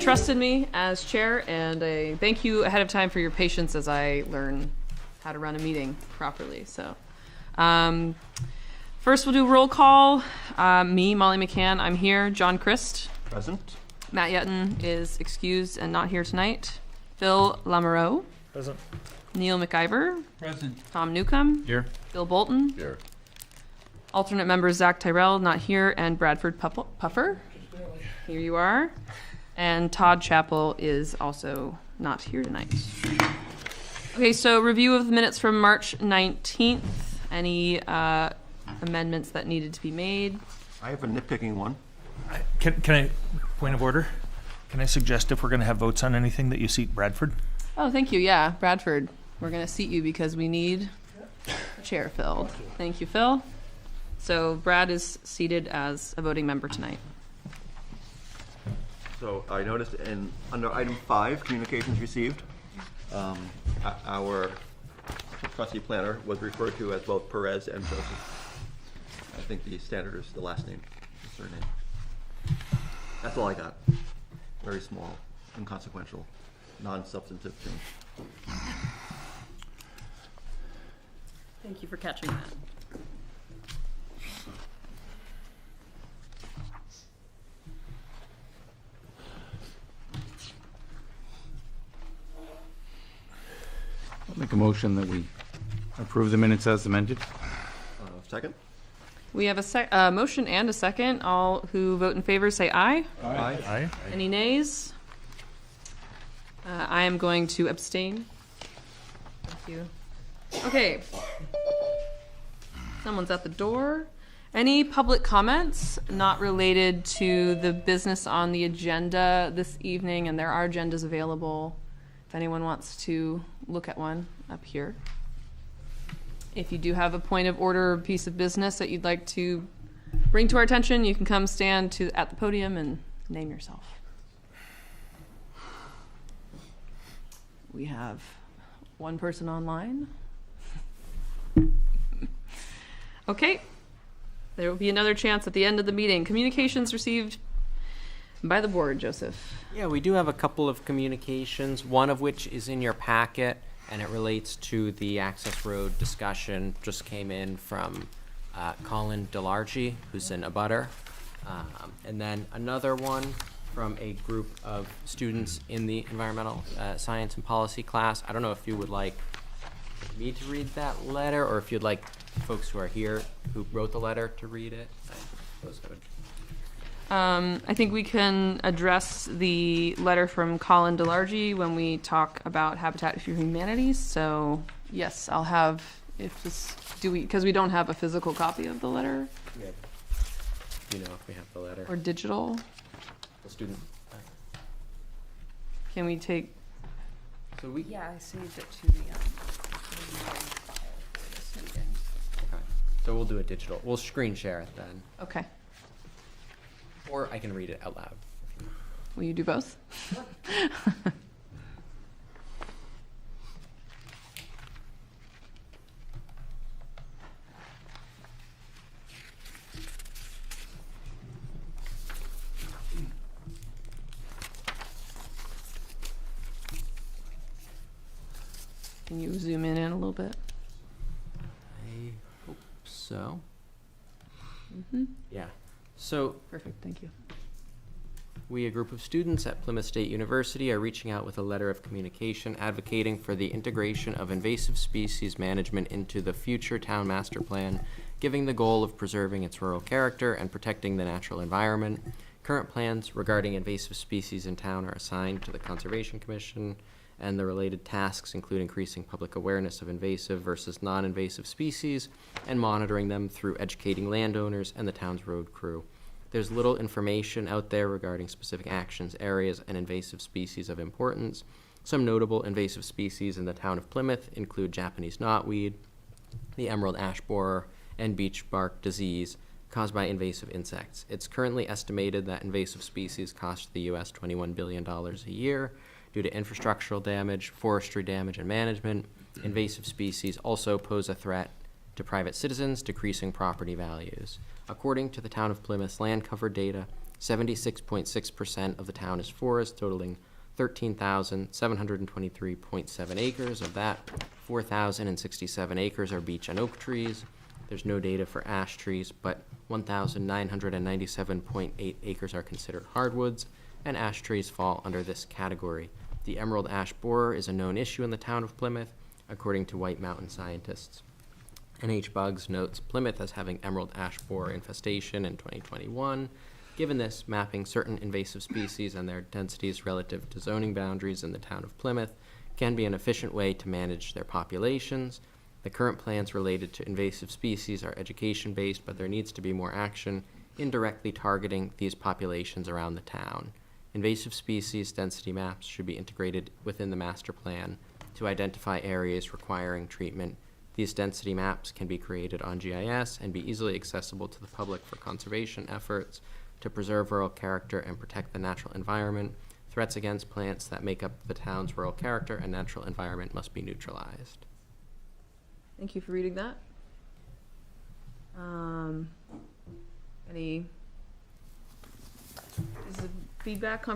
trusted me as chair, and I thank you ahead of time for your patience as I learn how to run a meeting properly. So, first we'll do roll call. Me, Molly McCann, I'm here. John Christ. Present. Matt Yetton is excused and not here tonight. Phil Lamoureux. Present. Neil McIver. Present. Tom Newcomb. Here. Bill Bolton. Here. Alternate members Zach Tyrell, not here, and Bradford Puffer. Here you are. And Todd Chappell is also not here tonight. Okay, so review of the minutes from March 19th. Any amendments that needed to be made? I have a nitpicking one. Can I, point of order? Can I suggest if we're going to have votes on anything that you seat Bradford? Oh, thank you. Yeah, Bradford. We're going to seat you because we need a chair filled. Thank you, Phil. So Brad is seated as a voting member tonight. So I noticed under item 5, communications received, our trustee planner was referred to as both Perez and Joseph. I think the standard is the last name, the surname. That's all I got. Very small, inconsequential, non-substantive change. Thank you for catching that. I'll make a motion that we approve the minutes as amended. Second? We have a motion and a second. All who vote in favor say aye. Aye. Aye. Any nays? I am going to abstain. Thank you. Okay. Someone's at the door. Any public comments not related to the business on the agenda this evening? And there are agendas available if anyone wants to look at one up here. If you do have a point of order or piece of business that you'd like to bring to our attention, you can come stand at the podium and name yourself. We have one person online. Okay. There will be another chance at the end of the meeting. Communications received by the board, Joseph. Yeah, we do have a couple of communications, one of which is in your packet, and it relates to the access road discussion. Just came in from Colin Delargy, who's in abutter. And then another one from a group of students in the environmental science and policy class. I don't know if you would like me to read that letter, or if you'd like folks who are here who wrote the letter to read it. I suppose I would. I think we can address the letter from Colin Delargy when we talk about Habitat for Humanity. So yes, I'll have, because we don't have a physical copy of the letter. Yeah. Do you know if we have the letter? Or digital. The student. Can we take? So we. Yeah, I saved it to the this meeting. Okay. So we'll do a digital. We'll screen share it then. Okay. Or I can read it out loud. Will you do both? Can you zoom in a little bit? I hope so. Mm-hmm. Yeah. So Perfect, thank you. we, a group of students at Plymouth State University, are reaching out with a letter of communication advocating for the integration of invasive species management into the future town master plan, giving the goal of preserving its rural character and protecting the natural environment. Current plans regarding invasive species in town are assigned to the Conservation Commission, and the related tasks include increasing public awareness of invasive versus non-invasive species and monitoring them through educating landowners and the town's road crew. There's little information out there regarding specific actions, areas, and invasive species of importance. Some notable invasive species in the town of Plymouth include Japanese knotweed, the emerald ash borer, and beech bark disease caused by invasive insects. It's currently estimated that invasive species cost the U.S. $21 billion a year due to infrastructural damage, forestry damage, and management. Invasive species also pose a threat to private citizens, decreasing property values. According to the town of Plymouth's land cover data, 76.6% of the town is forest, totaling 13,723.7 acres. Of that, 4,067 acres are beech and oak trees. There's no data for ash trees, but 1,997.8 acres are considered hardwoods, and ash trees fall under this category. The emerald ash borer is a known issue in the town of Plymouth, according to White Mountain scientists. NH Bugs notes Plymouth as having emerald ash borer infestation in 2021. Given this, mapping certain invasive species and their densities relative to zoning boundaries in the town of Plymouth can be an efficient way to manage their populations. The current plans related to invasive species are education-based, but there needs to be more action indirectly targeting these populations around the town. Invasive species density maps should be integrated within the master plan to identify areas requiring treatment. These density maps can be created on GIS and be easily accessible to the public for conservation efforts to preserve rural character and protect the natural environment. Threats against plants that make up the town's rural character and natural environment must be neutralized. Thank you for reading that. Any is it feedback,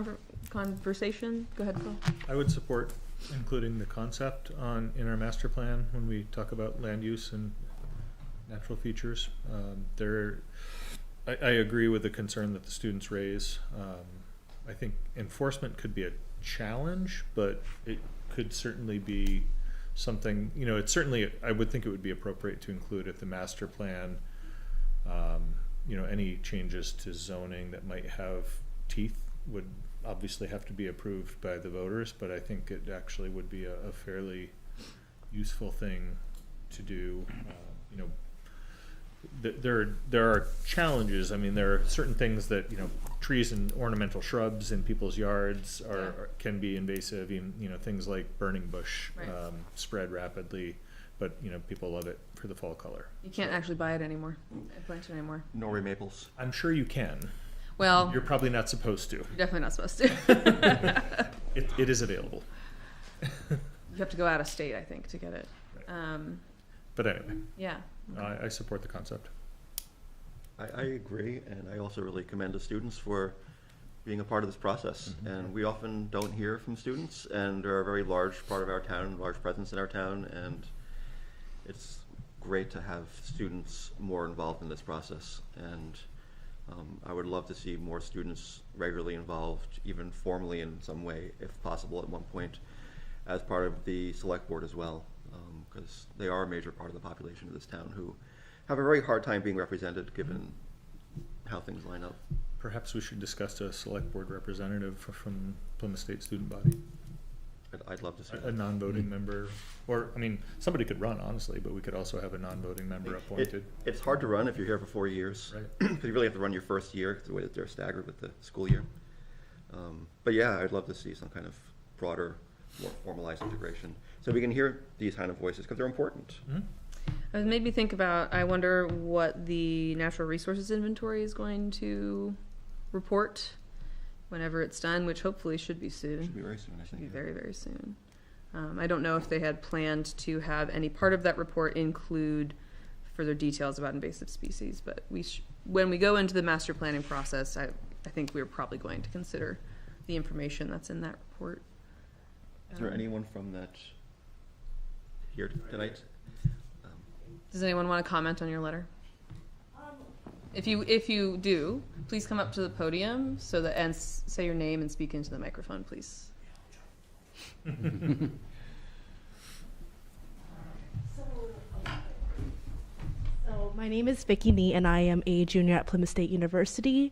conversation? Go ahead, Phil. I would support including the concept in our master plan when we talk about land use and natural features. I agree with the concern that the students raise. I think enforcement could be a challenge, but it could certainly be something, I would think it would be appropriate to include at the master plan, any changes to zoning that might have teeth would obviously have to be approved by the voters, but I think it actually would be a fairly useful thing to do. There are challenges. I mean, there are certain things that, trees and ornamental shrubs in people's yards can be invasive. Things like burning bush spread rapidly, but people love it for the fall color. You can't actually buy it anymore, plant it anymore. Norway maples. I'm sure you can. Well, You're probably not supposed to. you're definitely not supposed to. It is available. You have to go out of state, I think, to get it. But anyway, Yeah. I support the concept. I agree, and I also really commend the students for being a part of this process. Mm-hmm. And we often don't hear from students, and they're a very large part of our town, large presence in our town, and it's great to have students more involved in this process. And I would love to see more students regularly involved, even formally in some way, if possible, at one point, as part of the select board as well, because they are a major part of the population of this town who have a very hard time being represented given how things line up. Perhaps we should discuss a select board representative from Plymouth State Student Body, I'd love to see a that. non-voting member, or, somebody could run, honestly, but we could also have a non-voting member appointed. It's hard to run if you're here for 4 years, Right. because you really have to run your first year, 'cause the way that they're staggered with the school year. But yeah, I'd love to see some kind of broader, more formalized integration, so we can hear these kind of voices, because they're important. Mhm. It made me think about, I wonder what the natural resources inventory is going to report whenever it's done, which hopefully should be soon. Should be very soon, I Should be think. very, very soon. I don't know if they had planned to have any part of that report include further details about invasive species, but when we go into the master planning process, I think we're probably going to consider the information that's in that report. Is there anyone from that here tonight? Does anyone want to comment on your letter? If you do, please come up to the podium and say your name and speak into the microphone, please. So my name is Vicky Nee, and I am a junior at Plymouth State University.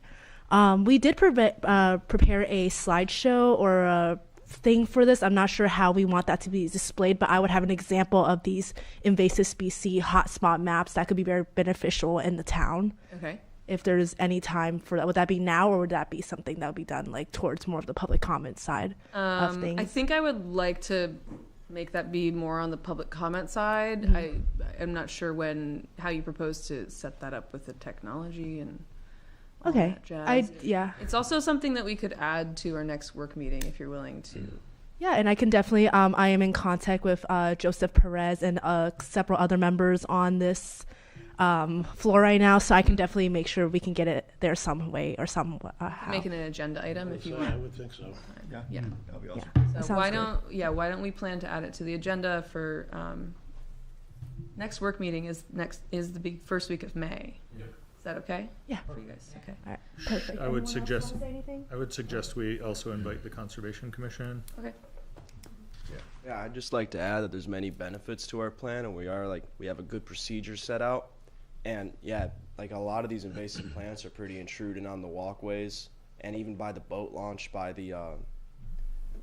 We did prepare a slideshow or a thing for this. I'm not sure how we want that to be displayed, but I would have an example of these invasive species hotspot maps that could be very beneficial in the town. Okay. If there's any time for that, would that be now, or would that be something that would be done towards more of the public comment side of things? I think I would like to make that be more on the public comment side. Mm-hmm. I'm not sure how you propose to set that up with the technology and all Okay. that jazz. Yeah. It's also something that we could add to our next work meeting if you're willing to. Yeah, and I can definitely, I am in contact with Joseph Perez and several other members on this floor right now, so I can definitely make sure we can get it there some way or some how. Make it an agenda item if you I want. would think so. Yeah, Yeah. that'll be awesome. That So sounds why good. don't we plan to add it to the agenda for, next work meeting is the first week of May. Is that okay? Yeah. For you guys, okay. All right, perfect. I would Anyone else suggest- wanna say anything? I would suggest we also invite the Conservation Commission. Okay. Yeah, I'd just like to add that there's many benefits to our plan, and we have a good procedure set out. And yeah, like a lot of these invasive plants are pretty intruding on the walkways, and even by the boat launch, by the,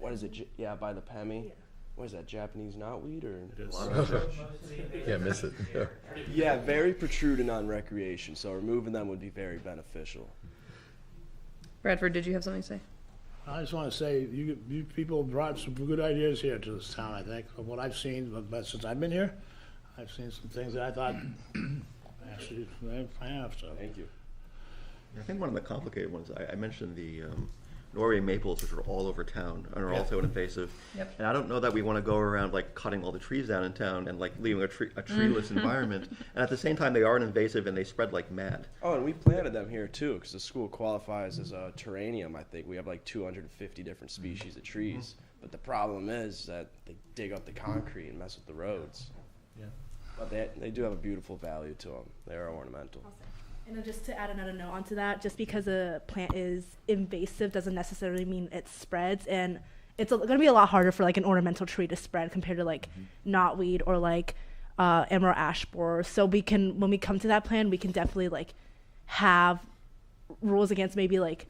by the PEMI. What is that, Japanese knotweed or? It is. Yeah, miss it. Yeah, very protruding on recreation, so removing them would be very beneficial. Bradford, did you have something to say? I just want to say, you people brought some good ideas here to this town, I think, from what I've seen, but since I've been here, I've seen some things that I thought, actually, I have, so. Thank you. I think one of the complicated ones, I mentioned the Norway maples, which are all over town and are also invasive. Yep. And I don't know that we want to go around like cutting all the trees down in town and like leaving a treeless environment. And at the same time, they are invasive and they spread like mad. Oh, and we planted them here too, because the school qualifies as a terrarium. I think we have like 250 different species of trees. But the problem is that they dig up the concrete and mess with the roads. Yeah. But they do have a beautiful value to them. They are ornamental. And then just to add another note onto that, just because a plant is invasive doesn't necessarily mean it spreads, and it's going to be a lot harder for like an ornamental tree to spread compared to like knotweed or like emerald ash borer. So we can, when we come to that plan, we can definitely like have rules against maybe like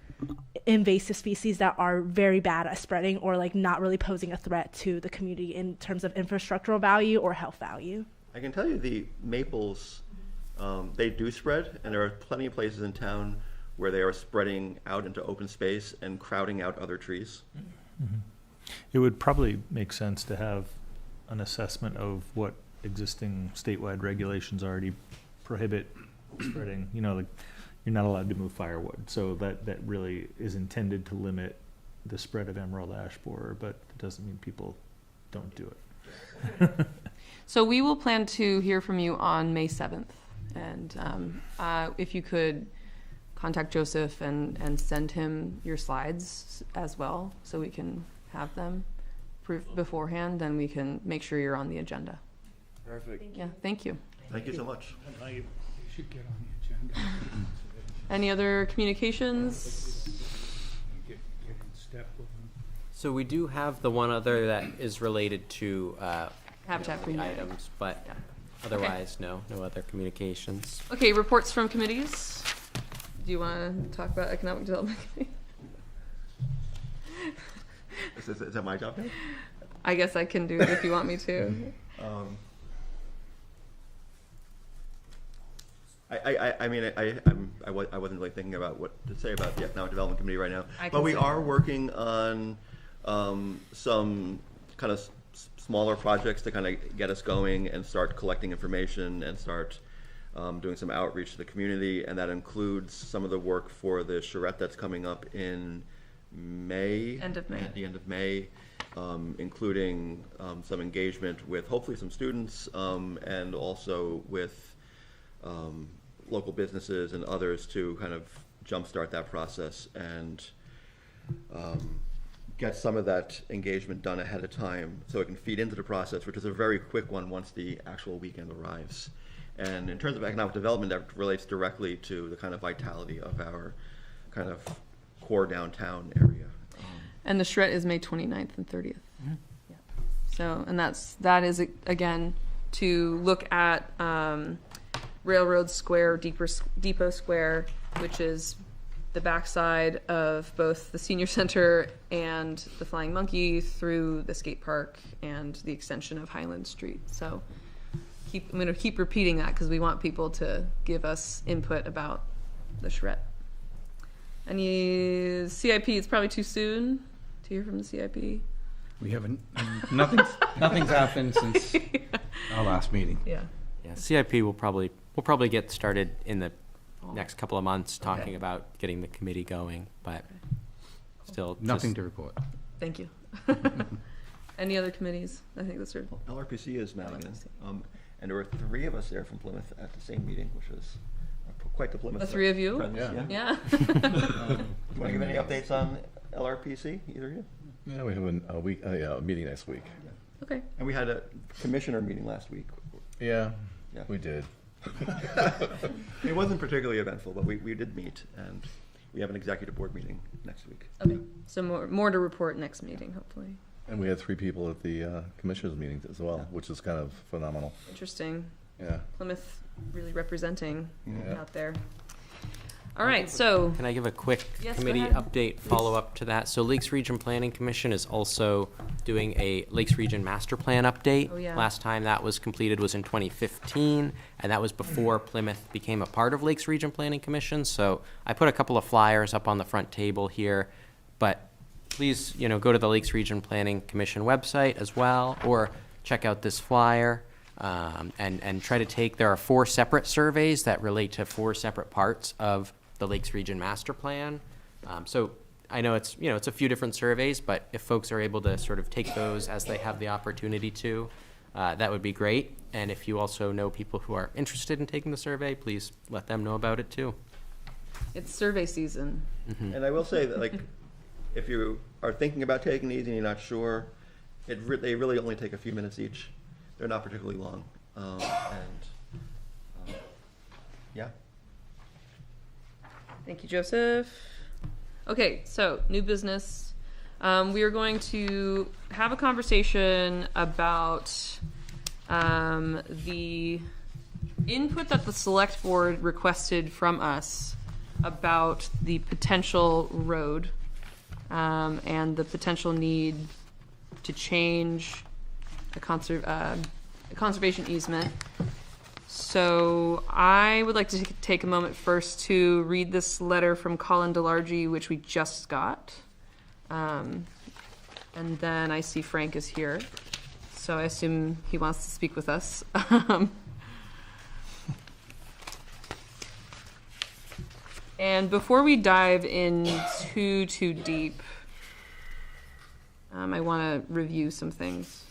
invasive species that are very bad at spreading or like not really posing a threat to the community in terms of infrastructural value or health value. I can tell you the maples, they do spread, and there are plenty of places in town where they are spreading out into open space and crowding out other trees. It would probably make sense to have an assessment of what existing statewide regulations already prohibit spreading. You know, like you're not allowed to move firewood, so that really is intended to limit the spread of emerald ash borer, but it doesn't mean people don't do it. So we will plan to hear from you on May 7th. And if you could contact Joseph and send him your slides as well, so we can have them beforehand, then we can make sure you're on the agenda. Perfect. Yeah, thank you. Thank you so much. Thank you. Should get on the agenda. Any other communications? Get in step with them. So we do have the one other that is related to Habitat for Humanity. items, but Yeah. otherwise, no other communications. Okay, reports from committees. Do you want to talk about economic development committee? Is that my job now? I guess I can do it if you want me to. I mean, I wasn't really thinking about what to say about the Economic Development Committee right now. I can But we say. are working on some kind of smaller projects to kind of get us going and start collecting information and start doing some outreach to the community. And that includes some of the work for the charrette that's coming up in May. End of May. At the end of May. Including some engagement with hopefully some students and also with local businesses and others to kind of jumpstart that process and get some of that engagement done ahead of time so it can feed into the process, which is a very quick one once the actual weekend arrives. And in terms of economic development, that relates directly to the kind of vitality of our kind of core downtown area. And the charrette is May 29th and 30th. Yeah. So, and that is again to look at Railroad Square, Depot Square, which is the backside of both the senior center and the Flying Monkey through the skate park and the extension of Highland Street. So I'm going to keep repeating that because we want people to give us input about the charrette. Any CIP? It's probably too soon to hear from the CIP. We haven't, nothing's happened since our last meeting. Yeah. Yeah, CIP will probably get started in the next couple of months talking about getting the committee going, but still Nothing just- to report. Thank you. Any other committees? I think that's sort of. LRPC is Madigan. And there were 3 of us there from Plymouth at the same meeting, which was quite the Plymouth. The 3 of you? presence, Yeah. You want to give any updates on LRPC, either of you? Yeah, we have a meeting next week. Okay. And we had a commissioner meeting last week. Yeah, Yeah. we did. It wasn't particularly eventful, but we did meet, and we have an executive board meeting next week. Okay. So more to report next meeting, hopefully. And we had 3 people at the commissioners meeting as well, which is kind of phenomenal. Interesting. Yeah. Plymouth really representing Yeah. out there. All right, so Can I give a quick Yes, go committee ahead, update, follow-up to that? So Lakes Region Planning Commission is also doing a Lakes Region Master Plan update. Oh, yeah. Last time that was completed was in 2015, and that was before Plymouth became a part of Lakes Region Planning Commission. So I put a couple of flyers up on the front table here, but please, go to the Lakes Region Planning Commission website as well, or check out this flyer. And try to there are 4 separate surveys that relate to 4 separate parts of the Lakes Region Master Plan. So I know it's a few different surveys, but if folks are able to sort of take those as they have the opportunity to, that would be great. And if you also know people who are interested in taking the survey, please let them know about it too. it's survey season. And I will say that, like, if you are thinking about taking these and you're not sure, they really only take a few minutes each. They're not particularly long. Yeah. Thank you, Joseph. Okay, so new business. We are going to have a conversation about the input that the select board requested from us about the potential road and the potential need to change a conservation easement. So I would like to take a moment first to read this letter from Colin DeLargy, which we just got. And then I see Frank is here. So I assume he wants to speak with us. And before we dive in too deep, I want to review some things.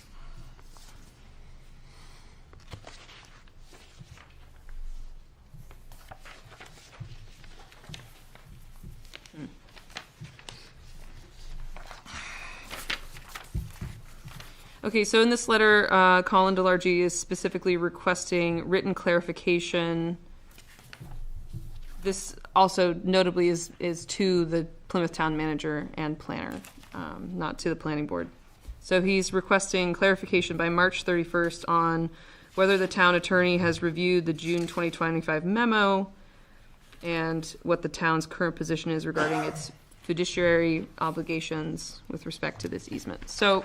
Okay, so in this letter, Colin DeLargy is specifically requesting written clarification. This also notably is to the Plymouth Town Manager and Planner, not to the Planning Board. So he's requesting clarification by March 31st on whether the town attorney has reviewed the June 2025 memo and what the town's current position is regarding its fiduciary obligations with respect to this easement. So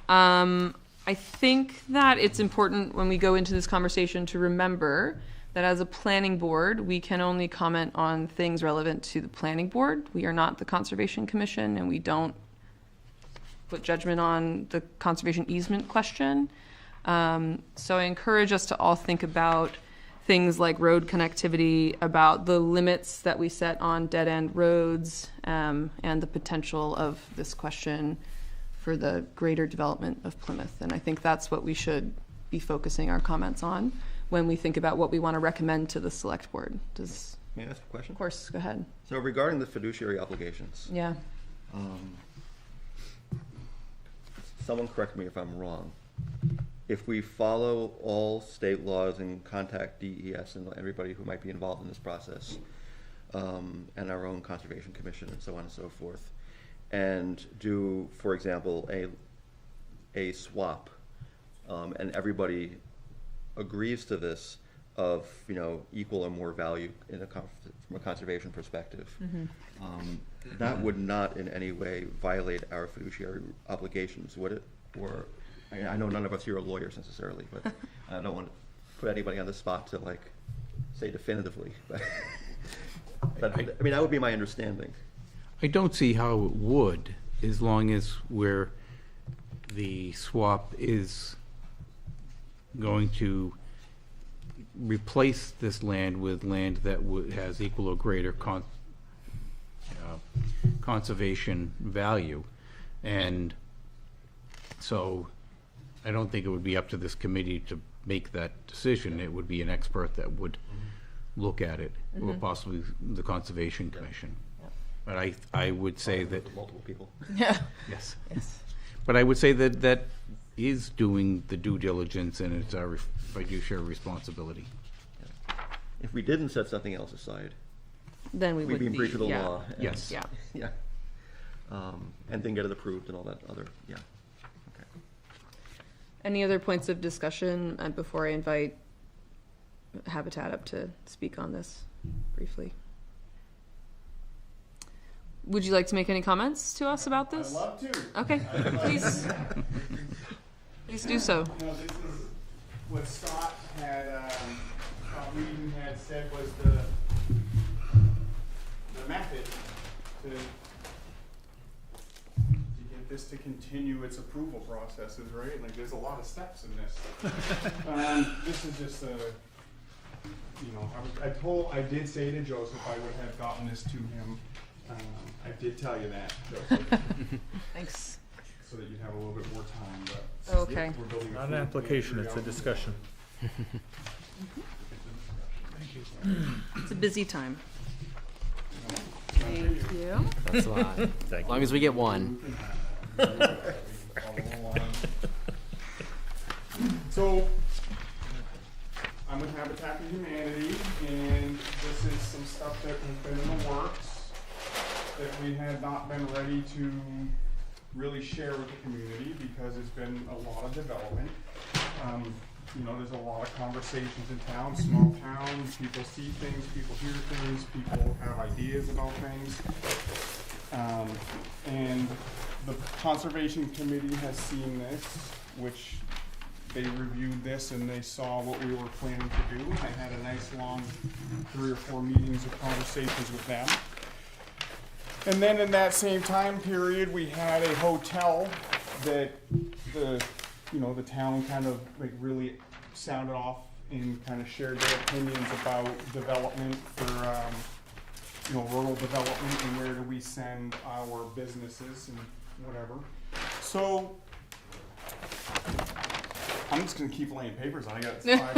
I think that it's important when we go into this conversation to remember that as a planning board, we can only comment on things relevant to the planning board. We are not the Conservation Commission, and we don't put judgment on the conservation easement question. So I encourage us to all think about things like road connectivity, about the limits that we set on dead-end roads, and the potential of this question for the greater development of Plymouth. And I think that's what we should be focusing our comments on when we think about what we want to recommend to the select board. May I ask a question? Of course, go ahead. So regarding the fiduciary obligations, Yeah. someone correct me if I'm wrong. If we follow all state laws and contact DES and everybody who might be involved in this process, and our own Conservation Commission and so on and so forth, and do, for example, a swap, and everybody agrees to this of equal or more value from a conservation perspective, that would not in any way violate our fiduciary obligations, would it? Or I know none of us here are lawyers necessarily, but I don't want to put anybody on the spot to say definitively. But I mean, that would be my understanding. I don't see how it would, as long as where the swap is going to replace this land with land that has equal or greater conservation value. And so I don't think it would be up to this committee to make that decision. It would be an expert that would look at it, or possibly the Conservation Commission. But I would say that, Multiple people. Yeah. yes. Yes. But I would say that that is doing the due diligence, and it's our fiduciary responsibility. If we didn't set something else aside, Then we we'd would be in breach of the yeah. law. and- Yes. Yeah. Yeah. And then get it approved and all that other, yeah. Okay. Any other points of discussion before I invite Habitat up to speak on this briefly? Would you like to make any comments to us about this? I'd love to. Okay, please. Please do so. No, this is what Scott Reed had said was the method to get this to continue its approval processes, right? Like, there's a lot of steps in this. This is just I did say to Joseph I would have gotten this to him. I did tell you that, Joseph, Thanks. so that you'd have a little bit more time, but. Okay. We're building a Not an full application, plan it's a for you. discussion. It's a busy time. Thank you. That's a lot. As Thank long as we get one. So, I'm with Habitat for Humanity, and this is some stuff that has been in the works that we had not been ready to really share with the community because it's been a lot of development. There's a lot of conversations in town, small towns, people see things, people hear things, people have ideas about things. And the Conservation Committee has seen this, which they reviewed this and they saw what we were planning to do. I had a nice long 3 or 4 meetings of conversations with them. And then in that same time period, we had a hotel that the town kind of like really sounded off and kind of shared their opinions about development for, rural development and where do we send our businesses and whatever. So, I'm just gonna keep laying papers on. I got 5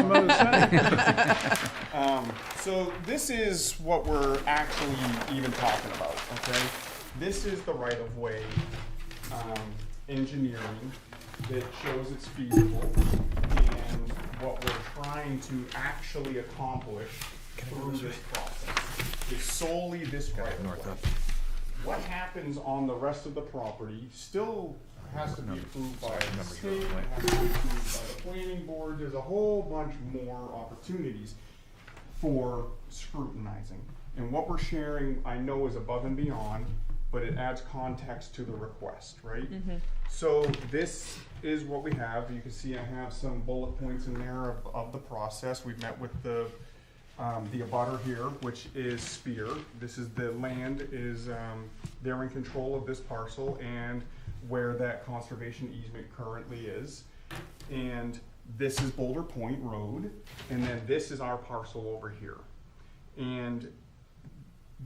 so this is what we're actually even talking about, okay? This is the right-of-way engineering that shows it's feasible and what we're trying to actually accomplish through this process is solely this right-of-way. What happens on the rest of the property still has to be approved by the state, has to be approved by the planning board. There's a whole bunch more opportunities for scrutinizing. And what we're sharing, I know, is above and beyond, but it adds context to the request, right? So this is what we have. You can see I have some bullet points in there of the process. We've met with the abutter here, which is Spear. This is the land is, they're in control of this parcel and where that conservation easement currently is. And this is Boulder Point Road, and then this is our parcel over here. And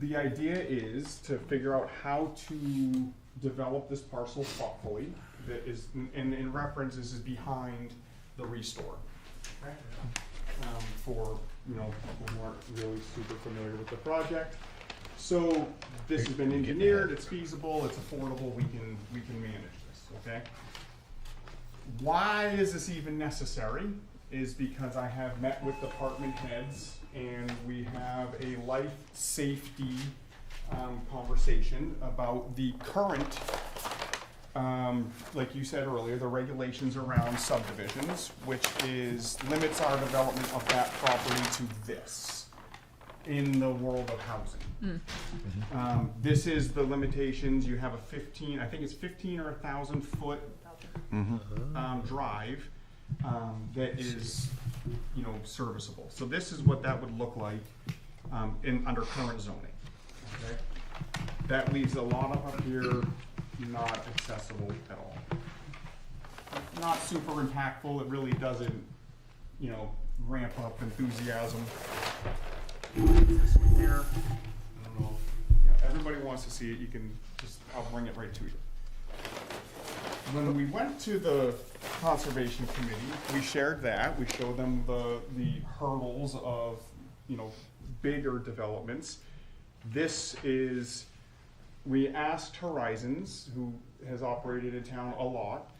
the idea is to figure out how to develop this parcel thoughtfully. That is, and in reference, this is behind the restore. Okay? For people who aren't really super familiar with the project. So this has been engineered, it's feasible, it's affordable, we can manage this, okay? Why is this even necessary? Is because I have met with department heads and we have a life safety conversation about the current, like you said earlier, the regulations around subdivisions, which limits our development of that property to this in the world of housing. This is the limitations. You have a 15, I think it's 15 or 1,000 foot drive that is, serviceable. So this is what that would look like under current zoning. Okay, that leaves a lot of up here not accessible at all. Not super impactful. It really doesn't, ramp up enthusiasm. This one here, I don't know. Everybody wants to see it. You can I'll bring it right to you. when we went to the conservation committee, we shared that. We showed them the hurdles of, you know, bigger developments. This is, we asked Horizons, who has operated in town a lot,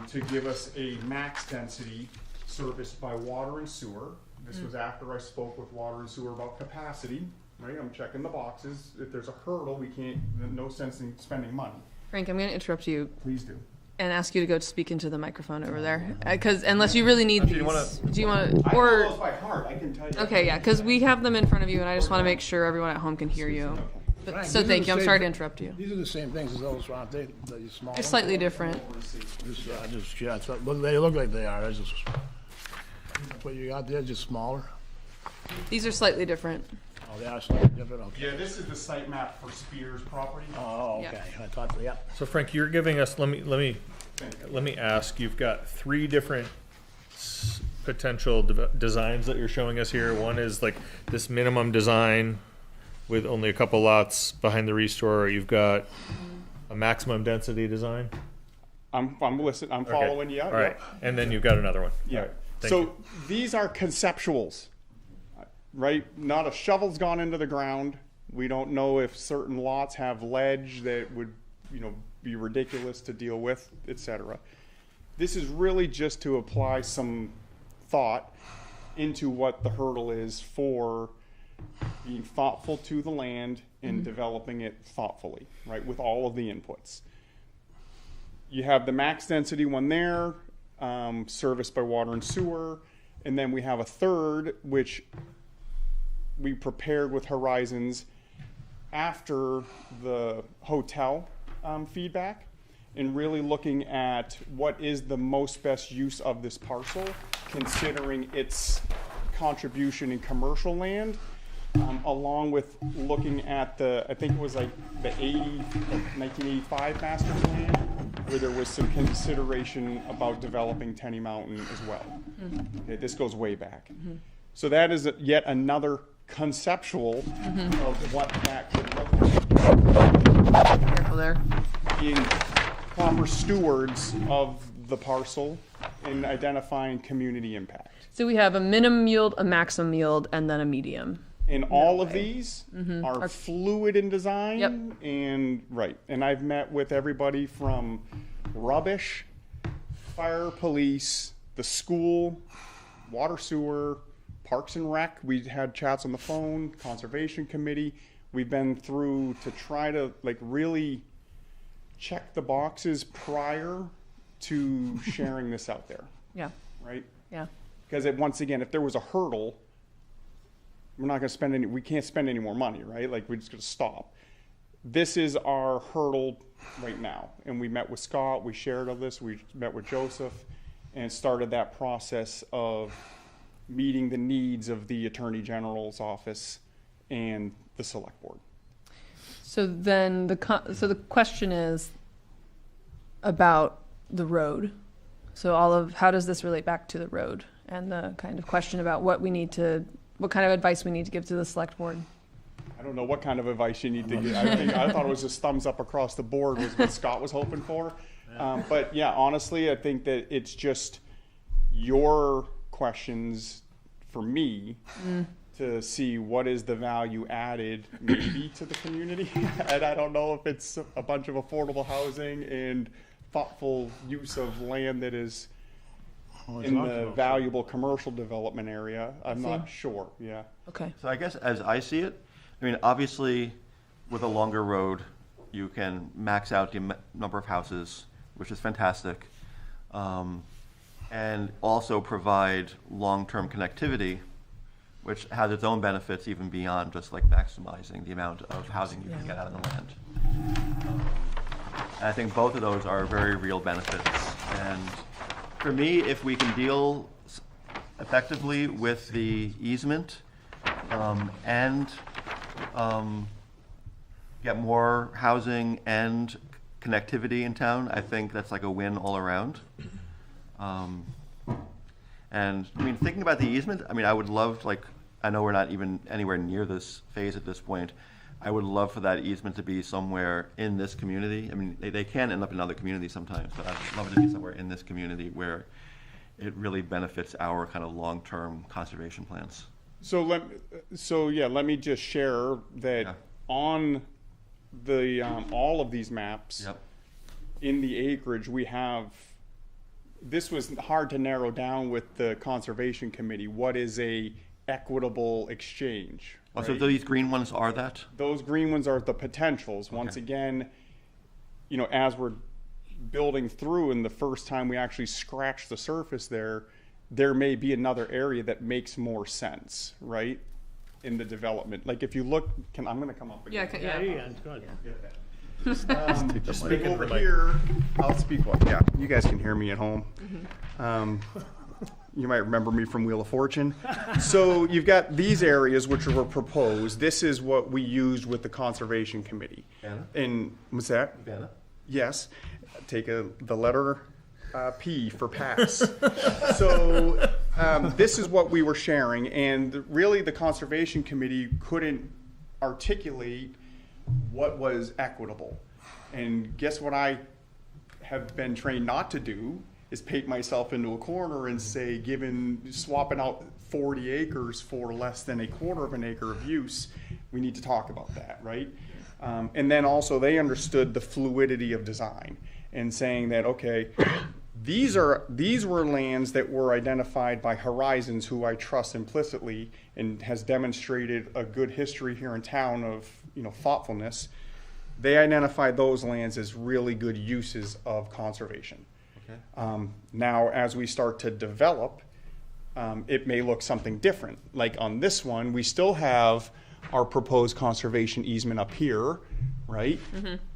to give us a max density serviced by water and sewer. This was after I spoke with water and sewer about capacity, right? I'm checking the boxes. If there's a hurdle, we can't, no sense in spending money. Frank, I'm going to interrupt you Please do. and ask you to go speak into the microphone over there, because unless you really need Actually, these, you do you want I to, know or those by heart, I can tell you. okay, yeah, because we have them in front of you, and I just want to make sure everyone at home can hear you. But, Frank, so these are thank the you. I'm same- sorry to interrupt you. These are the same things as those, aren't they? The small They're ones? slightly different. Yeah, they look like they are. It's just, what you got there, just smaller. These are slightly different. Oh, they are slightly different, okay. Yeah, this is the site map for Spears property. Oh, Yeah. okay, I thought, yep. So Frank, you're giving us, let me ask, you've got 3 different potential designs that you're showing us here. One is like this minimum design with only a couple lots behind the restore. You've got a maximum density design. I'm listening, I'm following you. All right, and then you've got another one. Yeah. All right, thank So you. these are conceptuals, right? Not a shovel's gone into the ground. We don't know if certain lots have ledge that would, you know, be ridiculous to deal with, etc. This is really just to apply some thought into what the hurdle is for being thoughtful to the land and developing it thoughtfully, right, with all of the inputs. You have the max density one there, serviced by water and sewer, and then we have a third, which we prepared with Horizons after the hotel feedback, and really looking at what is the most best use of this parcel, considering its contribution in commercial land, along with looking at the, I think it was like the 1985 master plan, where there was some consideration about developing Tenny Mountain as well. Okay, this goes way back. So that is yet another conceptual of what that could look like. Careful there. Being proper stewards of the parcel and identifying community impact. So we have a minimum yield, a maximum yield, and then a medium. And all of these are fluid in design. Yep. And right. And I've met with everybody from rubbish, fire, police, the school, water, sewer, parks and rec. We had chats on the phone, conservation committee. We've been through to try to like really check the boxes prior to sharing this out there, Yeah, right? yeah. Because once again, if there was a hurdle, we're not going to spend any, we can't spend any more money, right? Like we're just going to stop. This is our hurdle right now. And we met with Scott, we shared of this, we met with Joseph, and started that process of meeting the needs of the Attorney General's office and the Select Board. So then so the question is about the road. So how does this relate back to the road, and the kind of question about what kind of advice we need to give to the select board? I don't know what kind of advice you need to give. I thought it was just thumbs up across the board was what Scott was hoping for. But yeah, honestly, I think that it's just your questions for me to see what is the value added maybe to the community. And I don't know if it's a bunch of affordable housing and thoughtful use of land that is in the valuable commercial development area. I'm not sure, yeah. Okay. So I guess as I see it, I mean, obviously, with a longer road, you can max out the number of houses, which is fantastic, and also provide long-term connectivity, which has its own benefits even beyond just like maximizing the amount of housing you can get out of the land. And I think both of those are very real benefits. And for me, if we can deal effectively with the easement and get more housing and connectivity in town, I think that's like a win all around. And I mean, thinking about the easement, I mean, I would love, like, I know we're not even anywhere near this phase at this point, I would love for that easement to be somewhere in this community. I mean, they can end up in other communities sometimes, but I'd love it to be somewhere in this community where it really benefits our kind of long-term conservation plans. So let me just share that Yeah. on the all of these maps, Yep. in the acreage we have. This was hard to narrow down with the conservation committee. What is a equitable exchange? Oh, so right? these green ones are that? Those green ones are the potentials. Once Okay. again, as we're building through and the first time we actually scratch the surface there may be another area that makes more sense, right? In the development. Like if you look, I'm going to come up again. Yeah, it's good. Just speak over here. I'll speak. Yeah, you guys can hear me at home. You might remember me from Wheel of Fortune. So you've got these areas which were proposed. This is what we used with the Conservation Committee. Vanna? And what's that? Vanna? Yes. Take the letter P for pass. So this is what we were sharing, and really the Conservation Committee couldn't articulate what was equitable. And guess what I have been trained not to do is paint myself into a corner and say, swapping out 40 acres for less than a quarter of an acre of use, we need to talk about that, right? And then also they understood the fluidity of design and saying that, okay, these were lands that were identified by Horizons, who I trust implicitly and has demonstrated a good history here in town of thoughtfulness. They identified those lands as really good uses of conservation. Okay. Now, as we start to develop, it may look something different. Like on this one, we still have our proposed conservation easement up here, right?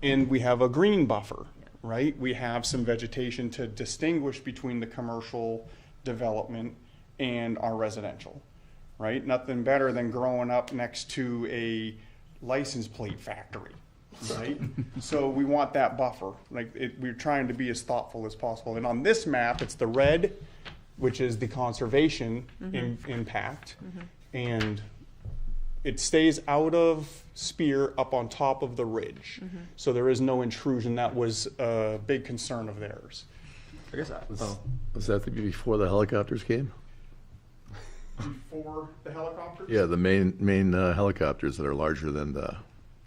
And we have a green buffer, right? We have some vegetation to distinguish between the commercial development and our residential, right? Nothing better than growing up next to a license plate factory, right? So we want that buffer. We're trying to be as thoughtful as possible. And on this map, it's the red, which is the conservation impact, and it stays out of Spear up on top of the ridge. So there is no intrusion. That was a big concern of theirs. I guess Was that before the helicopters came? Before the helicopters? Yeah, the main helicopters that are larger than the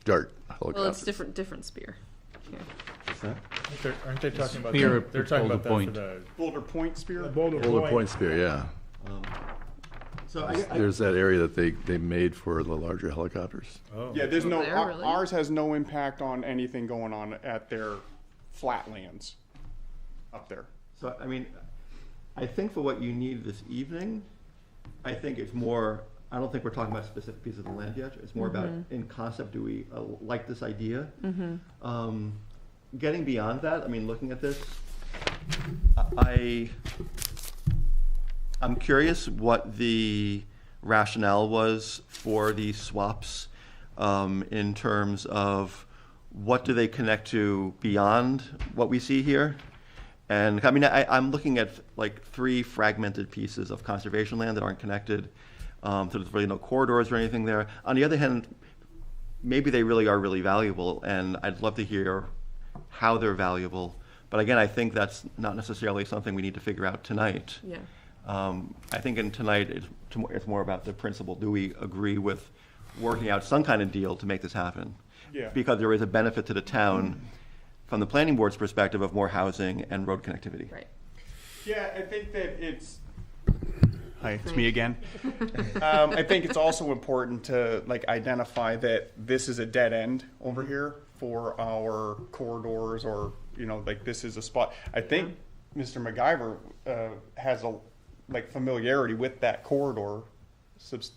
Dart helicopters. Well, it's different spear. Here. What's that? Aren't they talking about Spear that? They're talking Boulder about that Point. for the. Boulder Point Spear? Boulder Boulder Point Spear, yeah. So There's that area that they made for the larger helicopters. Oh. Yeah, there's no, There, really? ours has no impact on anything going on at their flatlands up there. So, I mean, I think for what you need this evening, I think it's more, I don't think we're talking about specific pieces of the land yet. It's more about, in concept, do we like this idea? Getting beyond that, I mean, looking at this, I'm curious what the rationale was for these swaps in terms of what do they connect to beyond what we see here? And I mean, I'm looking at like 3 fragmented pieces of conservation land that aren't connected. So there's really no corridors or anything there. On the other hand, maybe they really are really valuable, and I'd love to hear how they're valuable. But again, I think that's not necessarily something we need to figure out tonight. Yeah. I think in tonight, it's more about the principle. Do we agree with working out some kind of deal to make this happen? Yeah. Because there is a benefit to the town from the planning board's perspective of more housing and road connectivity. Right. Yeah, I think that it's. Hi, it's me again. I think it's also important to identify that this is a dead end over here for our corridors, or this is a spot. I think Mr. MacGyver has a familiarity with that corridor,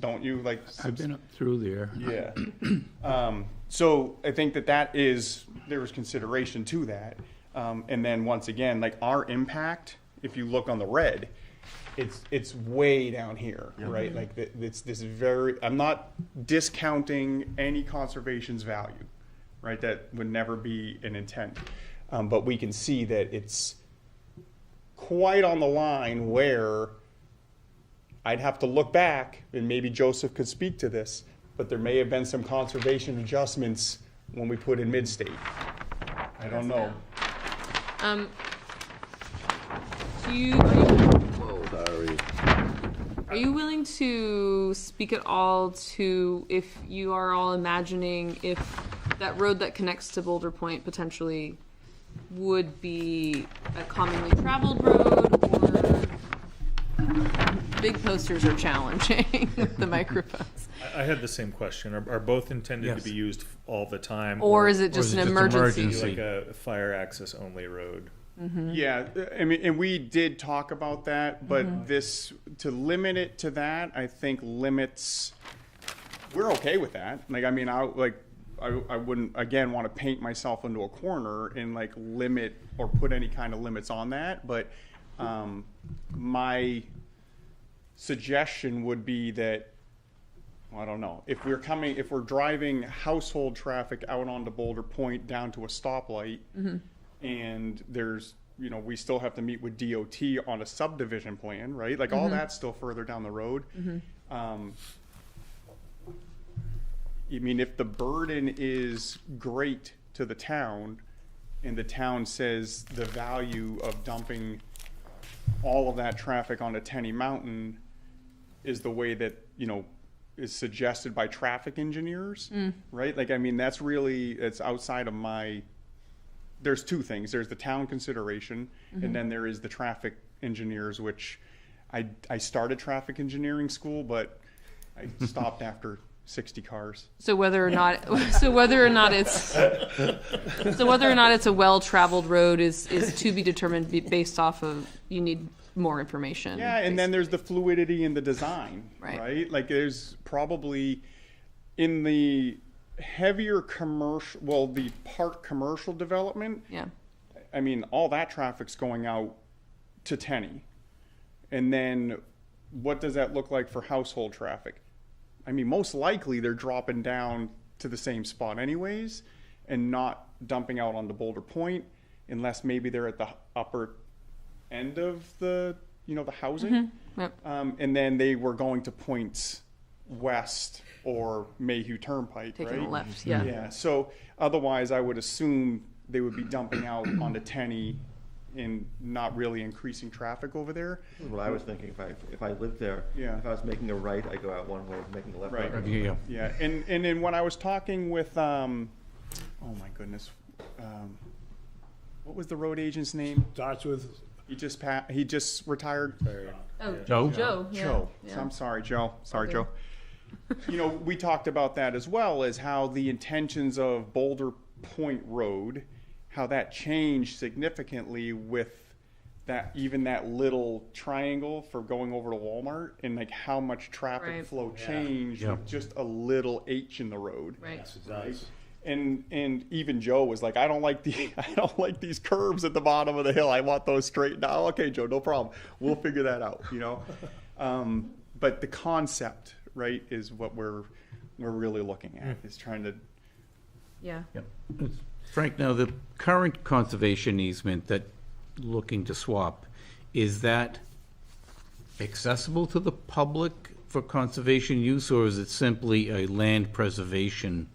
don't you? I've been up through there. Yeah. So I think there was consideration to that. And then once again, our impact, if you look on the red, it's way down here, right? It's this I'm not discounting any conservation's value, right? That would never be an intent. But we can see that it's quite on the line where I'd have to look back, and maybe Joseph could speak to this, but there may have been some conservation adjustments when we put in mid-state. I don't know. Sorry. Are you willing to speak at all to if you are all imagining if that road that connects to Boulder Point potentially would be a commonly traveled road, or big posters are challenging with the microphones? I had the same question. Are both intended Yes. to be used all the time? Or is it just an emergency? emergency? Like a fire access only road? Yeah, I mean, and we did talk about that, but this, to limit it to that, I think limits, we're okay with that. Like, I mean, I wouldn't, again, want to paint myself into a corner and like limit or put any kind of limits on that, but my suggestion would be that, well, I don't know, if we're driving household traffic out onto Boulder Point down to a stoplight, and there's, you know, we still have to meet with DOT on a subdivision plan, right? Like all that's still further down the road. I mean, if the burden is great to the town and the town says the value of dumping all of that traffic onto Tenny Mountain is the way that, you know, is suggested by traffic engineers, right? Like, I mean, that's really, it's outside of my, there's two things. There's the town consideration, and then there is the traffic engineers, which I started traffic engineering school, but I stopped after 60 cars. So whether or not it's a well-traveled road is to be determined based off of, you need more information. Yeah, and then there's the fluidity in the design, Right. right? Like there's probably in the heavier commercial, well, the park commercial development, Yeah. I mean, all that traffic's going out to Tenny. And then what does that look like for household traffic? I mean, most likely they're dropping down to the same spot anyways and not dumping out onto Boulder Point unless maybe they're at the upper end of the, you know, the housing. Yep. And then they were going to points west or Mayhew Turnpike, Taking right? a left, yeah. Yeah, so otherwise I would assume they would be dumping out onto Tenny and not really increasing traffic over there. That's what I was thinking. If I lived there, Yeah. if I was making a right, I go out one way. Making a left, Right. I go Yeah. Yeah, and then when I was talking with, oh my goodness, what was the road agent's name? Starts with, He just retired. Oh, Joe? Joe. Yeah. Joe. Yeah. I'm sorry, Joe. Sorry, Okay. Joe. You know, we talked about that as well, as how the intentions of Boulder Point Road, how that changed significantly with that, even that little triangle for going over to Walmart, and like how much traffic Right. flow changed Yeah. with just a little H in the road. Right. yes, it does. And even Joe was like, I don't like these curves at the bottom of the hill. I want those straight down. Okay, Joe, no problem. We'll figure that out, you know. But the concept, right, is what we're really looking at, is trying to. Yeah. Frank, now the current conservation easement that looking to swap, is that accessible to the public for conservation use, or is it simply a land preservation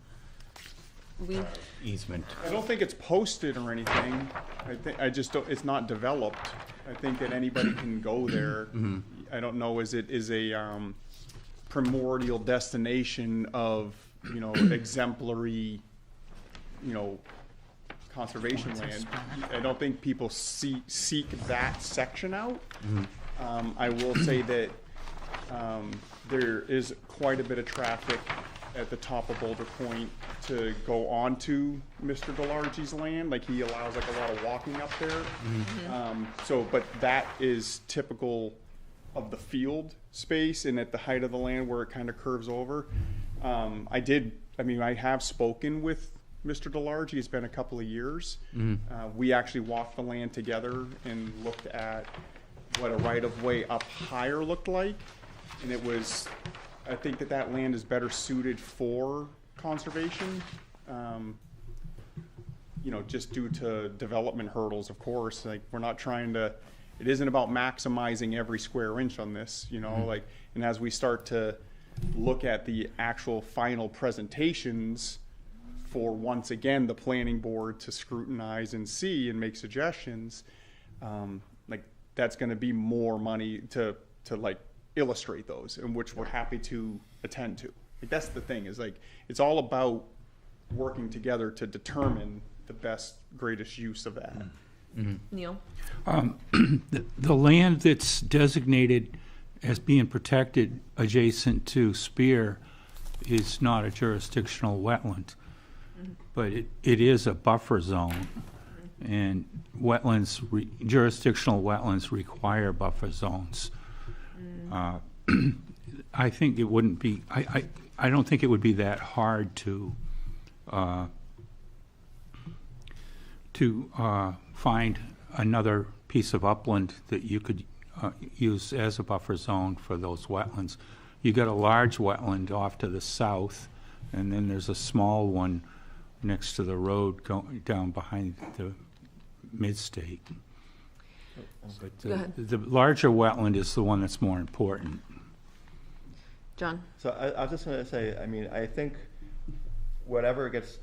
easement? I don't think it's posted or anything. I just don't. It's not developed. I think that anybody can go there. I don't know. Is a primordial destination of, you know, exemplary, you know, conservation land. I don't think people seek that section out. I will say that there is quite a bit of traffic at the top of Boulder Point to go onto Mr. Delarge's land. Like, he allows like a lot of walking up there. So, but that is typical of the field space and at the height of the land where it kind of curves over. I have spoken with Mr. Delarge. It's been a couple of years. We actually walked the land together and looked at what a right-of-way up higher looked like. And it was, I think that land is better suited for conservation. Just due to development hurdles, of course. Like, we're not trying to, it isn't about maximizing every square inch on this, and as we start to look at the actual final presentations for, once again, the planning board to scrutinize and see and make suggestions, like that's going to be more money to like illustrate those, and which we're happy to attend to. Like, that's the thing, is like it's all about working together to determine the best, greatest use of that. Neil? The land that's designated as being protected adjacent to Spear is not a jurisdictional wetland, but it is a buffer zone. And jurisdictional wetlands require buffer zones. I think it wouldn't be, I don't think it would be that hard to find another piece of upland that you could use as a buffer zone for those wetlands. You got a large wetland off to the south, and then there's a small one next to the road going down behind the Mid-State. But Go ahead. the larger wetland is the one that's more important. John? So I was just going to say, I mean, I think whatever gets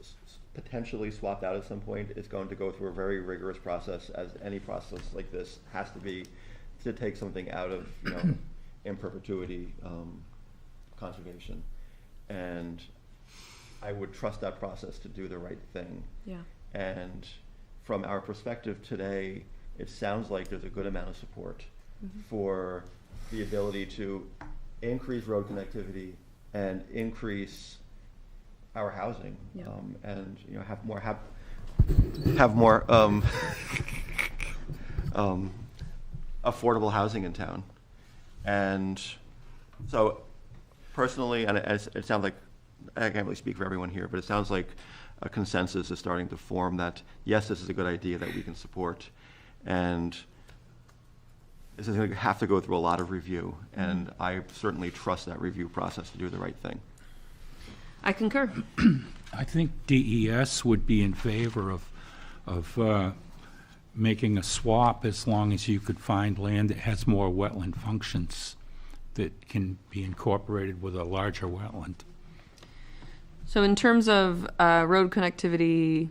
potentially swapped out at some point is going to go through a very rigorous process, as any process like this has to be, to take something out of, you know, in perpetuity conservation. And I would trust that process to do the right thing. Yeah. And from our perspective today, it sounds like there's a good amount of support for the ability to increase road connectivity and increase our housing, Yeah. and, you know, have more affordable housing in town. And so personally, and it sounds like, I can't really speak for everyone here, but it sounds like a consensus is starting to form that, yes, this is a good idea that we can support. And this is going to have to go through a lot of review. And I certainly trust that review process to do the right thing. I concur. I think DES would be in favor of making a swap, as long as you could find land that has more wetland functions that can be incorporated with a larger wetland. So in terms of road connectivity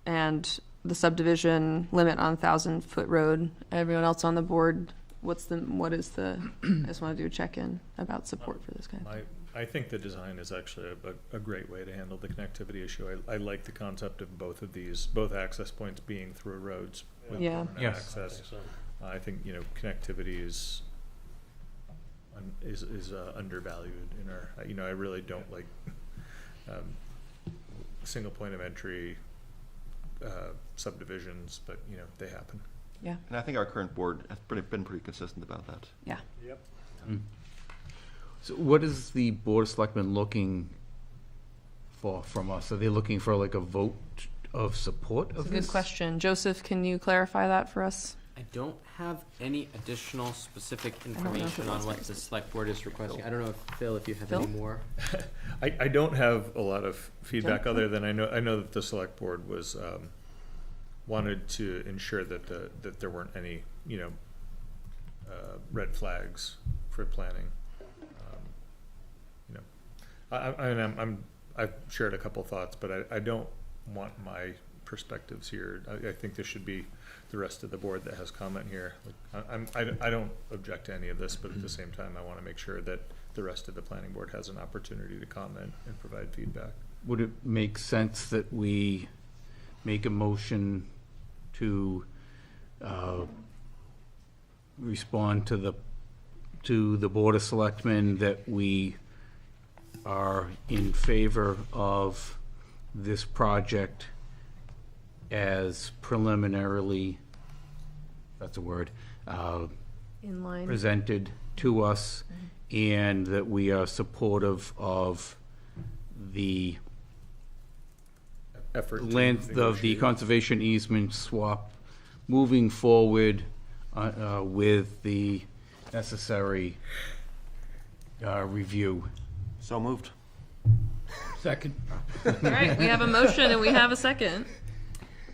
and the subdivision limit on 1,000-foot road, everyone else on the board, what is the, I just want to do a check-in about support for this kind of thing. I think the design is actually a great way to handle the connectivity issue. I like the concept of both access points being through roads with Yeah. permanent Yes. access. I think, you know, connectivity is undervalued in our, you know, I really don't like single point of entry subdivisions, but, you know, they happen. Yeah. And I think our current board has been pretty consistent about that. Yeah. Yep. So what is the Board of Selectmen looking for from us? Are they looking for like a vote of support of That's a this? good question. Joseph, can you clarify that for us? I don't have any additional specific don't know if information it on was what next. the select board is requesting. I don't know if, Phil, if you have Phil? any more. I don't have a lot of feedback John? other than I know that the select board was wanted to ensure that that there weren't any, you know, red flags for planning. You know, I've shared a couple thoughts, but I don't want my perspectives here. I think this should be the rest of the board that has comment here. Like, I don't object to any of this, but at the same time, I want to make sure that the rest of the planning board has an opportunity to comment and provide feedback. Would it make sense that we make a motion to respond to the Board of Selectmen that we are in favor of this project as preliminarily, that's a word, In line. presented to us, and that we are supportive of the Effort to length of the negotiate. conservation easement swap moving forward with the necessary review. So moved. Second. All right, we have a motion and we have a second.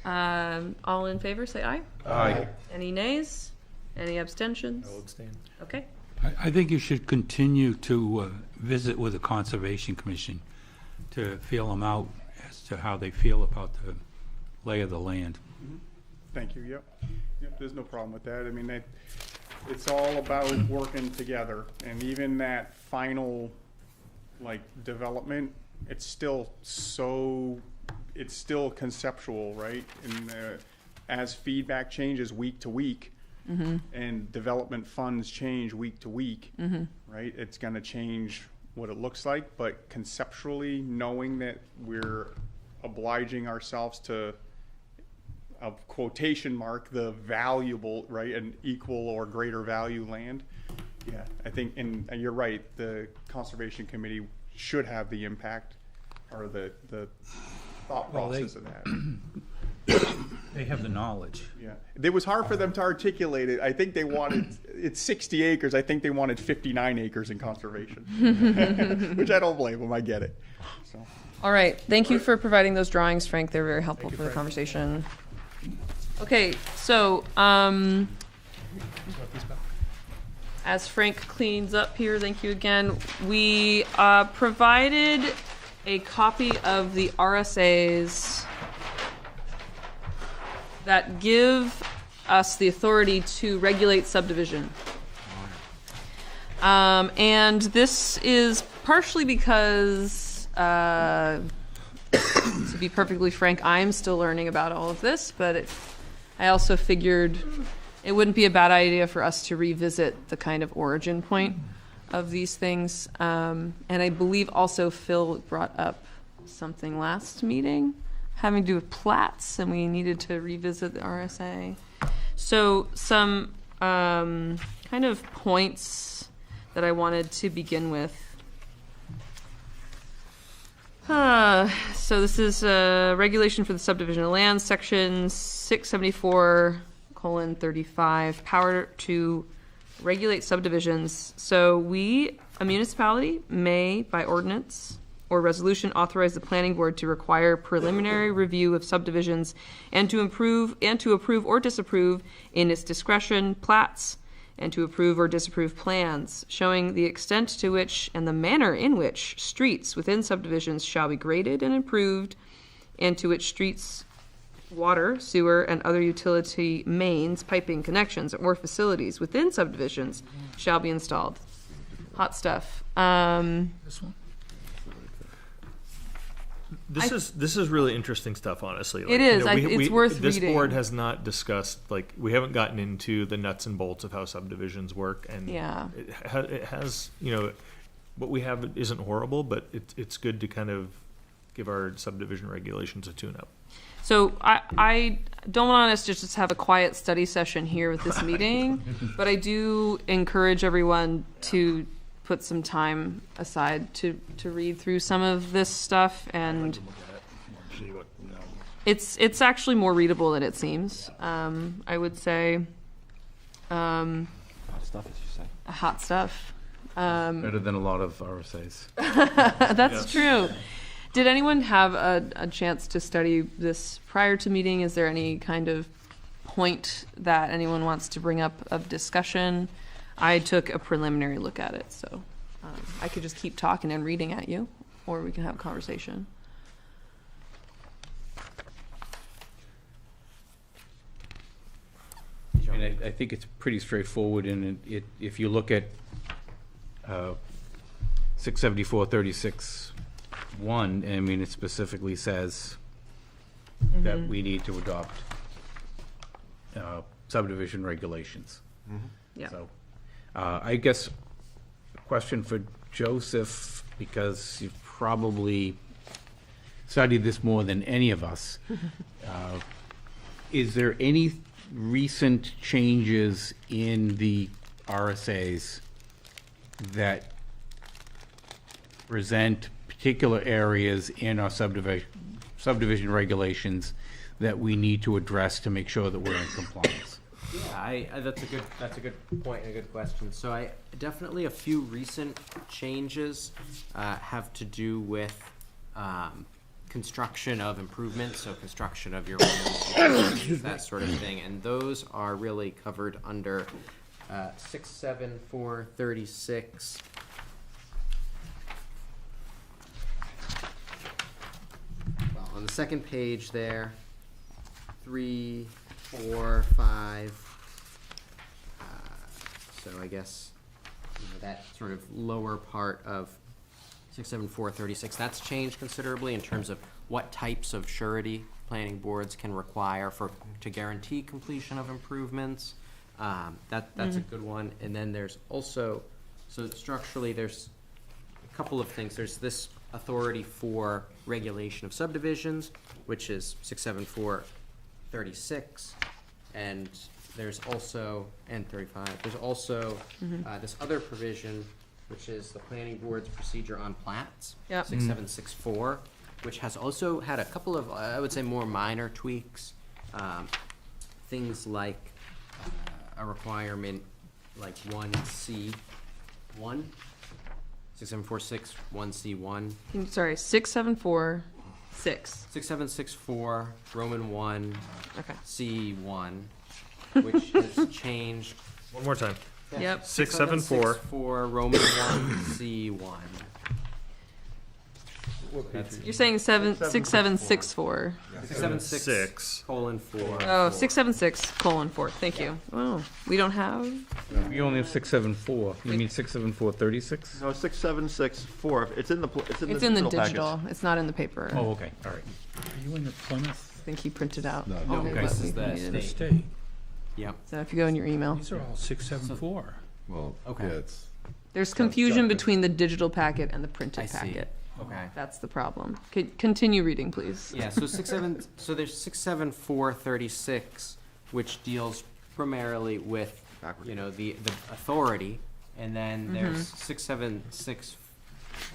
All in favor, say aye. Aye. Any nays? Any abstentions? I'll abstain. Okay, I think you should continue to visit with the Conservation Commission to feel them out as to how they feel about the lay of the land. Thank you, yep. Yep, there's no problem with that. I mean, it's all about working together, and even that final, like, development, it's still conceptual, right? And as feedback changes week to week, and development funds change week to week, right? It's gonna change what it looks like, but conceptually, knowing that we're obliging ourselves to, a quotation mark, the valuable, right, an equal or greater value land. Yeah, I think, and you're right, the Conservation Committee should have the impact or the thought Well, process of that. They have the knowledge. Yeah, it was hard for them to articulate it. I think they wanted, it's 60 acres, I think they wanted 59 acres in conservation. Which I don't blame them, I get it. So. All right, thank you for providing those drawings, Frank. They're very helpful for the conversation. Okay, so, as Frank cleans up here, thank you again. We provided a copy of the RSAs that give us the authority to regulate subdivision. And this is partially because, to be perfectly frank, I'm still learning about all of this, but I also figured it wouldn't be a bad idea for us to revisit the kind of origin point of these things. And I believe also Phil brought up something last meeting having to do with plats, and we needed to revisit the RSA. So some kind of points that I wanted to begin with. So this is regulation for the subdivision of land, section 674:35, power to regulate subdivisions. So a municipality may, by ordinance or resolution, authorize the planning board to require preliminary review of subdivisions and to approve or disapprove in its discretion plats, and to approve or disapprove plans showing the extent to which and the manner in which streets within subdivisions shall be graded and improved, and to which streets, water, sewer, and other utility mains, piping connections, or facilities within subdivisions shall be installed. Hot stuff. This one? This is really interesting stuff, honestly. It is. It's worth this reading. board has not discussed, like, we haven't gotten into the nuts and bolts of how subdivisions work, and Yeah. it has, you know, what we have isn't horrible, but it's good to kind of give our subdivision regulations a tune-up. So I don't want us to just have a quiet study session here with this meeting, but I do encourage everyone to put some time aside to read through some of this stuff, and it's actually more readable than it seems. I would say. Hot stuff, as you say. Hot stuff. Better than a lot of RSAs. That's true. Did anyone have a chance to study this prior to meeting? Is there any kind of point that anyone wants to bring up of discussion? I took a preliminary look at it, so I could just keep talking and reading at you, or we can have a conversation. And I think it's pretty straightforward, and if you look at 674:36(1), I mean, it specifically says that we need to adopt subdivision regulations. Yeah. So, I guess a question for Joseph, because you've probably studied this more than any of us. Is there any recent changes in the RSAs that present particular areas in our subdivision regulations that we need to address to make sure that we're in compliance? Yeah, that's a good point and a good question. So definitely a few recent changes have to do with construction of improvements, so construction of your homes, that sort of thing, and those are really covered under 67436. Well, on the second page there, 3, 4, 5. So I guess that sort of lower part of 67436, that's changed considerably in terms of what types of surety planning boards can require to guarantee completion of improvements. That's a good one. And then there's also, so structurally, there's a couple of things. There's this authority for regulation of subdivisions, which is 67436, and there's also, and 35, there's also this other provision, which is the planning board's procedure on plats, Yep. 6764, which has also had a couple of, I would say, more minor tweaks. Things like a requirement like 1C1, 6746, 1C1, Sorry, 6746. 6764, Roman 1, Okay. C1, which has changed. One more time. Yep. 674. 6764, Roman 1, C1. You're saying 6764. 676, colon 4. Oh, 676:4. Thank you. Oh, we don't have. We only have 674. You mean 67436? No, 6764. It's in the It's in the digital package. digital. It's not in the paper. Oh, okay, all right. Are you in the Plymouth I think he printed out. No, all okay. of This what is we the needed. state. state? Yep. So if you go in your email, These are all 674. Well, Okay. yeah, it's, there's confusion between the digital packet and the printed I see. packet. Okay. That's the problem. Continue reading, please. Yeah, so so there's 67436, which deals primarily with, Backwards. the authority, and then there's 676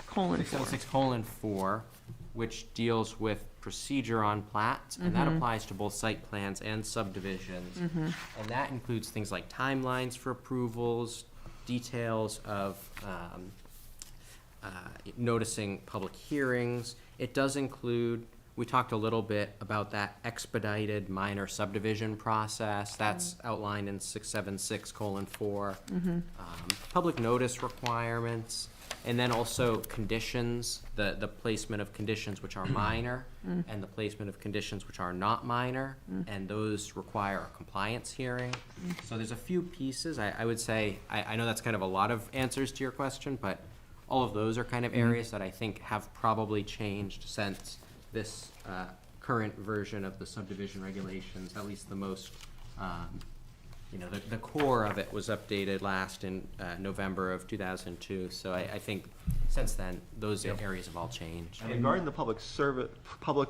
:4. 676:4, which deals with procedure on plats, and that applies to both site plans and subdivisions. And that includes things like timelines for approvals, details of noticing public hearings. It does include, we talked a little bit about that expedited minor subdivision process. That's outlined in 676:4. Public notice requirements, and then also conditions, the placement of conditions which are minor, and the placement of conditions which are not minor, and those require a compliance hearing. So there's a few pieces. I would say, I know that's kind of a lot of answers to your question, but all of those are kind of areas that I think have probably changed since this current version of the subdivision regulations, at least the most, the core of it was updated last in November of 2002. So I think since then, those areas have all changed. And regarding the public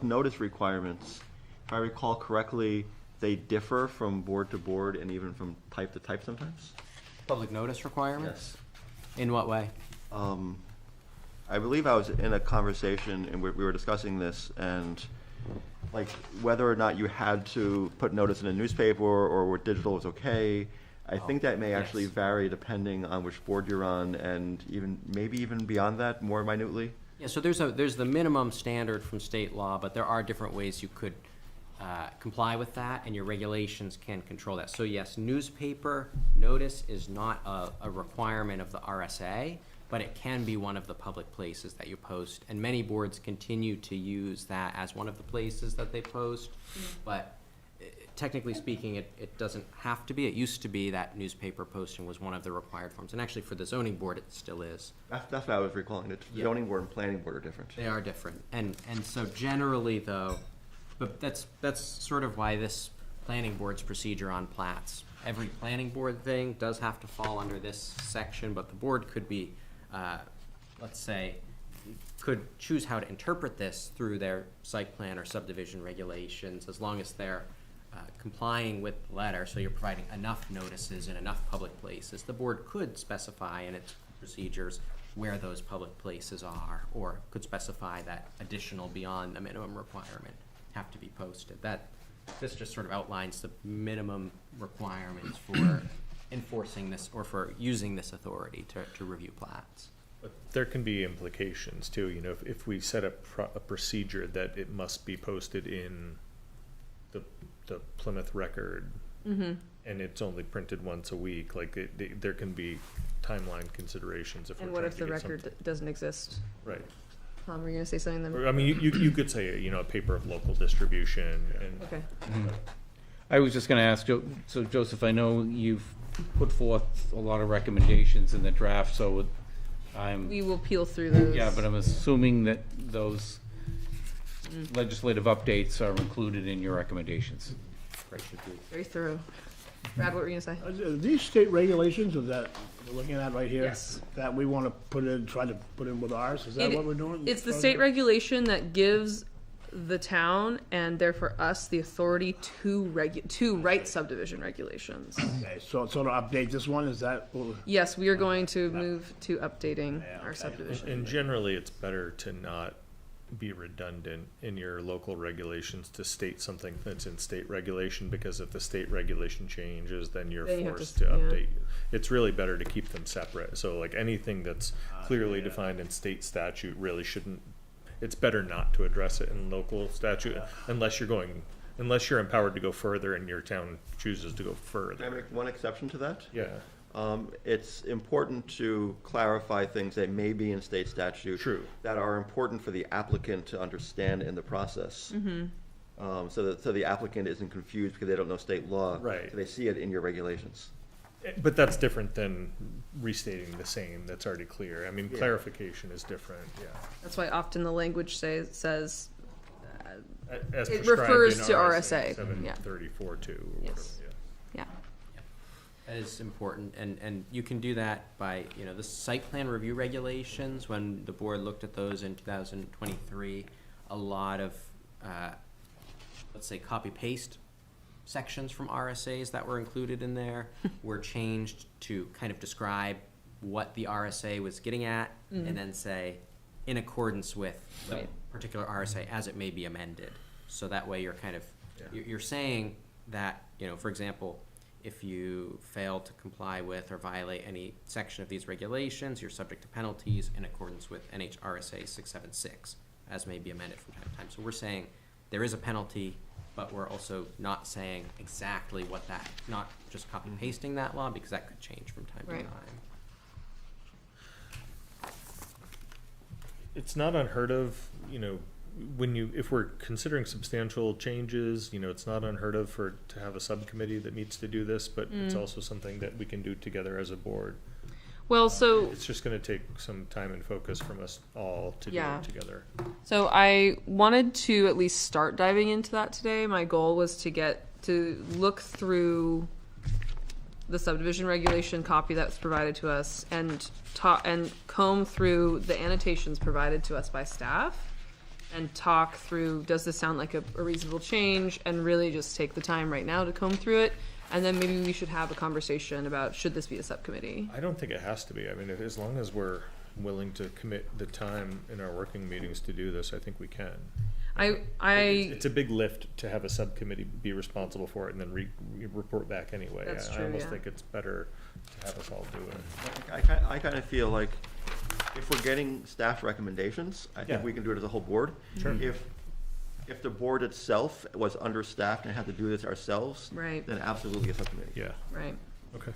notice requirements, if I recall correctly, they differ from board to board and even from type to type sometimes? Public notice requirements? In what way? I believe I was in a conversation and we were discussing this, and like whether or not you had to put notice in a newspaper or what digital was okay. I think that may actually yes. vary depending on which board you're on, and maybe even beyond that, more minutely. Yeah, so there's the minimum standard from state law, but there are different ways you could comply with that, and your regulations can control that. So yes, newspaper notice is not a requirement of the RSA, but it can be one of the public places that you post. And many boards continue to use that as one of the places that they post. But technically speaking, it doesn't have to be. It used to be that newspaper posting was one of the required forms. And actually for the zoning board, it still is. That's what I was recalling. The Yeah. zoning board and planning board are different. They are different. And so generally though, but that's sort of why this planning board's procedure on plats. Every planning board thing does have to fall under this section, but the board could be, let's say, could choose how to interpret this through their site plan or subdivision regulations, as long as they're complying with the letter, so you're providing enough notices in enough public places. The board could specify in its procedures where those public places are, or could specify that additional beyond the minimum requirement have to be posted. This just sort of outlines the minimum requirements for enforcing this, or for using this authority to review plats. But there can be implications too, if we set up a procedure that it must be posted in the Plymouth Record, and it's only printed once a week, like, there can be timeline considerations if we're And what trying if to the get record something. doesn't exist? Right. Were you gonna say something then? Or, I mean, you could say, you know, a paper of local distribution and. Okay. I was just gonna ask, so Joseph, I know you've put forth a lot of recommendations in the draft, so I'm, We will peel through those. yeah, but I'm assuming that those legislative updates are included in your recommendations. Very thorough. Brad, what were you gonna say? These state regulations that we're looking at right here, Yes. that we want to try to put in with ours, is that what we're doing? It's the state regulation that gives the town and therefore us the authority to write subdivision regulations. Okay, so to update this one, is that, Yes, we are going to move to updating our okay. subdivision. And generally, it's better to not be redundant in your local regulations to state something that's in state regulation, because if the state regulation changes, then you're Then you have forced to- to yeah. update. It's really better to keep them separate. So like anything that's clearly defined in state statute really shouldn't, it's better not to address it in local statute unless you're empowered to go further and your town chooses to go Can I further. make one exception to that? Yeah, It's important to clarify things that may be in state statute. True. That are important for the applicant to understand in the process. So the applicant isn't confused because they don't know state law. Right. So they see it in your regulations. but that's different than restating the same, that's already clear. I mean, Yeah. clarification is different, yeah. That's why often the language says, As It prescribed refers in to RSA, yeah. 734-2 or whatever, Yes. yeah. yeah. That is important, and you can do that by, you know, the site plan review regulations, when the board looked at those in 2023, a lot of, let's say, copy-paste sections from RSAs that were included in there were changed to kind of describe what the RSA was getting at, and then say, in accordance with the Right. particular RSA as it may be amended. So that way you're kind of, you're saying that, you know, for example, if you fail to comply with or violate any section of these regulations, you're subject to penalties in accordance with NHRSA 676, as may be amended from time to time. So we're saying there is a penalty, but we're also not saying exactly what that, not just copy and pasting that law, because that could change from time to Right. time. It's not unheard of, you know, if we're considering substantial changes, you know, it's not unheard of to have a subcommittee that meets to do this, but it's also something that we can do together as a board. Well, so It's just gonna take some time and focus from us all to do Yeah. it together. So I wanted to at least start diving into that today. My goal was to look through the subdivision regulation copy that's provided to us and comb through the annotations provided to us by staff and talk through, does this sound like a reasonable change, and really just take the time right now to comb through it. And then maybe we should have a conversation about, should this be a subcommittee? I don't think it has to be. I mean, as long as we're willing to commit the time in our working meetings to do this, I think we can. It's a big lift to have a subcommittee be responsible for it and then report back anyway. That's I true, almost yeah. think it's better to have us all do it. I kind of feel like if we're getting staff recommendations, I think Yeah. we can do it as a whole board. Sure. If the board itself was understaffed and had to do this ourselves, Right. then absolutely a subcommittee. Yeah, Right. okay.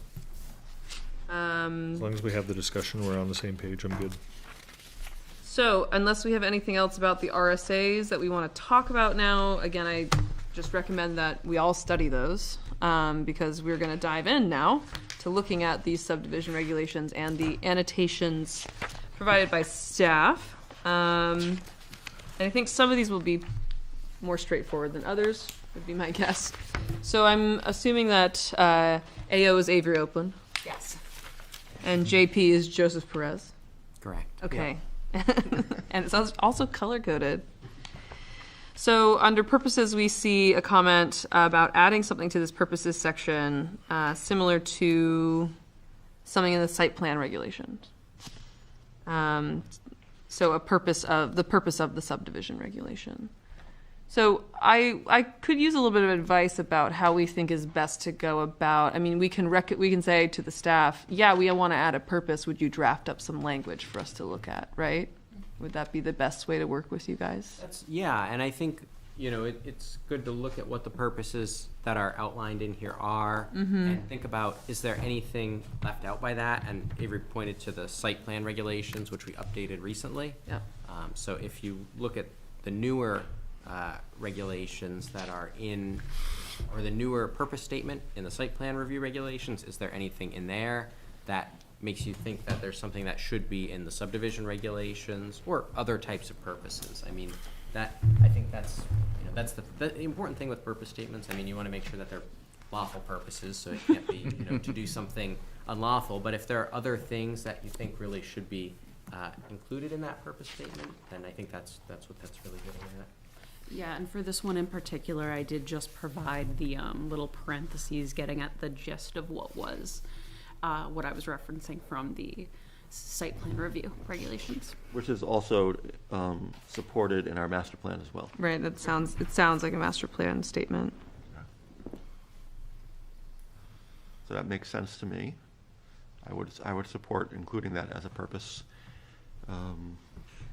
As long as we have the discussion, we're on the same page, I'm good. So, unless we have anything else about the RSAs that we want to talk about now, again, I just recommend that we all study those, because we're going to dive in now to looking at these subdivision regulations and the annotations provided by staff. And I think some of these will be more straightforward than others, would be my guess. So I'm assuming that AO is Avery Oakland. Yes. And JP is Joseph Perez. Correct. Okay. And it's also color-coded. So under purposes, we see a comment about adding something to this purposes section similar to something in the site plan regulations. So the purpose of the subdivision regulation. So I could use a little bit of advice about how we think is best to go about. I mean, we can say to the staff, yeah, we want to add a purpose. Would you draft up some language for us to look at, right? Would that be the best way to work with you guys? Yeah, and I think, you know, it's good to look at what the purposes that are outlined in here are, and think about, is there anything left out by that? And Avery pointed to the site plan regulations, which we updated recently. Yeah. So if you look at the newer regulations that are in, or the newer purpose statement in the site plan review regulations, is there anything in there that makes you think that there's something that should be in the subdivision regulations or other types of purposes? I mean, I think that's, you know, that's the important thing with purpose statements. I mean, you want to make sure that they're lawful purposes, so it can't be, you know, to do something unlawful. But if there are other things that you think really should be included in that purpose statement, then I think that's what that's really getting at. Yeah, and for this one in particular, I did just provide the little parentheses getting at the gist of what was, what I was referencing from the site plan review regulations. Which is also supported in our master plan as well. Right, it sounds like a master plan statement. So that makes sense to me. I would support including that as a purpose.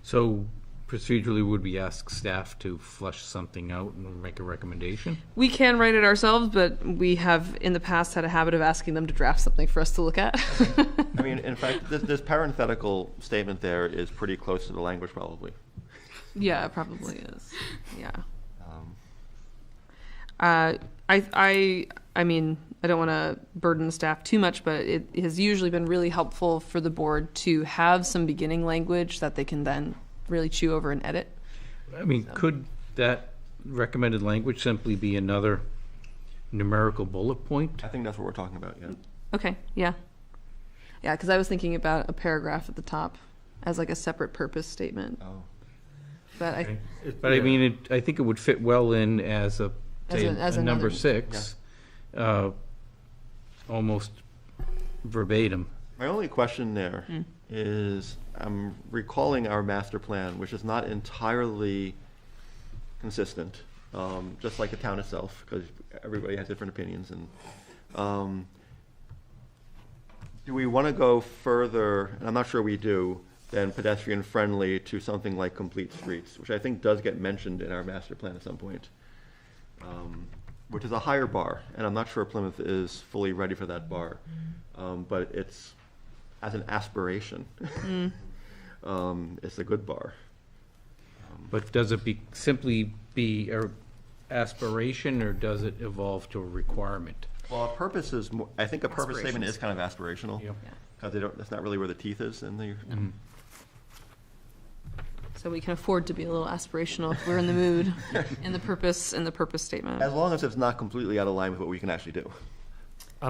So procedurally, would we ask staff to flush something out and make a recommendation? We can write it ourselves, but we have in the past had a habit of asking them to draft something for us to look at. I mean, in fact, this parenthetical statement there is pretty close to the language, probably. Yeah, it probably is. Yeah. I mean, I don't want to burden the staff too much, but it has usually been really helpful for the board to have some beginning language that they can then really chew over and edit. I mean, could that recommended language simply be another numerical bullet point? I think that's what we're talking about, yeah. Okay, yeah. Yeah, because I was thinking about a paragraph at the top as like a separate purpose statement. Oh. But Okay. But I mean, I think it would fit well in as a, say, As a number another- 6, almost verbatim. My only question there is, I'm recalling our master plan, which is not entirely consistent, just like the town itself, because everybody has different opinions. And do we want to go further, and I'm not sure we do, than pedestrian-friendly to something like complete streets, which I think does get mentioned in our master plan at some point, which is a higher bar, and I'm not sure Plymouth is fully ready for that bar, but it's, as an aspiration, it's a good bar. But does it simply be an aspiration, or does it evolve to a requirement? Well, a purpose is, I think a purpose statement is kind of aspirational, Yep. because that's not really where the teeth is in the. So we can afford to be a little aspirational if we're in the mood in the purpose statement. As long as it's not completely out of line with what we can actually do.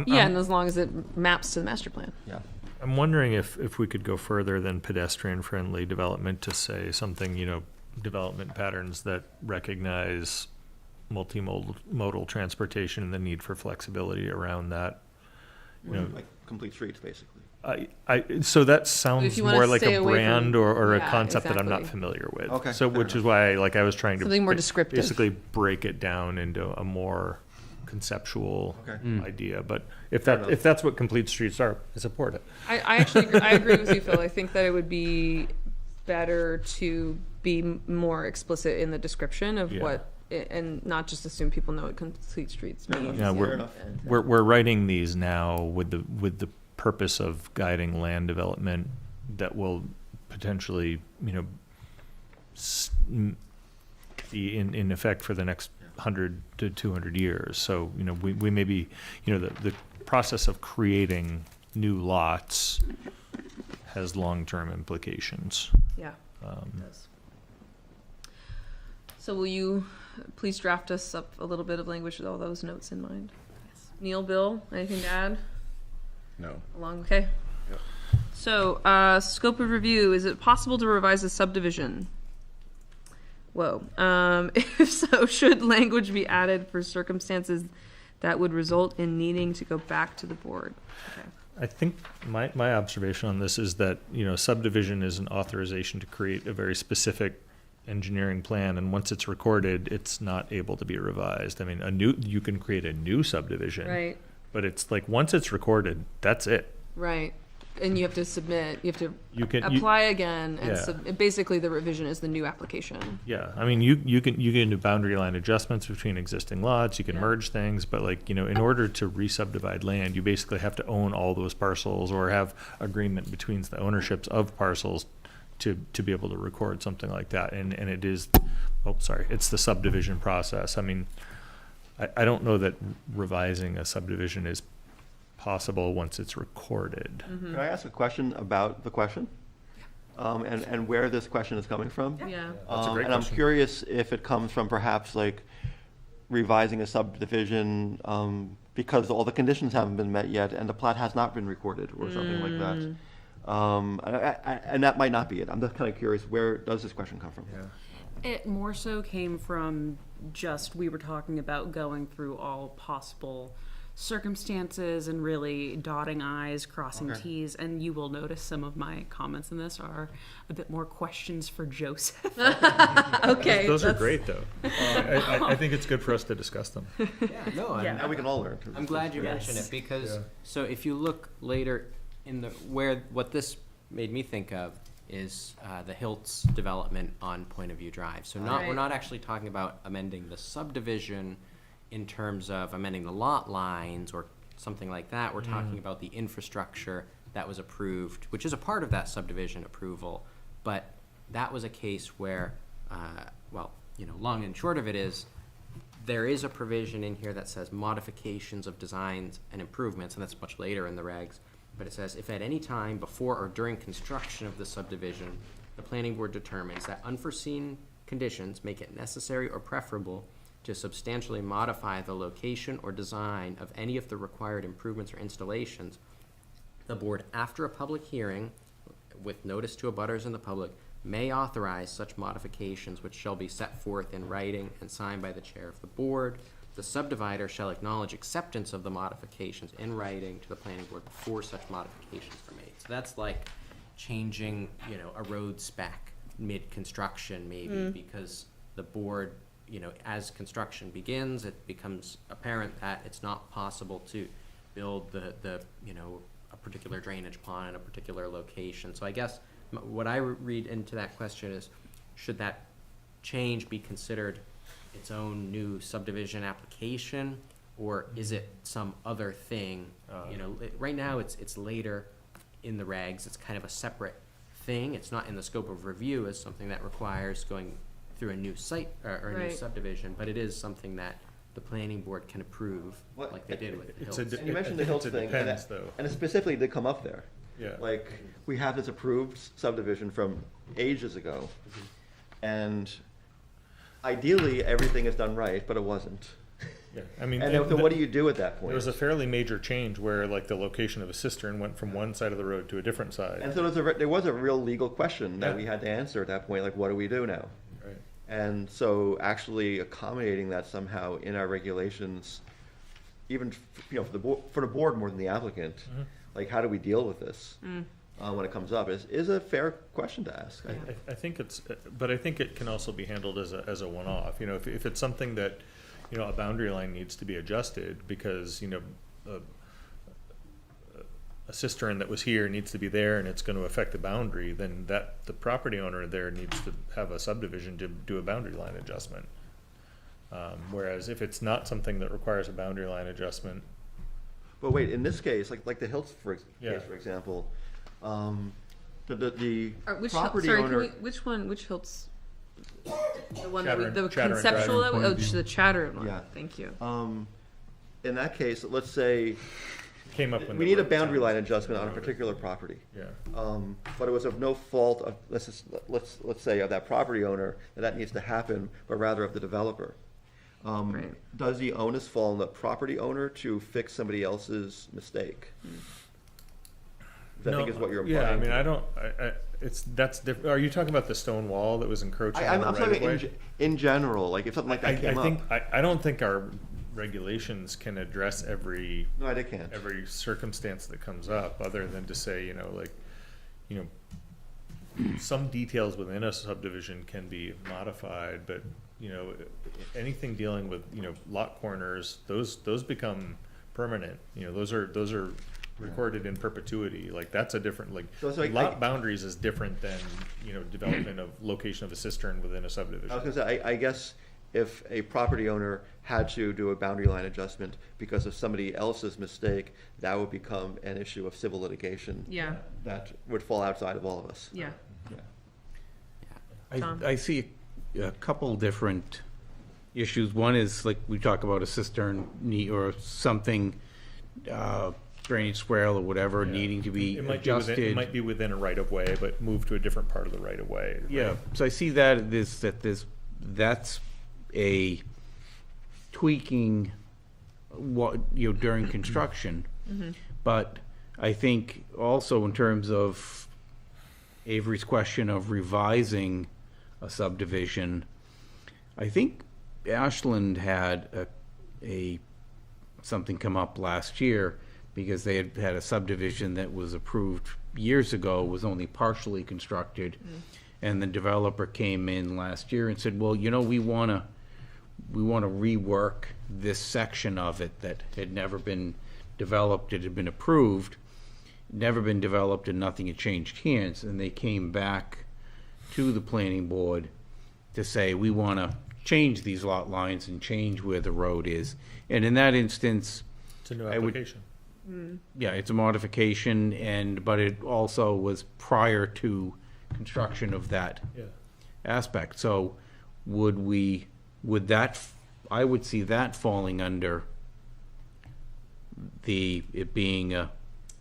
Yeah, and as long as it maps to the master plan. Yeah. I'm wondering if we could go further than pedestrian-friendly development to say something, you know, development patterns that recognize multimodal transportation and the need for flexibility around that. You know, Like complete streets, basically. so that sounds you wanna more like stay a away brand from- or a Yeah, concept that I'm not exactly. familiar with. Okay, So, fair which is why, I was trying to Something more descriptive. basically break it down into a more conceptual Okay. idea. But if Fair that enough. if that's what complete streets are, I support it. I actually I agree with you, Phil. I think that it would be better to be more explicit in the description of Yeah. what, and not just assume people know what complete streets means. Yeah, Fair enough. We're writing these now with the purpose of guiding land development that will potentially, you know, be in effect for the next 100 to 200 years. So, you know, we may be, you know, the process of creating new lots has long-term implications. Yeah. It does. So will you please draft us up a little bit of language with all those notes in mind? Neil, Bill, anything to add? No. Okay. So, scope of review, is it possible to revise a subdivision? Whoa. If so, should language be added for circumstances that would result in needing to go back to the board? Okay. I think my observation on this is that, you know, subdivision is an authorization to create a very specific engineering plan, and once it's recorded, it's not able to be revised. I mean, you can create a new subdivision, Right. but it's like, once it's recorded, that's it. Right. And you have to submit, you have to You can- apply again, and Yeah. basically the revision is the new application. Yeah, I mean, you can do boundary line adjustments between existing lots, you can Yeah. merge things, but like, in order to re-subdivide land, you basically have to own all those parcels or have agreement between the ownerships of parcels to be able to record something like that, and it is, it's the subdivision process. I mean, I don't know that revising a subdivision is possible once it's recorded. Can I ask a question about the question? And where this question is coming from? Yeah. That's a great And I'm question. curious if it comes from perhaps like revising a subdivision because all the conditions haven't been met yet and the plat has not been recorded or something like that. And that might not be it. I'm just kind of curious, where does this question come from? It more so came from just, we were talking about going through all possible circumstances and really dotting I's, crossing Okay. T's, and you will notice some of my comments in this are a bit more questions for Joseph. Okay. Those are that's- great, though. I think it's good for us to discuss them. Yeah, no, Yeah. And we can all learn. I'm glad you Yes. mentioned it because, Yeah. so if you look later in what this made me think of is the Hiltz development on Point of View Drive. So we're Right. not actually talking about amending the subdivision in terms of amending the lot lines or something like that. We're talking about the infrastructure that was approved, which is a part of that subdivision approval. But that was a case where, long and short of it is, there is a provision in here that says modifications of designs and improvements, and that's much later in the regs. But it says, if at any time before or during construction of the subdivision, the planning board determines that unforeseen conditions make it necessary or preferable to substantially modify the location or design of any of the required improvements or installations, the board, after a public hearing, with notice to abutters and the public, may authorize such modifications which shall be set forth in writing and signed by the chair of the board. The subdivider shall acknowledge acceptance of the modifications in writing to the planning board before such modifications are made. So that's like changing, a road spec mid-construction maybe, because the board, as construction begins, it becomes apparent that it's not possible to build a particular drainage pond in a particular location. So I guess what I read into that question is, should that change be considered its own new subdivision application, or is it some other thing? Right now it's later in the regs. It's kind of a separate thing. It's not in the scope of review as something that requires going through a new site or a new Right. subdivision, but it is something that the planning board can approve, What- like they did with the It's Hills. And you mentioned I the think Hills it thing, and depends, that- though. and it specifically did come up there. Yeah. Like, we have this approved subdivision from ages ago, and ideally, everything is done right, but it wasn't. Yeah, I mean, And then what do you do at that point? There was a fairly major change where like the location of a cistern went from one side of the road to a different side. And so there was a real legal question that Yeah. we had to answer at that point, like, what do we do now? Right. And so actually accommodating that somehow in our regulations, even, for the board more than the applicant, like, how do we deal with this? When it comes up, is a fair question to ask. I think but I think it can also be handled as a one-off. If it's something that, a boundary line needs to be adjusted because, a cistern that was here needs to be there and it's going to affect the boundary, then the property owner there needs to have a subdivision to do a boundary line adjustment. Whereas if it's not something that requires a boundary line adjustment, But wait, in this case, like the Hiltz Yeah. case, for example, the Which property sorry, owner. which Hiltz? The one Chatter- the Chatter and conceptual Drive. that the Chatter one. Yeah. Thank you. In that case, let's say came up when we the need a road boundary line sounds- adjustment on a particular property. Yeah. But it was of no fault of, let's say of that property owner that needs to happen, but rather of the developer. Right. Does the onus fall on the property owner to fix somebody else's mistake? I think is what you're implying. Yeah, I mean, I don't, that's different. Are you talking about the stone wall that was encroaching on I'm the right talking of way? in general, like if something like that came up. I don't think our regulations can address every No, they can't. circumstance that comes up, other than to say, some details within a subdivision can be modified, but, anything dealing with, lot corners, those become permanent. Those are recorded in perpetuity, like, that's a different, like, So it's like- lot boundaries is different than, you know, development of location of a cistern within a subdivision. I was gonna say, I guess if a property owner had to do a boundary line adjustment because of somebody else's mistake, that would become an issue of civil litigation. Yeah, That would fall outside of all of us. yeah. I, Tom? I see a couple different issues. One is, like, we talk about a cistern or something, drainage swale or whatever, Yeah. needing to be It might be adjusted. within, it might be within a right of way, but move to a different part of the right of way. Yeah, so I see that that's a tweaking what, you know, during construction. But I think also in terms of Avery's question of revising a subdivision, I think Ashland had something come up last year because they had a subdivision that was approved years ago, was only partially constructed. And the developer came in last year and said, well, you know, we want to rework this section of it that had never been developed. It had been approved, never been developed, and nothing had changed hands. And they came back to the planning board to say, we want to change these lot lines and change where the road is. And in that instance, It's a new I would- application. yeah, it's a modification, but it also was prior to construction of that Yeah. aspect. So I would see that falling under it being a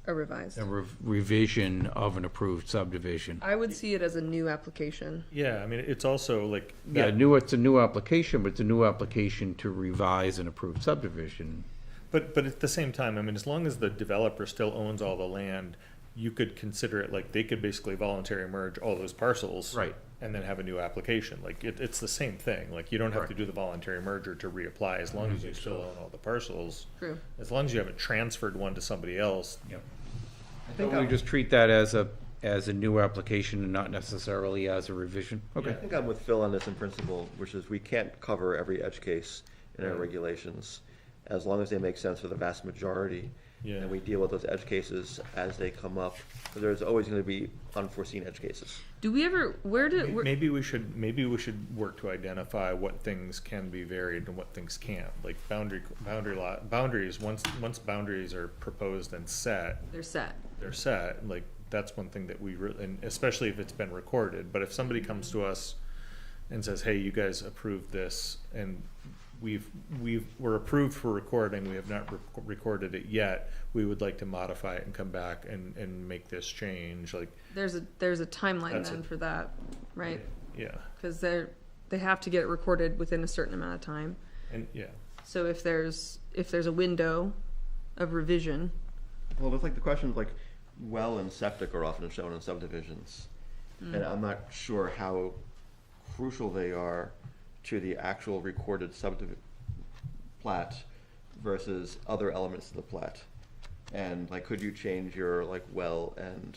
revised. revision of an approved subdivision. I would see it as a new application. Yeah, I mean, it's also like. Yeah, that- it's a new application, but it's a new application to revise an approved subdivision. But at the same time, I mean, as long as the developer still owns all the land, you could consider it like they could basically voluntarily merge all those parcels. Right. And then have a new application. Like, it's the same thing. Like, you don't have to Correct. do the voluntary merger to reapply as long as you still own all the parcels. True. As long as you haven't transferred one to somebody else. Yep. I think So we just treat that as a new application and not necessarily as a revision? I Okay. think I'm with Phil on this in principle, which is we can't cover every edge case in our regulations, as long as they make sense for the vast majority. Yeah. And we deal with those edge cases as they come up. But there's always going to be unforeseen edge cases. Do we ever, Maybe we should work to identify what things can be varied and what things can't. Like boundaries, once boundaries are proposed and set, they're set. they're set, like, that's one thing that we really, and especially if it's been recorded, but if somebody comes to us and says, hey, you guys approved this, and we're approved for recording, we have not recorded it yet, we would like to modify it and come back and make this change, like, There's a timeline That's then it. for that, right? yeah, Because they have to get it recorded within a certain amount of time. and, yeah. So if there's a window of revision, Well, it's like the questions like well and septic are often shown in subdivisions. And I'm not sure how crucial they are to the actual recorded plat versus other elements of the plat. And like, could you change your like well and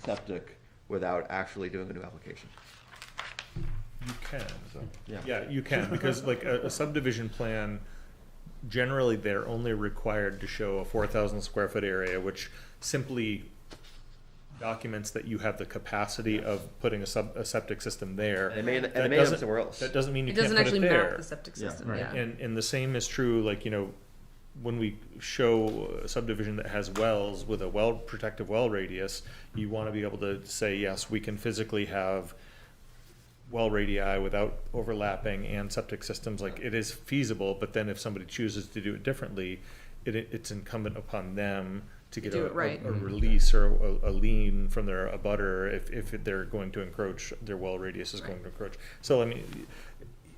septic without actually doing a new application? You can. Yeah. Yeah, you can, because like a subdivision plan, generally they're only required to show a 4,000 square foot area, which simply documents that you have the capacity of putting a septic system there. And they may That have doesn't- somewhere else. That doesn't mean you it can't doesn't put actually it map there. the septic Yeah. system. Right. Yeah. And the same is true, like, you know, when we show a subdivision that has wells with a protective well radius, you want to be able to say, yes, we can physically have well radii without overlapping and septic systems, like, it is feasible, but then if somebody chooses to do it differently, it's incumbent upon them to get do it right. a release or a lien from their abutter if they're going to encroach, their well radius is going to encroach. So, I mean,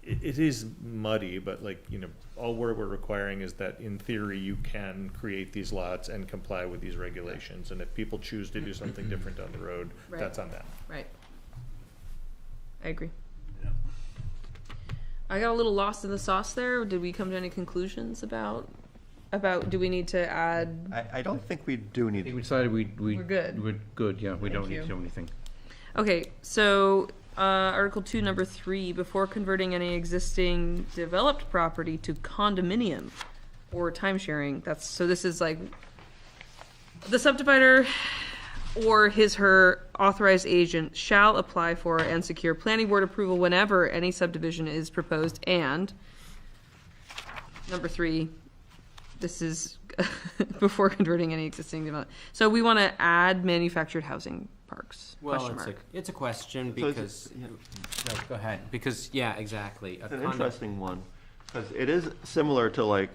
it is muddy, but like, you know, all we're requiring is that in theory you can create these lots and comply with these regulations, and if people choose to do something different down the road, Right. that's on them. Right. I agree. I got a little lost in the sauce there. Did we come to any conclusions about do we need to add? I don't think we do I need. think we decided We're good. We're good, yeah, we don't need you. to do anything. Okay, so Article 2, Number 3, before converting any existing developed property to condominium or time sharing. So this is like the subdivider or her authorized agent shall apply for and secure planning board approval whenever any subdivision is proposed. And number 3, this is before converting any existing development. So we want to add manufactured housing parks. Well, it's a question So because, no, go ahead, because, yeah, exactly. It's an interesting one, because it is similar to like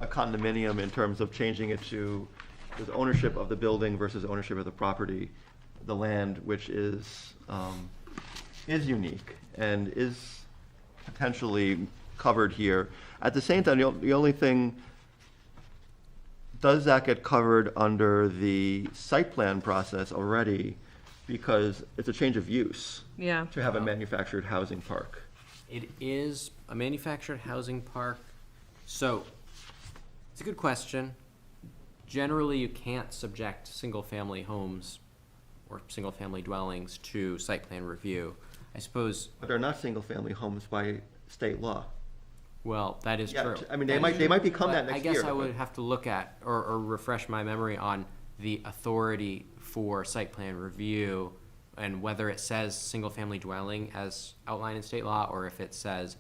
a condominium in terms of changing it to there's ownership of the building versus ownership of the property, the land, which is unique and is potentially covered here. At the same time, the only thing, does that get covered under the site plan process already? Because it's a change of use Yeah. to have a manufactured housing park. It is a manufactured housing park, so it's a good question. Generally, you can't subject single-family homes or single-family dwellings to site plan review. I suppose, But they're not single-family homes by state law. well, that is Yeah, true. I mean, they That might- is they true. might become that But next I guess year, I would but- have to look at, or refresh my memory on the authority for site plan review and whether it says single-family dwelling as outlined in state law, or if it says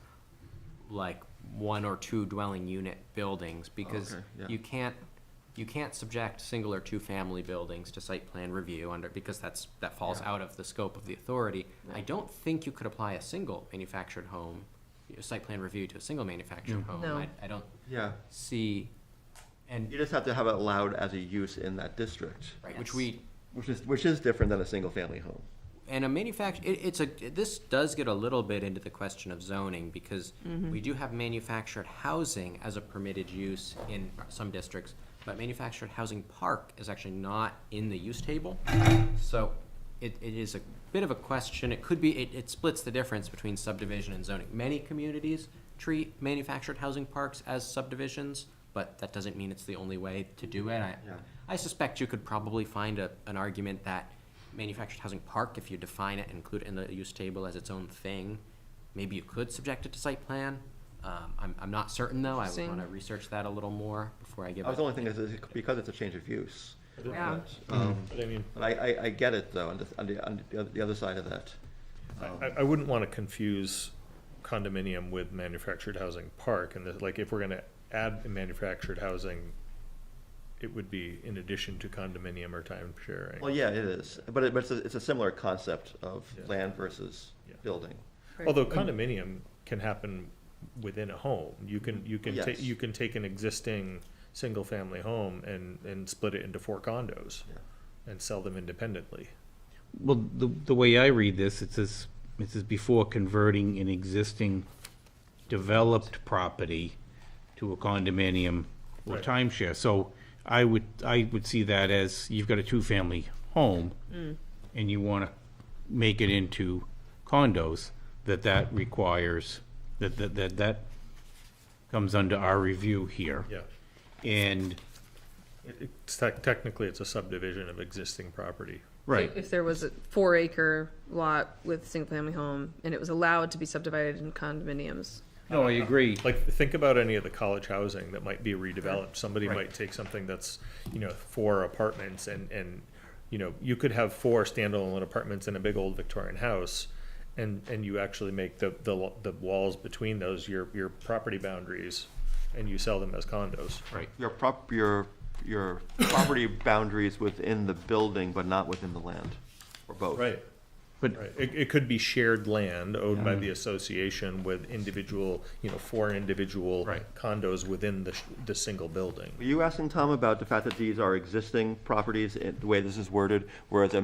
like 1 or 2 dwelling unit buildings, because Okay, yeah. you can't subject single or 2 family buildings to site plan review because that falls out of the scope of the authority. I don't think you could apply a single manufactured home, site plan review to a single manufactured home. No. I don't Yeah, see, and, you just have to have it allowed as a use in that district, right, which is different than a single-family home. and a this does get a little bit into the question of zoning, because we do have manufactured housing as a permitted use in some districts, but manufactured housing park is actually not in the use table. So it is a bit of a question. It could be, it splits the difference between subdivision and zoning. Many communities treat manufactured housing parks as subdivisions, but that doesn't mean it's the only way to do it. I suspect you could probably find an argument that manufactured housing park, if you define it and include it in the use table as its own thing, maybe you could subject it to site plan. I'm not certain, though. I would Interesting. want to research that a little more before I give I was it. only thinking is because it's a change of use. Yeah. But I mean, But I get it, though, on the other side of that. I wouldn't want to confuse condominium with manufactured housing park, and like, if we're gonna add a manufactured housing, it would be in addition to condominium or time sharing. Well, yeah, it is, but it's a similar concept of Yeah. land versus Yeah. building. Although condominium can happen within a home. You can Yes. you can take an existing single-family home and split it into 4 condos Yeah. and sell them independently. Well, the way I read this, it says before converting an existing developed property to a condominium or Right. timeshare. So I would see that as you've got a 2-family home and you want to make it into condos, that requires, that comes under our review here. Yeah. And, Technically, it's a subdivision of existing property. right, If there was a 4-acre lot with single-family home and it was allowed to be subdivided in condominiums. no, I agree. Like, think about any of the college housing that might be redeveloped. Somebody Right. might take something that's, 4 apartments and, you could have 4 standalone apartments in a big old Victorian house, and you actually make the walls between those your property boundaries, and you sell them as condos. Right. Your property boundaries within the building, but not within the land, or both. Right. But Right. It could be shared land owned by the association with individual, 4 individual Right. condos within the single building. Were you asking, Tom, about the fact that these are existing properties, the way this is worded, whereas a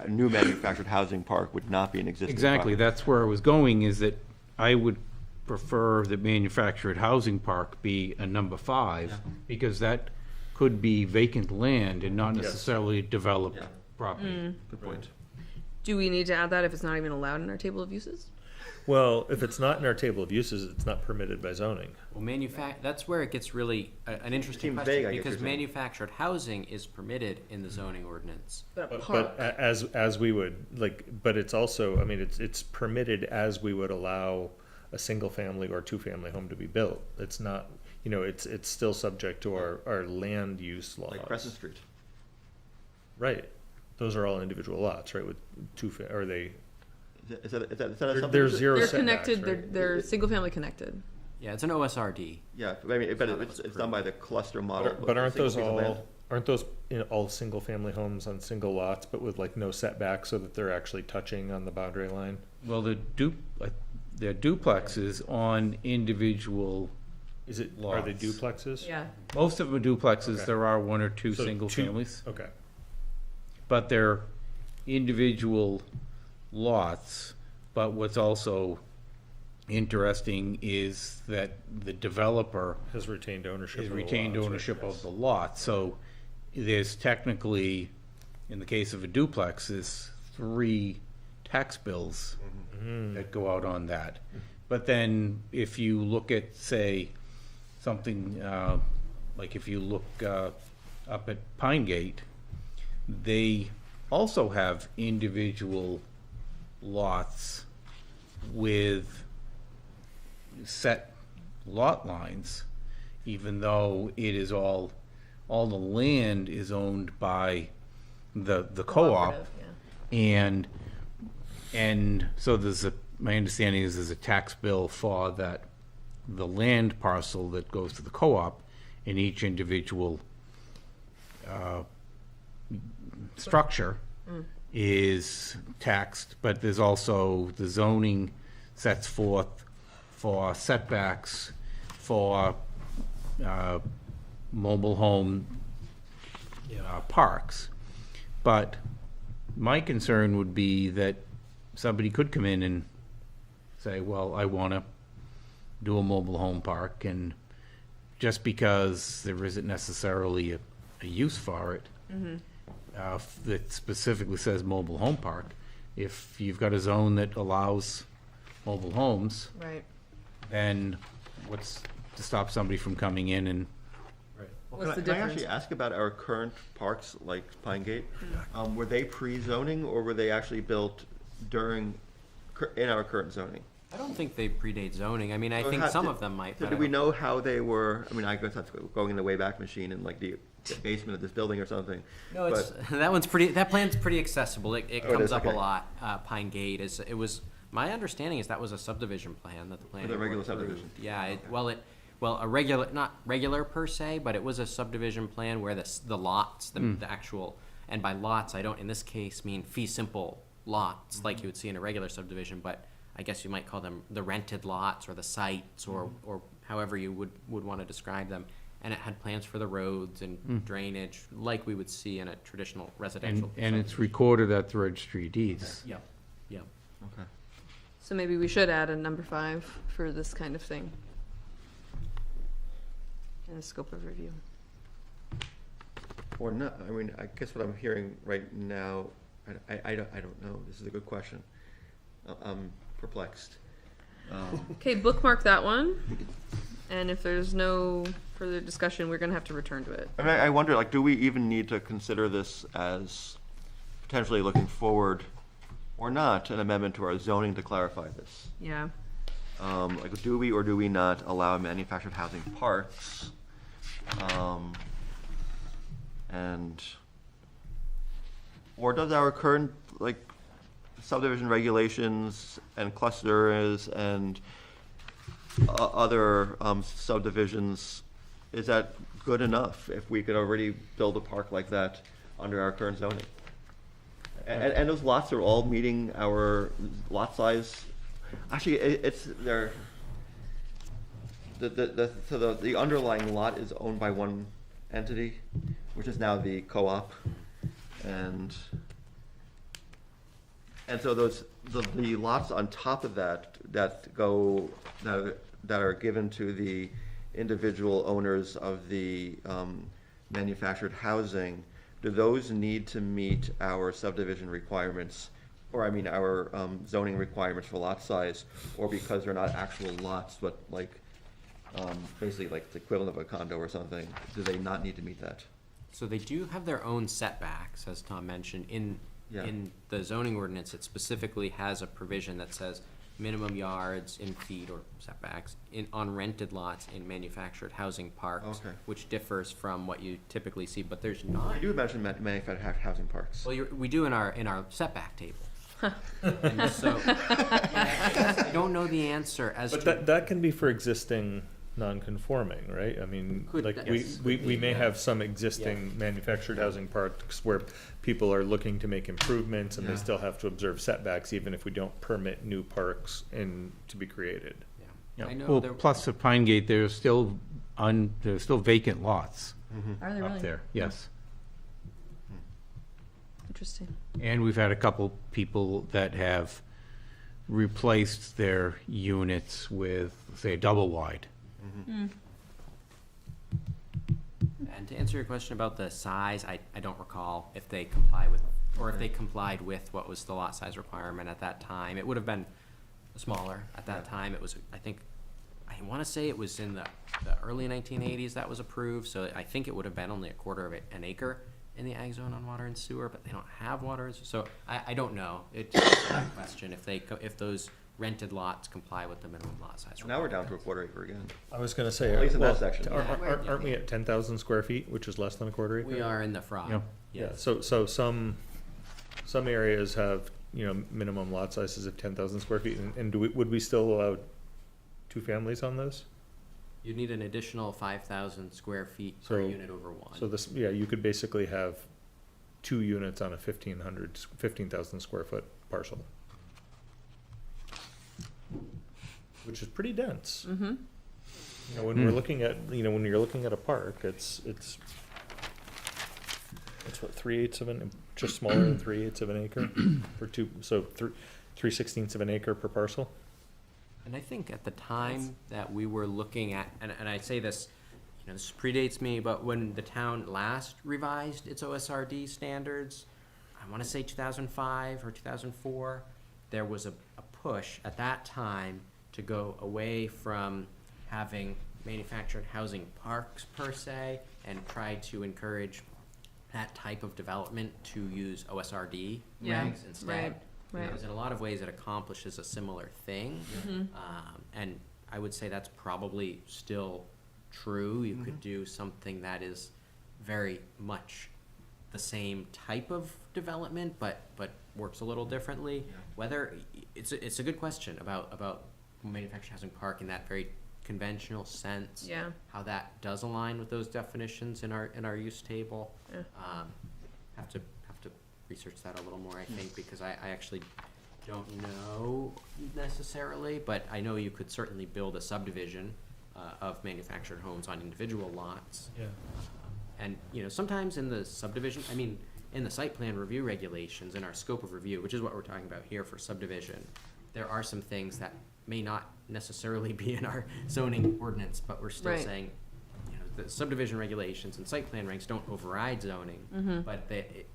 new manufactured housing park would not be an existing exactly, property? that's where I was going, is that I would prefer the manufactured housing park be a number 5, because that could be vacant land and not Yes. necessarily developed Yeah. property. Good point. Do we need to add that if it's not even allowed in our table of uses? Well, if it's not in our table of uses, it's not permitted by zoning. Well, that's where it gets really an interesting Seems question, vague, I guess because you're saying. manufactured housing is permitted in the zoning ordinance. But a But park. as we would, but it's also, I mean, it's permitted as we would allow a single family or 2-family home to be built. It's not, you know, it's still subject to our land use laws. Like Crescent Street. Right. Those are all individual lots, right, with are they, Is that a they're subdivision? zero They're setbacks, connected, right? they're single-family connected. Yeah, it's an OSRD. Yeah, I mean, but it's done by the cluster model. But aren't single those piece of land. aren't those all single-family homes on single lots, but with like no setback so that they're actually touching on the boundary line? Well, they're duplexes on individual, Are they Lots. duplexes? Yeah. most of them are duplexes, Okay. there are one or two So single two- families, Okay. but they're individual lots. But what's also interesting is that the developer Has retained ownership is of the retained lots, right? ownership of the lot, so there's technically, in the case of a duplex, there's 3 tax bills that go out on that. But then, if you look at, say, something, like if you look up at Pine Gate, they also have individual lots with set lot lines, even though it is all the land is owned by the co-op. Cooperative, yeah. And so my understanding is there's a tax bill for the land parcel that goes to the co-op, and each individual structure is taxed, but there's also the zoning sets forth for setbacks for mobile home parks. But my concern would be that somebody could come in and say, well, I want to do a mobile home park, and just because there isn't necessarily a use for it, that specifically says mobile home park, if you've got a zone that allows mobile homes, Right. then what's to stop somebody from coming in and What's the Can I difference? actually ask about our current parks, like Pine Gate? Were they pre-zoning, or were they actually built in our current zoning? I don't think they predate zoning. I mean, I So think how- some did- of them might. So but do I we don't- know how they were, I mean, I guess that's going in the Wayback Machine in like the basement of this building or something. No, it's But- that plan's pretty accessible. It Oh, it comes is? up Okay. a lot. Pine Gate my understanding is that was a subdivision plan that the planning a regular board approved. subdivision? Yeah, a regular, not regular per se, but it was a subdivision plan where the lots, the actual, and by lots, I don't in this case mean fee simple lots like you would see in a regular subdivision, but I guess you might call them the rented lots or the sites or however you would want to describe them. And it had plans for the roads and drainage, like we would see in a traditional residential. and it's recorded at the registry of deeds. Yep, yep. Okay. So maybe we should add a number 5 for this kind of thing. In the scope of review. Or not, I mean, I guess what I'm hearing right now, I don't know, this is a good question. I'm perplexed. Okay, bookmark that one. And if there's no further discussion, we're gonna have to return to it. I mean, I wonder, like, do we even need to consider this as potentially looking forward or not, an amendment to our zoning to clarify this? Yeah. Like, do we or do we not allow manufactured housing parks? Or does our current, like, subdivision regulations and clusters and other subdivisions, is that good enough if we could already build a park like that under our current zoning? And those lots are all meeting our lot size. Actually, the underlying lot is owned by one entity, which is now the co-op, and so the lots on top of that are given to the individual owners of the manufactured housing. Do those need to meet our subdivision requirements, or I mean our zoning requirements for lot size, or because they're not actual lots, but like basically like the equivalent of a condo or something, do they not need to meet that? So they do have their own setbacks, as Tom mentioned. In the zoning ordinance, it specifically has a provision that says minimum yards in feet or setbacks on rented lots in manufactured housing parks, Okay. which differs from what you typically see, but there's not. You do mention manufactured housing parks. Well, we do in our setback table. And so, I don't know the answer as But to. that can be for existing non-conforming, right? I mean, Could- like, yes, we could be, may yeah. have some existing manufactured housing parks where people are looking to make improvements and they Yeah. still have to observe setbacks, even if we don't permit new parks to be created. Yeah. I know Well, there- plus at Pine Gate, there's still vacant lots Are they really? up there, yes. Interesting. And we've had a couple people that have replaced their units with, say, a double wide. And to answer your question about the size, I don't recall if they comply with, or if they complied with what was the lot size requirement at that time. It would have been smaller at that time. It was, I think, I want to say it was in the early 1980s that was approved, so I think it would have been only a quarter of an acre in the ag zone on water and sewer, but they don't have water, so I don't know. It's that question, if those rented lots comply with the minimum lot size. Now we're down to a quarter acre again. I was gonna say, At least in that well, section. aren't we at 10,000 square feet, which is less than a quarter acre? We are in the frog. Yeah. Yeah, Yes. so some areas have, minimum lot sizes of 10,000 square feet, and would we still allow two families on those? You need an additional 5,000 square feet per So- unit over one. So this, you could basically have 2 units on a 15,000 square foot parcel. Which is pretty dense. Mm-hmm. When we're looking at, when you're looking at a park, it's what, 3/8 of just smaller than 3/8 of an acre for two, so 3/16 of an acre per parcel? And I think at the time that we were looking at, and I say this, this predates me, but when the town last revised its OSRD standards, I want to say 2005 or 2004, there was a push at that time to go away from having manufactured housing parks per se and try to encourage that type of development to use OSRD Yeah, regs instead. right. Because in a lot of ways it accomplishes a similar thing. And I would say that's probably still true. You could do something that is very much the same type of development, but works a little differently. Whether, it's a good question about manufactured housing park in that very conventional sense. Yeah. How that does align with those definitions in our use table. Yeah. Have to research that a little more, I think, because I actually don't know necessarily, but I know you could certainly build a subdivision of manufactured homes on individual lots. Yeah. And, sometimes in the subdivision, in the site plan review regulations, in our scope of review, which is what we're talking about here for subdivision, there are some things that may not necessarily be in our zoning ordinance, but we're still Right. saying, the subdivision regulations and site plan regs don't override zoning, but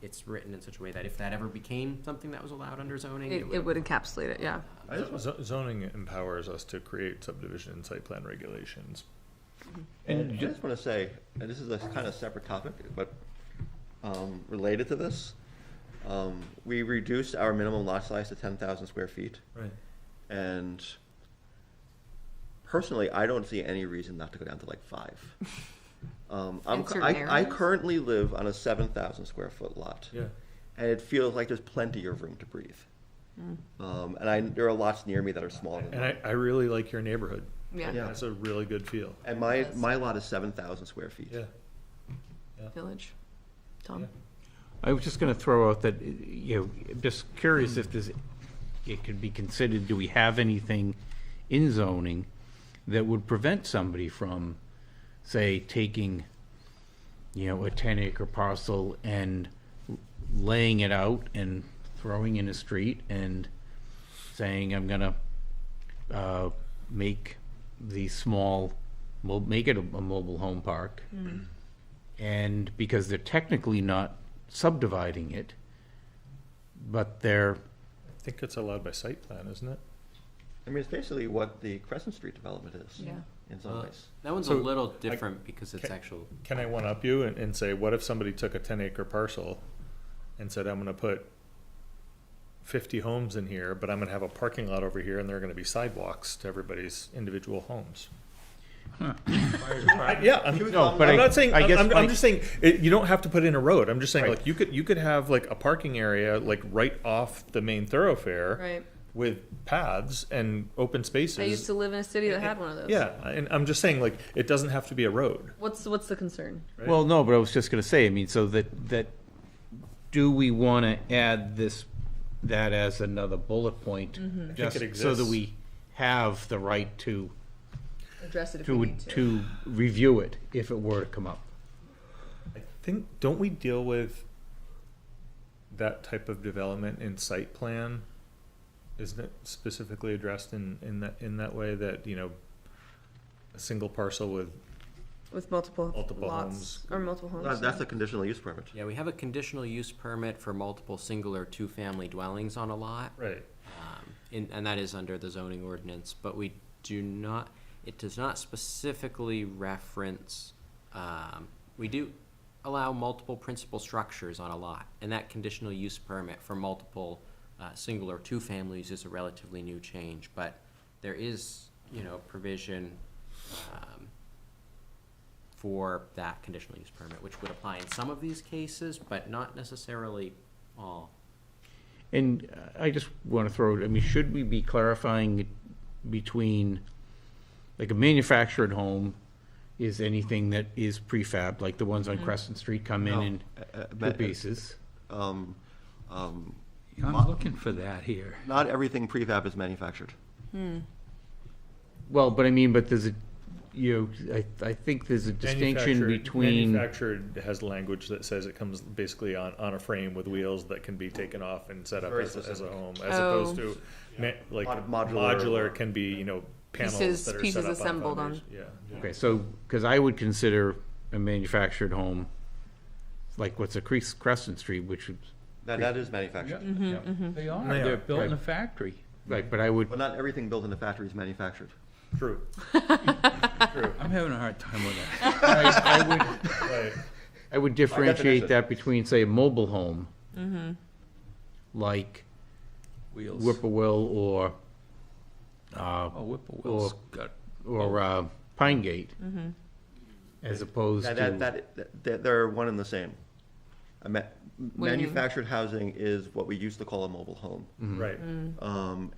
it's written in such a way that if that ever became something that was alled under zoning, It would encapsulate it, yeah. Zoning empowers us to create subdivision and site plan regulations. And I just want to say, and this is a kind of separate topic, but related to this, we reduced our minimum lot size to 10,000 square feet. Right. And personally, I don't see any reason not to go down to like 5. In certain I areas? currently live on a 7,000 square foot lot. Yeah. And it feels like there's plenty of room to breathe. And there are lots near me that are smaller than And that. I really like your neighborhood. Yeah. Yeah. That's a really good feel. And my lot is 7,000 square feet. Yeah. Village. Tom? Yeah. I was just going to throw out that, just curious if it could be considered, do we have anything in zoning that would prevent somebody from, say, taking, a 10-acre parcel and laying it out and throwing in a street and saying, I'm going to make these small, make it a mobile home park. And because they're technically not subdividing it, but they're, I think it's allowed by site plan, isn't it? I mean, it's basically what the Crescent Street development is. Yeah. In some ways. that one's a So, little different because it's can- actual. Can I one-up you and say, what if somebody took a 10-acre parcel and said, I'm gonna put 50 homes in here, but I'm gonna have a parking lot over here and there are gonna be sidewalks to everybody's individual homes. Yeah, but I'm not saying, I guess I'm just saying, you don't have to put in a road. I'm just saying, Right. like, you could have like a parking area, like right off the main thoroughfare. Right. With paths and open spaces. I used to live in a city that had one of those. Yeah, and I'm just saying, like, it doesn't have to be a road. What's the concern? Right? Well, no, but I was just gonna say, I mean, so that do we wanna add that as another bullet point? Mm-hmm. Just it so that exists. we have the right to, Address it if we need to review it if it were to come up. I think, don't we deal with that type of development in site plan? Isn't it specifically addressed in that way that, you know, a single parcel with With multiple Multiple lots homes. or multiple homes. That's a conditional use permit. Yeah, we have a conditional use permit for multiple single or two-family dwellings on a lot. right? And that is under the zoning ordinance, but we do not, it does not specifically reference, we do allow multiple principal structures on a lot, and that conditional use permit for multiple, single or two families is a relatively new change, but there is, you know, provision, for that conditional use permit, which would apply in some of these cases, but not necessarily all. And I just want to throw, I mean, should we be clarifying it between, like, a manufactured home is anything that is prefab, like the ones on Crescent Street come in in two pieces? Um, I'm looking for that here. Not everything prefab is manufactured. Well, but I mean, but there's a, you know, I think there's a distinction between, Manufactured has language that says it comes basically on a frame with wheels that can be taken off and set up Very as a specific. home, as Oh. opposed to, like, Modular. modular can be, you know, panels Pieces- that are pieces set up assembled on- foundation. Yeah. okay, so, because I would consider a manufactured home, like what's a Crescent Street, which would, That is manufactured. They are, They they're are, built in right. a factory. right, but I would, But not everything built in a factory is manufactured. True. I'm having a hard time with that. I would, Right. I would differentiate definition. that between, say, a mobile home, like Wheels. Whippoorwill or, Oh, Whippoorwill's got, Pine Gate, as opposed to, They're one and the same. A do you mean? manufactured housing is what we used to call a mobile home. Right.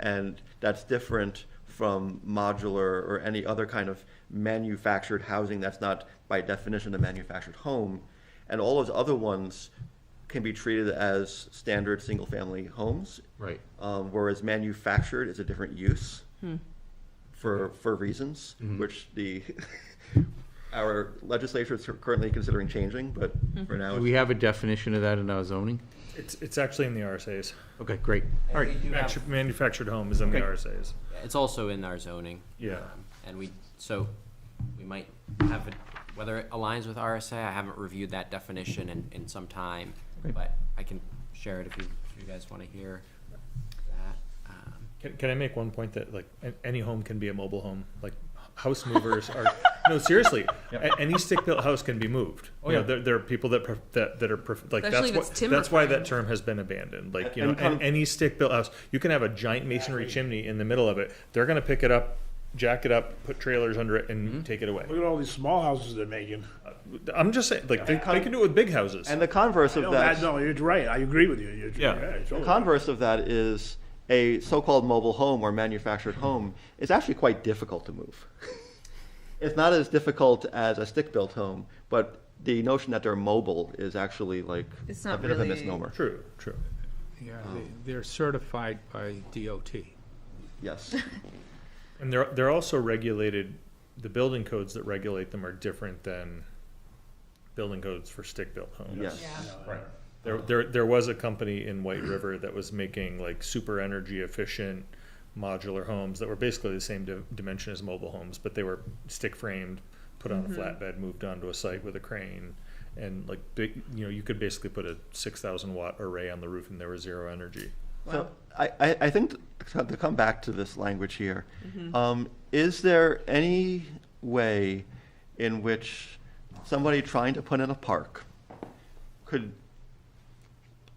And that's different from modular or any other kind of manufactured housing that's not by definition a manufactured home. And all those other ones can be treated as standard single-family homes. right. Whereas manufactured is a different use for reasons, which our legislature is currently considering changing, but for now. Do we have a definition of that in our zoning? It's actually in the RSA's. Okay, great. All right. Manufactured home is in the Okay. RSA's. It's also in our zoning. Yeah. And we might have it, whether it aligns with RSA, I haven't reviewed that definition in some time, Okay. but I can share it if you guys want to hear that. Can I make one point that, like, any home can be a mobile home? Like, house movers are, no, seriously, any stick-built house can be moved. Oh, You know, yeah. there are people that are, like, Especially that's if it's timber that's why that framed. term has been abandoned. Like, you know, And any stick-built house, you can have a giant masonry chimney in the middle of it. They're gonna pick it up, jack it up, put trailers under it, and take it away. Look at all these small houses they're making. I'm just saying, like, they can do it with big houses. And the converse of No, that. no, you're right. I agree with you. Yeah. The totally. converse of that is a so-called mobile home or manufactured home is actually quite difficult to move. It's not as difficult as a stick-built home, but the notion that they're mobile is actually like It's a not bit of a really- misnomer. True. yeah, they're certified by DOT. Yes. And they're also regulated, the building codes that regulate them are different than building codes for stick-built homes. Yes. There was a company in White River that was making like super energy efficient modular homes that were basically the same dimension as mobile homes, but they were stick framed, put on a flatbed, moved onto a site with a crane, and like big, you know, you could basically put a 6,000 watt array on the roof and there was zero energy. So I think to come back to this language here, is there any way in which somebody trying to put in a park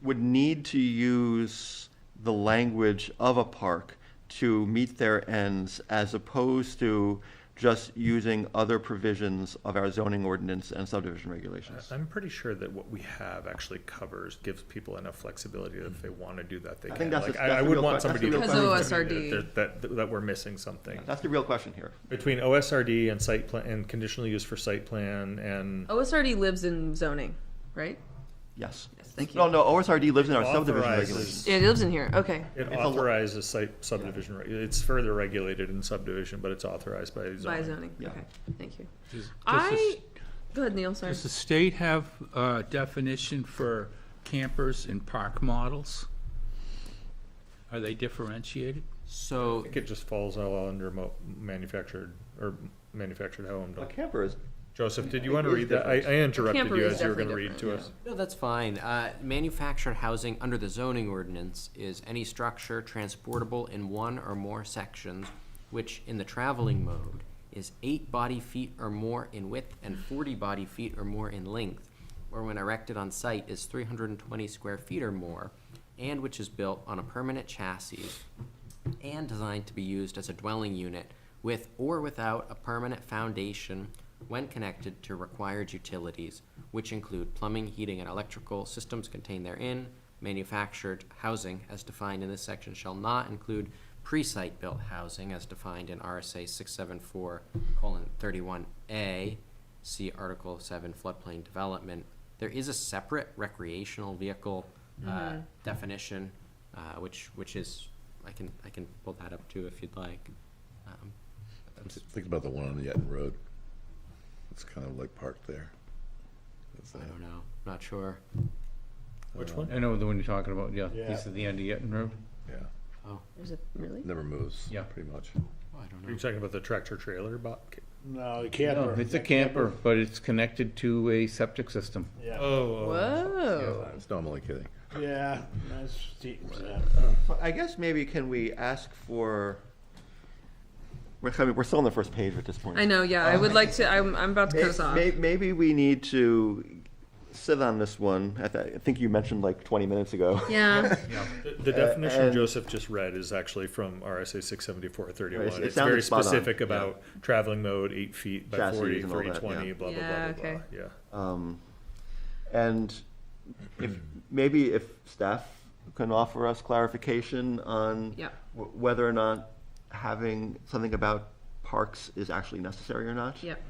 would need to use the language of a park to meet their ends, as opposed to just using other provisions of our zoning ordinance and subdivision regulations. I'm pretty sure that what we have actually gives people enough flexibility that if they want to do that, they I can. think that's Like, the- that's I the would real want que- that's somebody the to real Because prove to me OSRD. that we're missing something. That's the real question here. Between OSRD and site plan, and conditional use for site plan and. OSRD lives in zoning, right? Yes. Yes, thank you. No, OSRD lives in our subdivision Authorizes- regulations. Yeah, it lives in here. Okay. It It's a- authorizes site subdivision, it's further regulated in subdivision, but it's authorized by zoning. By zoning. Yeah. Okay. Thank you. Does Go ahead, Neil. Sorry. the state have a definition for campers and park models? Are they differentiated? I So think it just falls all under manufactured home. A camper is, Joseph, did you want to is read that? I interrupted camper you is as you were going to definitely read to different, us. no, that's fine. Manufactured housing under the zoning ordinance is any structure transportable in one or more sections, which in the traveling mode is 8 body feet or more in width and 40 body feet or more in length, or when erected on site is 320 square feet or more, and which is built on a permanent chassis and designed to be used as a dwelling unit with or without a permanent foundation when connected to required utilities, which include plumbing, heating, and electrical systems contained therein. Manufactured housing, as defined in this section, shall not include pre-site built housing, as defined in RSA 674:31A. See Article 7 floodplain development. There is a separate recreational vehicle definition, which is I can pull that up too if you'd like. I'm just thinking about the one on Yetton Road. It's kind of like parked there. Is I that- don't know. Not sure. Which one? I know the one you're talking about, yeah. Yeah. He's at the end of Yetton Road. Yeah, Oh, Is it really? never moves. Yeah. Pretty much. I don't Are you know. talking about the tractor trailer? No, the No, camper. it's a camper, but it's connected to a septic system. Yeah. Whoa. I was normally kidding. Yeah, that's steep. so I guess maybe can we ask for, we're still on the first page at this point. I know. Yeah, I would like to. I'm about to cut us off. Maybe we need to sit on this one. I think you mentioned like 20 minutes ago. Yeah. The definition and- Joseph just read is actually from RSA 674:31. Right, it It's sounded very spot on, specific yeah. about traveling mode, 8 feet by Chassis 40, and all that, 320, yeah. blah, blah, Yeah, blah, blah, okay. blah. Yeah. And if staff can offer us clarification on Yeah. whether or not having something about parks is actually necessary or not. Yep.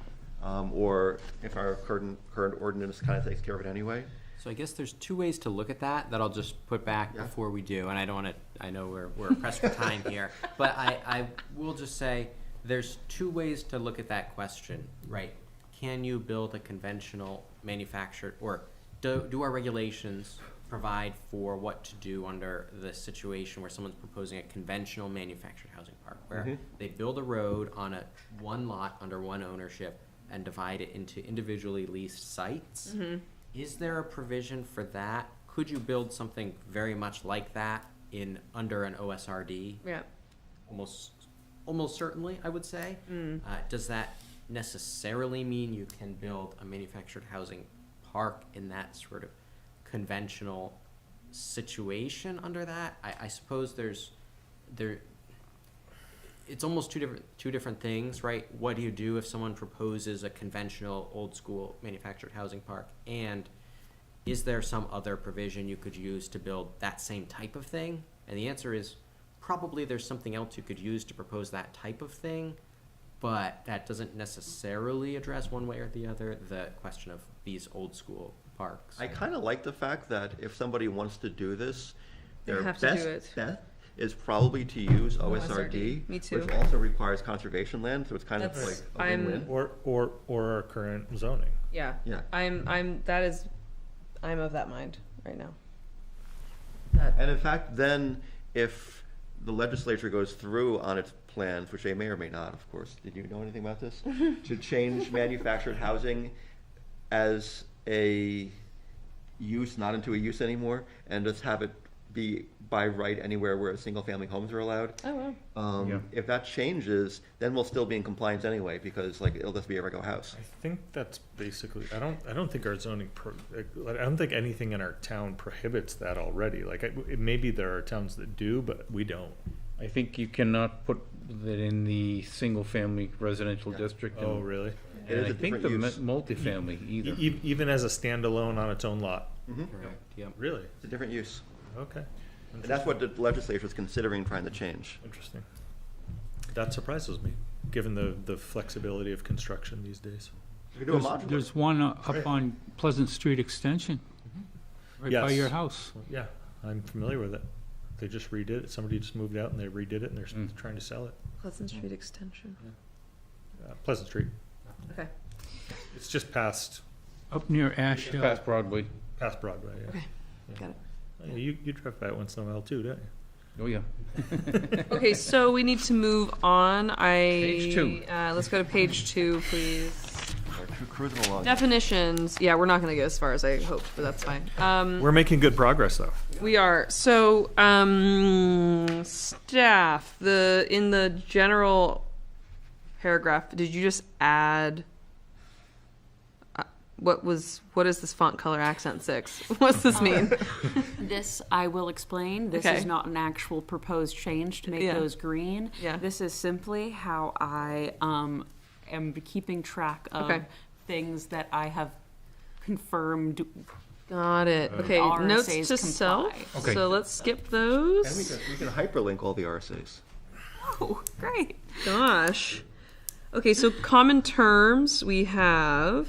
Or if our current ordinance kind of takes care of it anyway. So I guess there's 2 ways to look at that I'll just put back Yeah. before we do, and I don't want to. I know we're pressed for time here, but I will just say there's 2 ways to look at that question, right? Can you build a conventional manufactured, or do our regulations provide for what to do under the situation where someone's proposing a conventional manufactured housing park, where they build a road on one lot under one ownership and divide it into individually leased sites? Is there a provision for that? Could you build something very much like that under an OSRD? Yeah. Almost certainly, I would say. Does that necessarily mean you can build a manufactured housing park in that sort of conventional situation under that? I suppose it's almost two different things, right? What do you do if someone proposes a conventional old school manufactured housing park, and is there some other provision you could use to build that same type of thing? And the answer is probably there's something else you could use to propose that type of thing, but that doesn't necessarily address one way or the other the question of these old school parks. I kind of like the fact that if somebody wants to do this, They their have to do best it. bet is probably to use OSRD, Me too. which also requires conservation land, so it's kind of That's- like a I'm- win-win. Or our current zoning. Yeah. Yeah. I'm of that mind right now. And in fact, then if the legislature goes through on its plans, which they may or may not, of course, did you know anything about this? To change manufactured housing as a use, not into a use anymore, and just have it be by right anywhere where single-family homes are allowed. Oh, wow. Yeah. If that changes, then we'll still be in compliance anyway, because like, it'll just be a regular house. I think that's basically, I don't think our zoning, I don't think anything in our town prohibits that already. Like, maybe there are towns that do, but we don't. I think you cannot put that in the single-family residential Yeah. district. Oh, really? It is And I a think the different use. multifamily either. Even as a standalone on its own lot? Correct, yep. Really? It's a different use. Okay. And that's what the legislature is considering trying to change. Interesting. That surprises me, given the flexibility of construction these days. We can do a There's, modular. there's one up on Pleasant Street Extension, right by Yes. your house. Yeah, I'm familiar with it. They just redid it. Somebody just moved out and they redid it and they're trying to sell it. Pleasant Street Extension. Pleasant Street. Okay. It's just past Up near Ash Hill. Past Broadway. Broadway, yeah. Okay. Got it. Oh, you drive by it once in a while too, don't you? Oh, yeah. Okay, so we need to move on. Page 2. Let's go to page 2, please. We're cruising along. Definitions. Yeah, we're not going to get as far as I hoped, but that's fine. We're making good progress though. We are. So, staff, in the general paragraph, did you just add, what is this font color accent 6? What's this mean? This I will explain. This Okay. is not an actual proposed change to make Yeah. those green. Yeah. This is simply how I am keeping track of Okay. things that I have confirmed. Got it. Okay, RSAs notes to comply. self. Okay. So let's skip And those. we can hyperlink all the RSAs. Oh, great. Gosh. Okay, so common terms we have.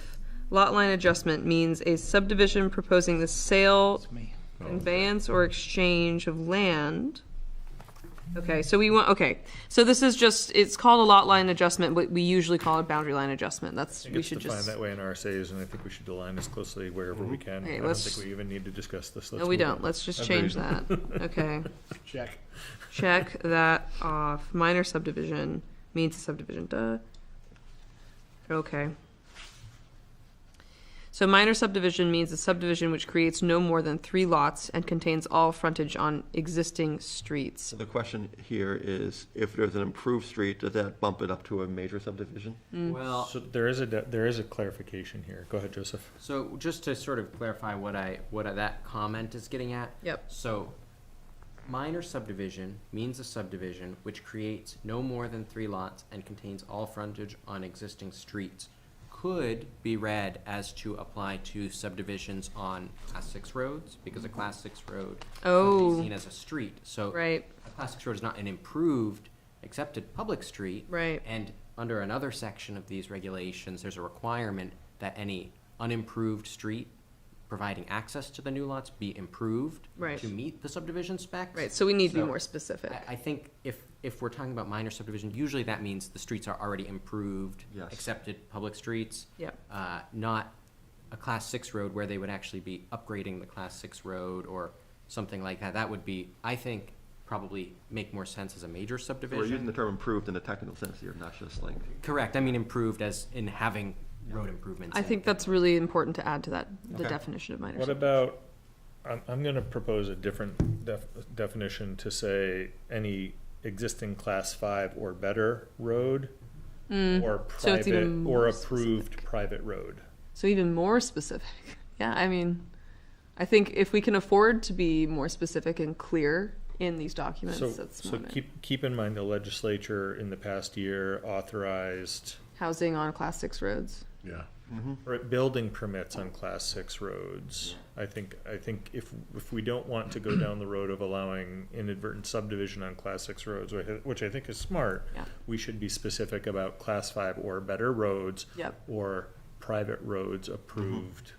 Lot line adjustment means a subdivision proposing the sale, conveyance, or exchange of land. Okay, so this is just, it's called a lot line adjustment, but we usually call it boundary line adjustment. I think We it's should defined just, that way in RSAs, and I think we should align this closely wherever we can. Okay, I don't let's- think we even need to discuss this. no, Let's we move don't. on. Let's just Agreed. change that. Okay. Check. Check that off. Minor subdivision means a subdivision, duh. Okay. So minor subdivision means a subdivision which creates no more than 3 lots and contains all frontage on existing streets. So the question here is, if there's an improved street, does that bump it up to a major subdivision? Well, So there is a clarification here. Go ahead, Joseph. so just to sort of clarify what that comment is getting at. Yep. So, minor subdivision means a subdivision which creates no more than 3 lots and contains all frontage on existing streets. Could be read as to apply to subdivisions on Class 6 roads, because a Class 6 road could Oh. be seen as a street. So, Right, a Class 6 road is not an improved, accepted public street. right. And under another section of these regulations, there's a requirement that any unimproved street providing access to the new lots be improved Right. to meet the subdivision specs. Right, so we need to be So, more specific. I think if we're talking about minor subdivision, usually that means the streets are already improved, Yes. accepted public streets. Yep. Not a Class 6 road where they would actually be upgrading the Class 6 road or something like that. That would be, I think, probably make more sense as a major So we're using subdivision. the term improved in a technical sense here, not just like, Correct, I mean improved as in having road improvements. I in. think that's really important to add to that, the Okay. definition of minor What subdivision. about, I'm going to propose a different definition to say any existing Class 5 or better road or So it's even private or more approved private road. So even more specific. Yeah, I mean, I think if we can afford to be more specific and clear in these documents, that's So more keep in mind the legislature in the past year authorized housing on Class 6 roads. Yeah. building permits on Class 6 roads. I think if we don't want to go down the road of allowing inadvertent subdivision on Class 6 roads, which I think is smart, Yeah. we should be specific about Class 5 or better roads Yep. or private roads approved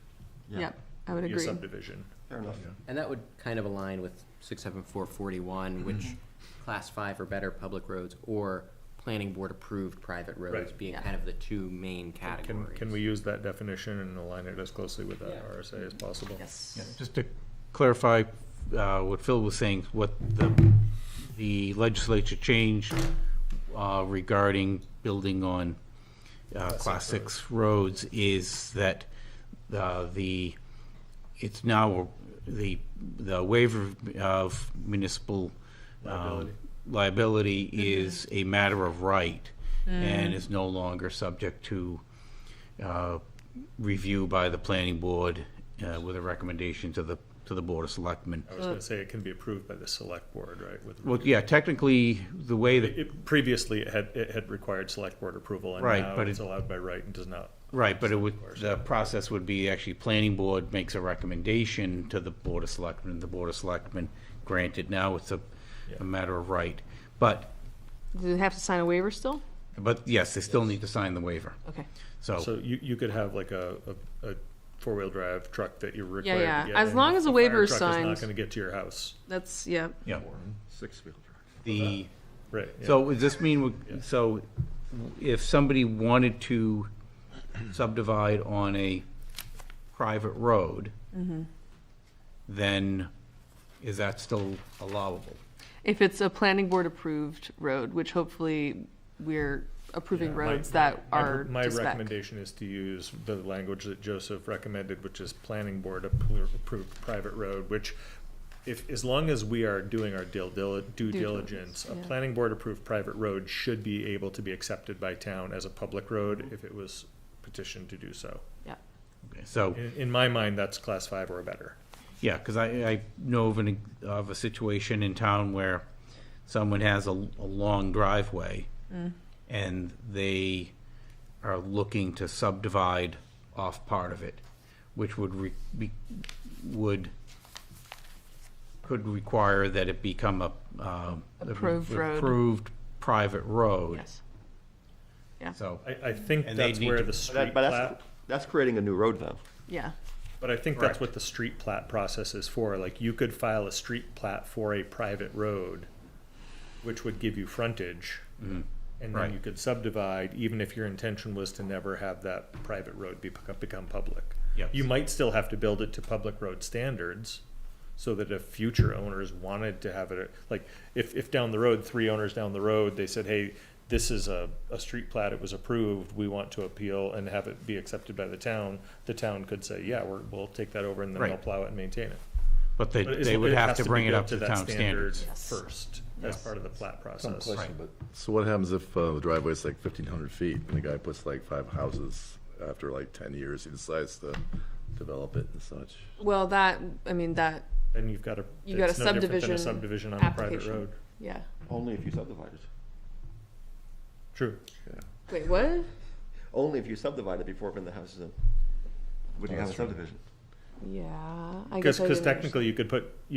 yeah, Yep, I would via agree. subdivision. fair enough. And that would kind of align with 67441, which Class 5 or better public roads or planning board approved private roads Right. being Yeah. kind of the 2 main categories. Can we use that definition and align it as closely with that RSA as possible? Yes. Just to clarify what Phil was saying, what the legislature changed regarding building on Class 6 roads is that it's now the waiver of municipal liability is a matter of right and is no longer subject to review by the planning board with a recommendation to the Board of Selectmen. I was gonna say it can be approved by the select board, right? With Well, yeah, technically, the way that, previously, it had required select board approval, and Right, now but it's allowed by right and does not. right, but it would, the process would be actually planning board makes a recommendation to the Board of Selectmen, and the Board of Selectmen grant it. Now it's a matter of right. But Do they have to sign a waiver still? yes, they still need to sign the waiver. Okay. So you could have like a four-wheel drive truck that you're required Yeah, to get. as and long as a fire waiver is truck signed. not gonna get to your house. That's, yeah. Yeah. Six-wheel drive. The, Right. Yeah. so does this mean, so if somebody wanted to subdivide on a private road, then is that still allowable? If it's a planning board approved road, which hopefully we're approving Yeah, roads that are My to spec. recommendation is to use the language that Joseph recommended, which is planning board approved private road, which as long as we are doing our due diligence, a yeah. planning board approved private road should be able to be accepted by town as a public road if it was petitioned to do so. Yeah. Okay, so, In my mind, that's class 5 or better. yeah, because I know of a situation in town where someone has a long driveway and they are looking to subdivide off part of it, which could require that it become a Approved road. approved private road. Yes. Yeah. So, I think And they that's need where to- the But street that's, plat. that's creating a new road though. Yeah. But I think Correct. that's what the street plat process is for. Like, you could file a street plat for a private road, which would give you frontage. And then Right. you could subdivide, even if your intention was to never have that private road become public. Yes. You might still have to build it to public road standards, so that if future owners wanted to have it, like, if down the road, 3 owners down the road, they said, hey, this is a street plat, it was approved, we want to appeal and have it be accepted by the town could say, yeah, we'll take that over and then Right. we'll plow it and maintain it. but But they would have has to be bring it built up to that town standard standards. first, as part of the plat process. So what happens if the driveway's like 1,500 feet and the guy puts like 5 houses after like 10 years, he decides to develop it and such? Well, that, I mean, that, Then you've got a, You got a it's no different than subdivision a subdivision on a private application. road. yeah. Only if you subdivide it. True. Wait, what? Only if you subdivide it before putting the houses in. Would you have a subdivision? Yeah. I guess I Because didn't technically you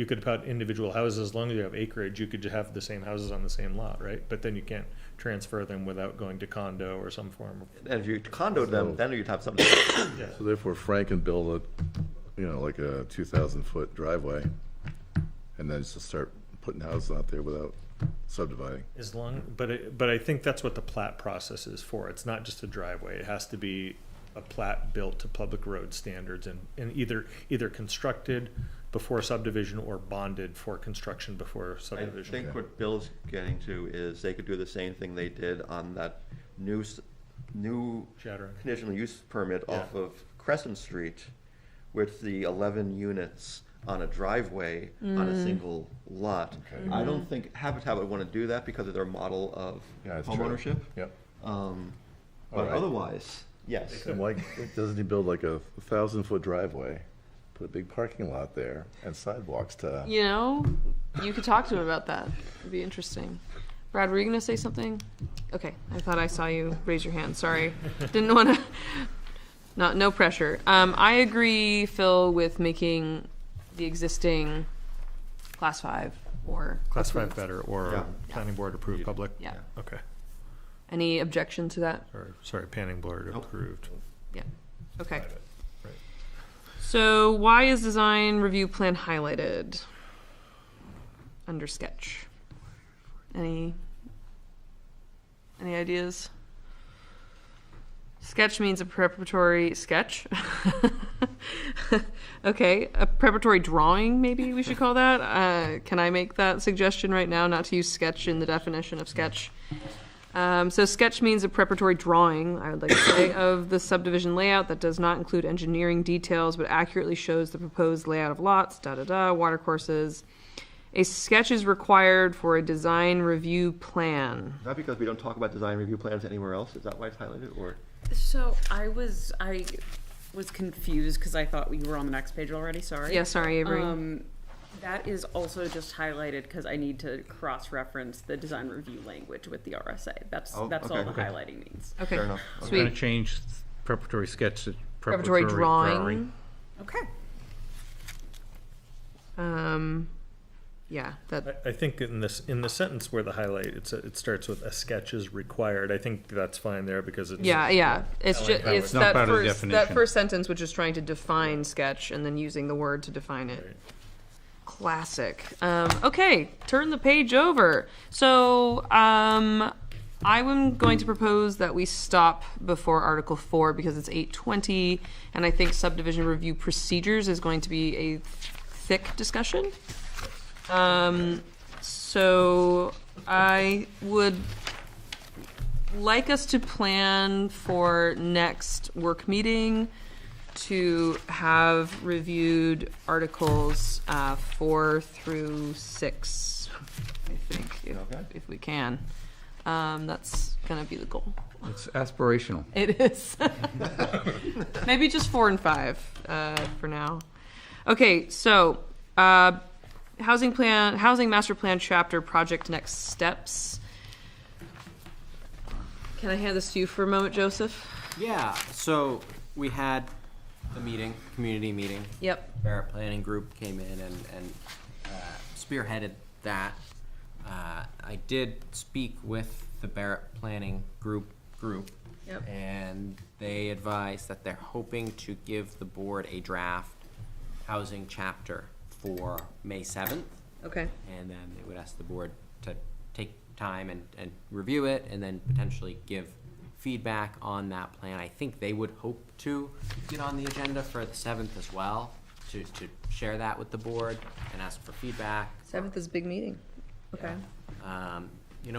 could put individual houses, as long as you have acreage, you could just have the same houses on the same lot, right? But then you can't transfer them without going to condo or some form of. And if you condoed them, then you'd have subdivision. So therefore Frank can build like a 2,000-foot driveway and then just start putting houses out there without subdividing. As long, but I think that's what the plat process is for. It's not just a driveway. It has to be a plat built to public road standards and either constructed before subdivision or bonded for construction before I subdivision. think what Bill's getting to is they could do the same thing they did on that new Shattering. conditional use permit off of Crescent Street with the 11 units on a driveway on a single lot. I don't think Habitat would want to do that because of their model of Yeah, it's true. homeownership. Yep. But Alright. otherwise, yes. And like, doesn't he build like a 1,000-foot driveway, put a big parking lot there and sidewalks to? You know, you could talk to him about that. It'd be interesting. Brad, were you gonna say something? Okay, I thought I saw you raise your hand. Sorry, didn't want to. No pressure. I agree, Phil, with making the existing class 5 or Class 5 approved. better or Yeah. planning board approved public? Yeah. Okay. Any objection to that? Or, sorry, planning board Nope. approved. Yeah. Okay. Private. Right. So why is design review plan highlighted under sketch? Any ideas? Sketch means a preparatory sketch. Okay, a preparatory drawing, maybe we should call that. Can I make that suggestion right now, not to use sketch in the definition of sketch? So sketch means a preparatory drawing, I would like to say, of the subdivision layout that does not include engineering details, but accurately shows the proposed layout of lots, water courses. A sketch is required for a design review plan. Is that because we don't talk about design review plans anywhere else? Is that why it's highlighted, or? So I was confused because I thought we were on the next page already, sorry. Yeah, sorry, Avery. That is also just highlighted because I need to cross-reference the design review language with the RSA. That's all the highlighting means. Okay, Fair enough. I'm sweet. gonna change preparatory sketch to Preparatory drawing. Okay. Yeah, that, I think in the sentence where the highlight, it starts with a sketch is required. I think that's fine there because it's. yeah. It's just, how it's it's not that part of the first, that definition. first sentence, which is trying to define sketch and then using the word to define it. Right. Classic. Okay, turn the page over. So, I am going to propose that we stop before Article 4 because it's 8:20, and I think subdivision review procedures is going to be a thick discussion. So I would like us to plan for next work meeting to have reviewed Articles 4 through 6, I think, if we can. That's gonna be the goal. It's aspirational. It is. Maybe just 4 and 5 for now. Okay, so housing master plan chapter project next steps. Can I hand this to you for a moment, Joseph? Yeah, so we had a meeting, community meeting. Yep. Barrett Planning Group came in and spearheaded that. I did speak with the Barrett Planning Group. Yep. And they advised that they're hoping to give the board a draft housing chapter for May 7th. Okay. And then they would ask the board to take time and review it and then potentially give feedback on that plan. I think they would hope to get on the agenda for the 7th as well, to share that with the board and ask for feedback. 7th is a big meeting. Okay.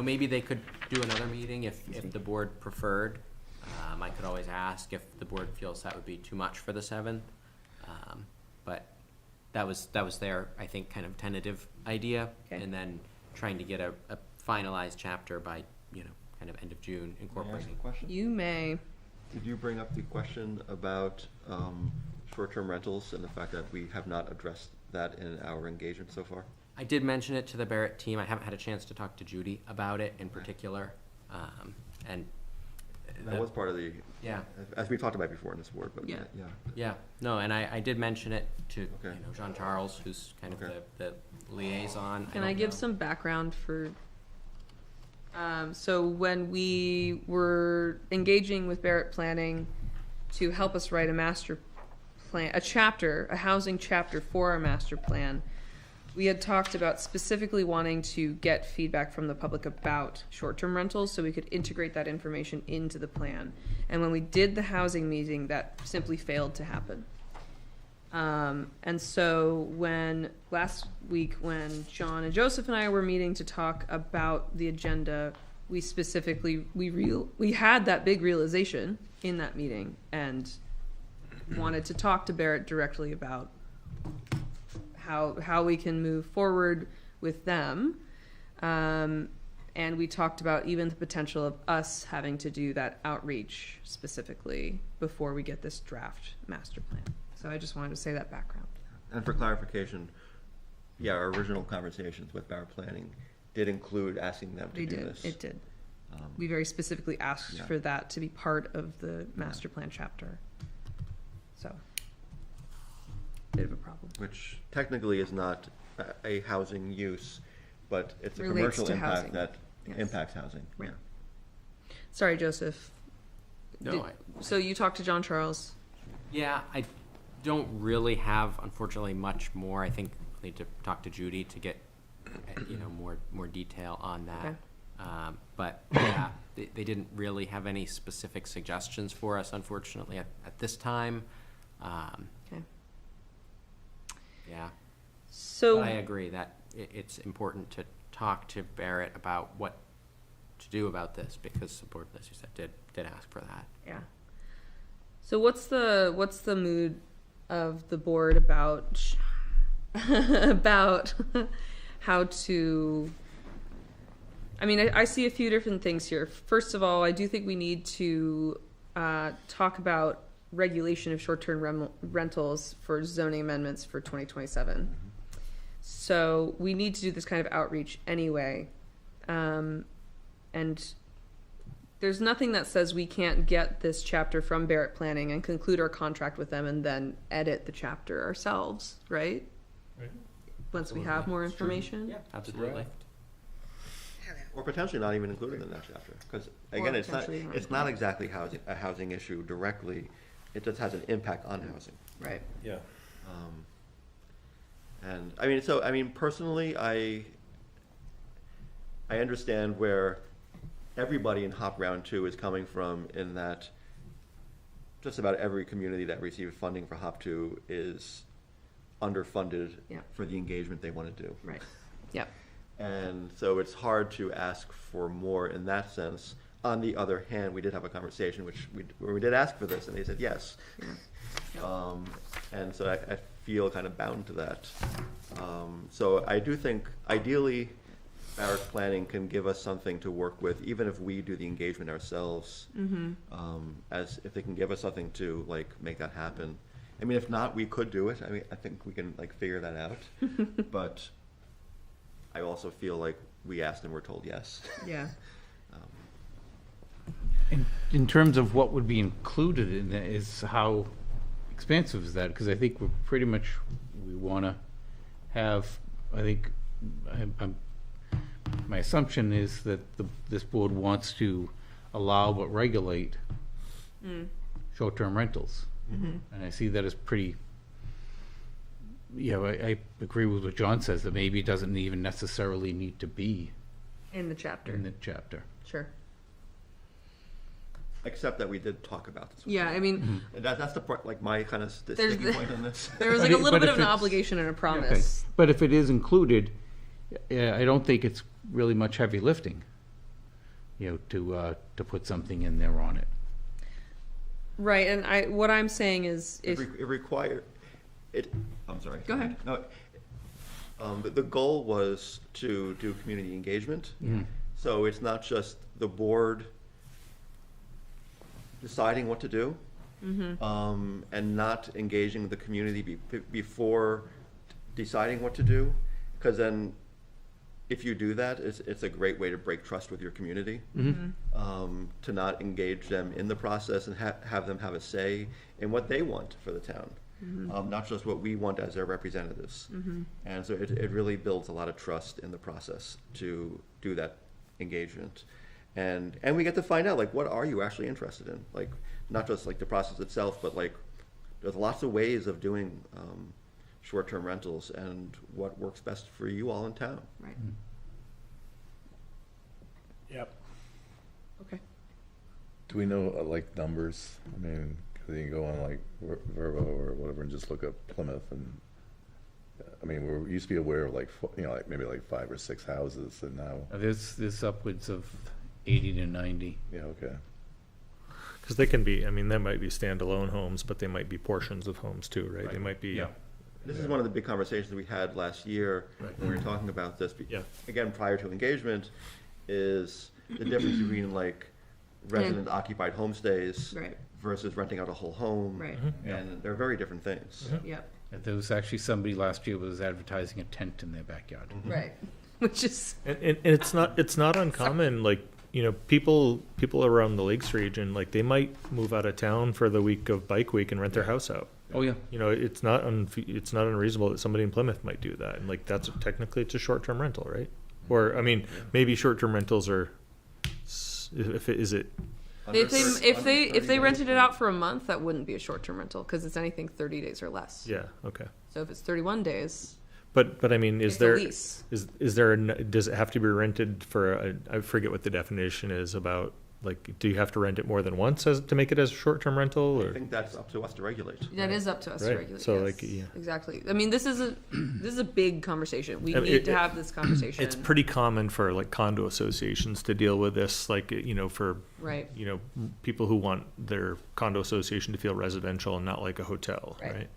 Maybe they could do another meeting if the board preferred. I could always ask if the board feels that would be too much for the 7th. But that was their, I think, kind of tentative idea. Okay. And then trying to get a finalized chapter by, kind of end of June, May I ask incorporating. a question? You may. Did you bring up the question about short-term rentals and the fact that we have not addressed that in our engagement so far? I did mention it to the Barrett team. I haven't had a chance to talk to Judy about it in particular. And That was part of the, yeah. as we talked about before in this board, but Yeah. Yeah, no, and I did mention it to, Okay. Jean Charles, who's kind of Okay. the liaison. Can I don't give know. some background for, so when we were engaging with Barrett Planning to help us write a master plan, a housing chapter for our master plan, we had talked about specifically wanting to get feedback from the public about short-term rentals so we could integrate that information into the plan. And when we did the housing meeting, that simply failed to happen. And so last week when John and Joseph and I were meeting to talk about the agenda, we specifically, we had that big realization in that meeting and wanted to talk to Barrett directly about how we can move forward with them. And we talked about even the potential of us having to do that outreach specifically before we get this draft master plan. So I just wanted to say that background. And for clarification, yeah, our original conversations with Barrett Planning did include asking them to do this. It did. We very specifically asked Yeah. for that to be part of the master plan chapter. So, bit of a problem. Which technically is not a housing use, but it's a Relates commercial to impact housing. that Yes. impacts housing. Right. Sorry, Joseph. No, So you talked to John Charles. Yeah, I don't really have, unfortunately, much more. I think I need to talk to Judy to get, more detail on that. Okay. But yeah, they didn't really have any specific suggestions for us, unfortunately, at this time. Okay. Yeah, So but I agree that it's important to talk to Barrett about what to do about this, because the board, as you said, did ask for that. Yeah. So what's the mood of the board about about how to? I mean, I see a few different things here. First of all, I do think we need to talk about regulation of short-term rentals for zoning amendments for 2027. So we need to do this kind of outreach anyway. And there's nothing that says we can't get this chapter from Barrett Planning and conclude our contract with them and then edit the chapter ourselves, right? Right. Once we have more information. Yeah, absolutely. Or potentially not even included in that chapter, because again, it's potentially not. not exactly a housing issue directly. It just has an impact on housing. Right. Yeah. And I mean, personally, I understand where everybody in HOP Round 2 is coming from, in that just about every community that received funding for HOP 2 is underfunded Yeah. for the engagement they want to do. Right. Yep. And so it's hard to ask for more in that sense. On the other hand, we did have a conversation where we did ask for this, and they said yes. Yeah. And so I feel kind of bound to that. So I do think ideally Barrett Planning can give us something to work with, even if we do the engagement ourselves. As if they can give us something to like make that happen. I mean, if not, we could do it. I mean, I think we can like figure that out. But I also feel like we asked and we're told yes. Yeah. In terms of what would be included in that, is how expansive is that? Because I think we're pretty much, we want to have, I think, my assumption is that this board wants to allow but regulate short-term rentals. And I see that as pretty, I agree with what John says, that maybe it doesn't even necessarily need to be In the chapter. in the chapter. Sure. Except that we did talk about this. Yeah, I mean, And that's the part, like my kind of There's sticking point on this. there was like But a little but bit if of an it's- obligation and a Okay. promise. But if it is included, I don't think it's really much heavy lifting, to put something in there on it. Right, and what I'm saying is, It required, I'm sorry. Go ahead. No, the goal was to do community engagement. So it's not just the board deciding what to do, and not engaging the community before deciding what to do, because then if you do that, it's a great way to break trust with your community. To not engage them in the process and have them have a say in what they want for the town, not just what we want as their representatives. And so it really builds a lot of trust in the process to do that engagement. And we get to find out, like, what are you actually interested in? Like, not just like the process itself, but like, there's lots of ways of doing short-term rentals and what works best for you all in town. right. Yep. Okay. Do we know, like, numbers? I mean, 'cause you can go on, like, Verbo or whatever and just look up Plymouth and, I mean, we used to be aware of, like, like, maybe like 5 or 6 houses, and now, There's upwards of 80 to 90. yeah, okay. Because they can be, I mean, they might be standalone homes, but they might be portions of homes too, right? They Right. might be. Yeah. This is one of the big conversations we had last year when we were talking about this. Yeah. Again, prior to engagement, is the difference between like resident occupied homestays Right. versus renting out a whole home. Right. And they're very different things. Yep. There was actually somebody last year was advertising a tent in their backyard. Right. Which is And it's not uncommon, like, people around the Lakes region, like, they might move out of town for the week of Bike Week and rent their house out. Oh, yeah. It's not unreasonable that somebody in Plymouth might do that, and like, technically it's a short-term rental, right? Or, I mean, maybe short-term rentals are, if if they rented it out for a month, that wouldn't be a short-term rental because it's anything 30 days or less. Yeah, okay. So if it's 31 days, But I mean, it's a lease. is there, does it have to be rented for, I forget what the definition is about Like, do you have to rent it more than once to make it as a short-term rental, I or? think that's up to us to regulate. That is up to us to Right. regulate. So, yes. like, yeah. Exactly. I mean, this is a big conversation. We I mean, need to have this conversation. It's pretty common for like condo associations to deal with this, like, for, right. people who want their condo association to feel residential and not like a hotel, Right. right?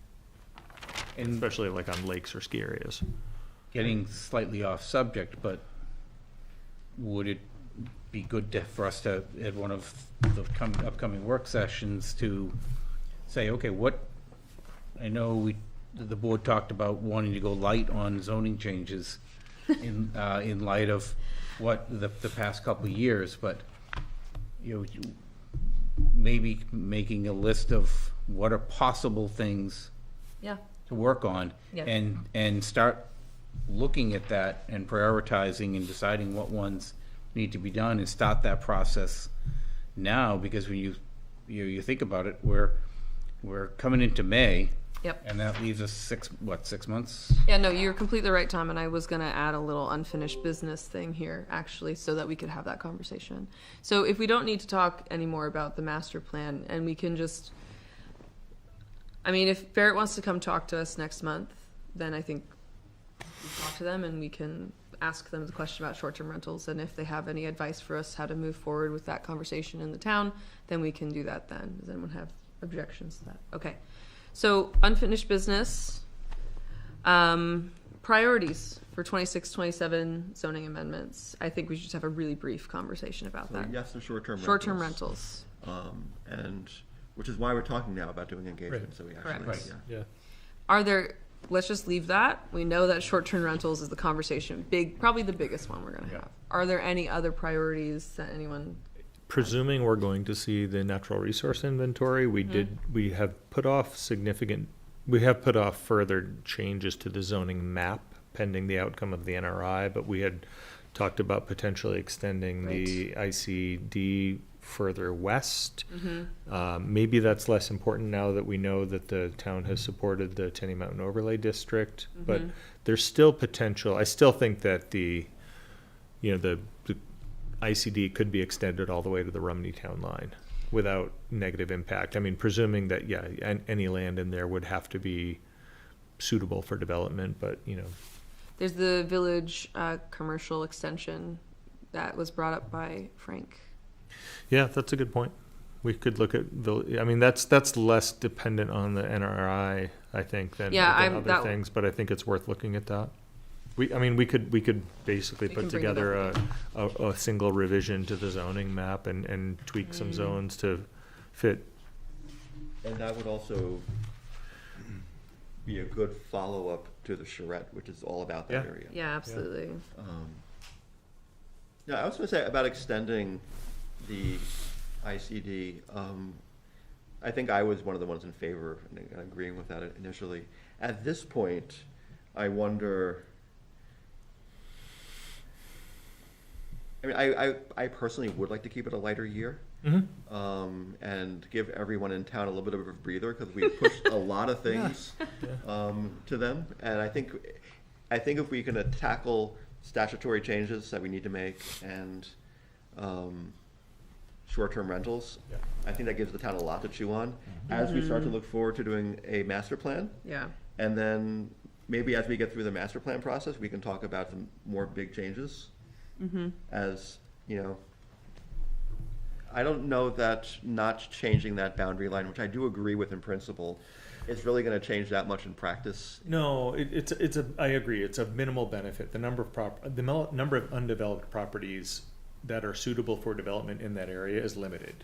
And Especially like on lakes or ski areas. getting slightly off subject, but would it be good for us to, at one of the upcoming work sessions, to say, okay, I know the board talked about wanting to go light on zoning changes in light of what the past couple of years, but, maybe making a list of what are possible things Yeah. to work on, Yeah. and start looking at that and prioritizing and deciding what ones need to be done, and start that process now, because when you think about it, we're coming into May. Yep. And that leaves us 6 months? Yeah, no, you're completely right, Tom, and I was gonna add a little unfinished business thing here, actually, so that we could have that conversation. So if we don't need to talk anymore about the master plan, and we can just, I mean, if Barrett wants to come talk to us next month, then I think we talk to them and we can ask them the question about short-term rentals, and if they have any advice for us how to move forward with that conversation in the town, then we can do that then. Does anyone have objections to that? Okay. So unfinished business, priorities for 26, 27 zoning amendments. I think we should have a really brief conversation about So that. yes, the short-term rentals. Short-term rentals. And, which is why we're talking now about doing engagement, Right. so we Correct. actually, Right. yeah. Yeah. Are there, let's just leave that. We know that short-term rentals is the conversation, probably the biggest one we're gonna have. Are there any other priorities that anyone? Presuming we're going to see the natural resource inventory, Mm-hmm. we have put off further changes to the zoning map pending the outcome of the NRI, but we had talked about potentially extending the ICD further west. Mm-hmm. Maybe that's less important now that we know that the town has supported the Tenny Mountain Overlay District, but Mm-hmm. there's still potential. I still think that the ICD could be extended all the way to the Rumney Town line without negative impact. I mean, presuming that, any land in there would have to be suitable for development, but, There's the village commercial extension that was brought up by Frank. yeah, that's a good point. We could look at that's less dependent on the NRI, I think, than other things, but I think it's worth looking at that. We could basically We put can bring it together a single revision to the zoning map and tweak some zones to fit. And that would also be a good follow-up to the charrette, which is all about that Yeah. area. Yeah, absolutely. Yeah, I was going to say about extending the ICD. I think I was one of the ones in favor and agreeing with that initially. At this point, I wonder. I mean, I personally would like to keep it a lighter year. And give everyone in town a little bit of a breather, because we pushed a lot of things to them, and I think if we can tackle statutory changes that we need to make and short-term rentals, I think that gives the town a lot to chew on as we start to look forward to doing a master plan. Yeah. And then maybe as we get through the master plan process, we can talk about some more big changes. As I don't know that not changing that boundary line, which I do agree with in principle, is really going to change that much in practice. No, I agree. It's a minimal benefit. The number of undeveloped properties that are suitable for development in that area is limited.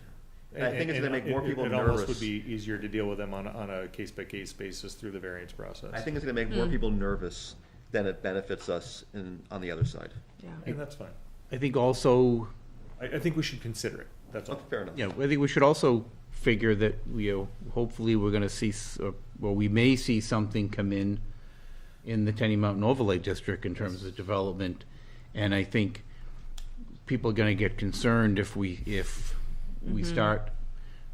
And I think it's going to make more people It nervous. almost would be easier to deal with them on a case-by-case basis through the variance process. I think it's going to make more people nervous than it benefits us on the other side. Yeah. And that's fine. I think also, I think we should consider it. That's all. Okay, fair enough. I think we should also figure that, hopefully we're gonna see, we may see something come in the Tenny Mountain Overlay District in terms of development. And I think people are gonna get concerned if we start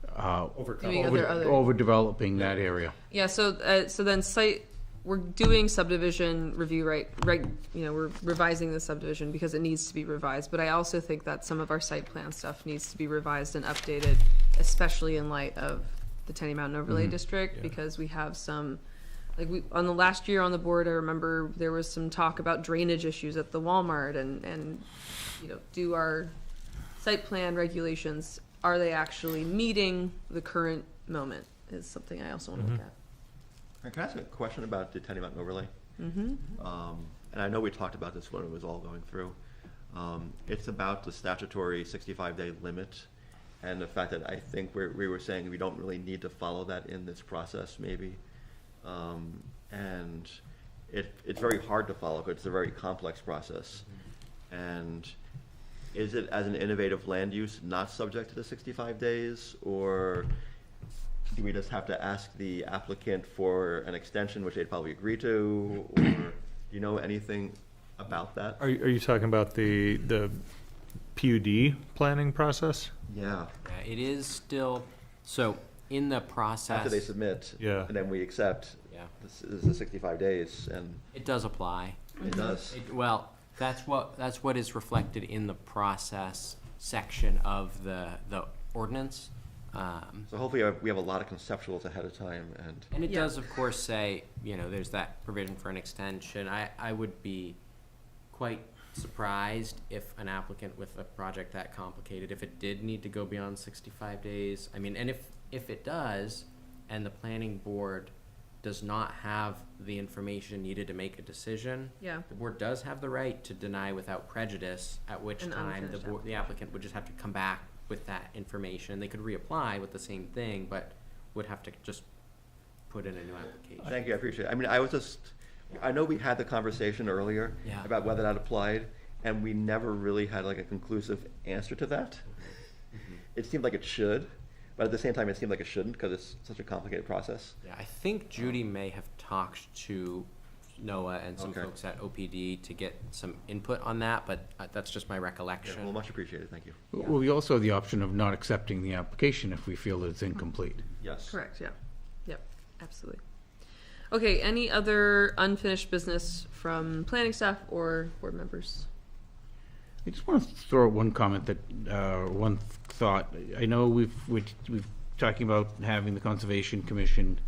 Doing other- overdeveloping that area. Yeah, so then site we're doing subdivision review, right, we're revising the subdivision because it needs to be revised, but I also think that some of our site plan stuff needs to be revised and updated, especially in light of the Tenny Mountain Overlay District, because we have some, on the last year on the board, I remember there was some talk about drainage issues at the Walmart and do our site plan regulations, are they actually meeting the current moment, is something I also want to look at. Can I ask a question about the Tenny Mountain Overlay? And I know we talked about this when it was all going through. It's about the statutory 65-day limit and the fact that I think we were saying we don't really need to follow that in this process, maybe. And it's very hard to follow because it's a very complex process. And is it, as an innovative land use, not subject to the 65 days, or do we just have to ask the applicant for an extension, which they'd probably agree to, or do you know anything about that? Are you talking about the PUD planning process? Yeah. Yeah, it is still, so in the process. After they submit, Yeah. and then we accept, Yeah. this is the 65 days, and It does apply. it does. Well, that's what is reflected in the process section of the ordinance. So hopefully we have a lot of conceptuals ahead of time, and It does, of course, say, there's that provision for an extension. I would be quite surprised if an applicant with a project that complicated, if it did need to go beyond 65 days. I mean, and if it does, and the planning board does not have the information needed to make a decision, Yeah. the board does have the right to deny without prejudice, at which An time unfinished the applicant would just have to come back with that information. They could reapply with the same thing, but would have to just put in a new application. thank you, I appreciate it. I mean, I know we had the conversation earlier Yeah. about whether that applied, and we never really had like a conclusive answer to that. It seemed like it should, but at the same time, it seemed like it shouldn't because it's such a complicated process. Yeah, I think Judy may have talked to Noah and some Okay. folks at OPD to get some input on that, but that's just my Yeah, recollection. well, much appreciated, thank you. Well, we also have the option of not accepting the application if we feel that it's incomplete. Yes. Correct, yeah. Yep, absolutely. Okay, any other unfinished business from planning staff or board members? I just want to throw out one comment one thought. I know we've talking about having the Conservation Commission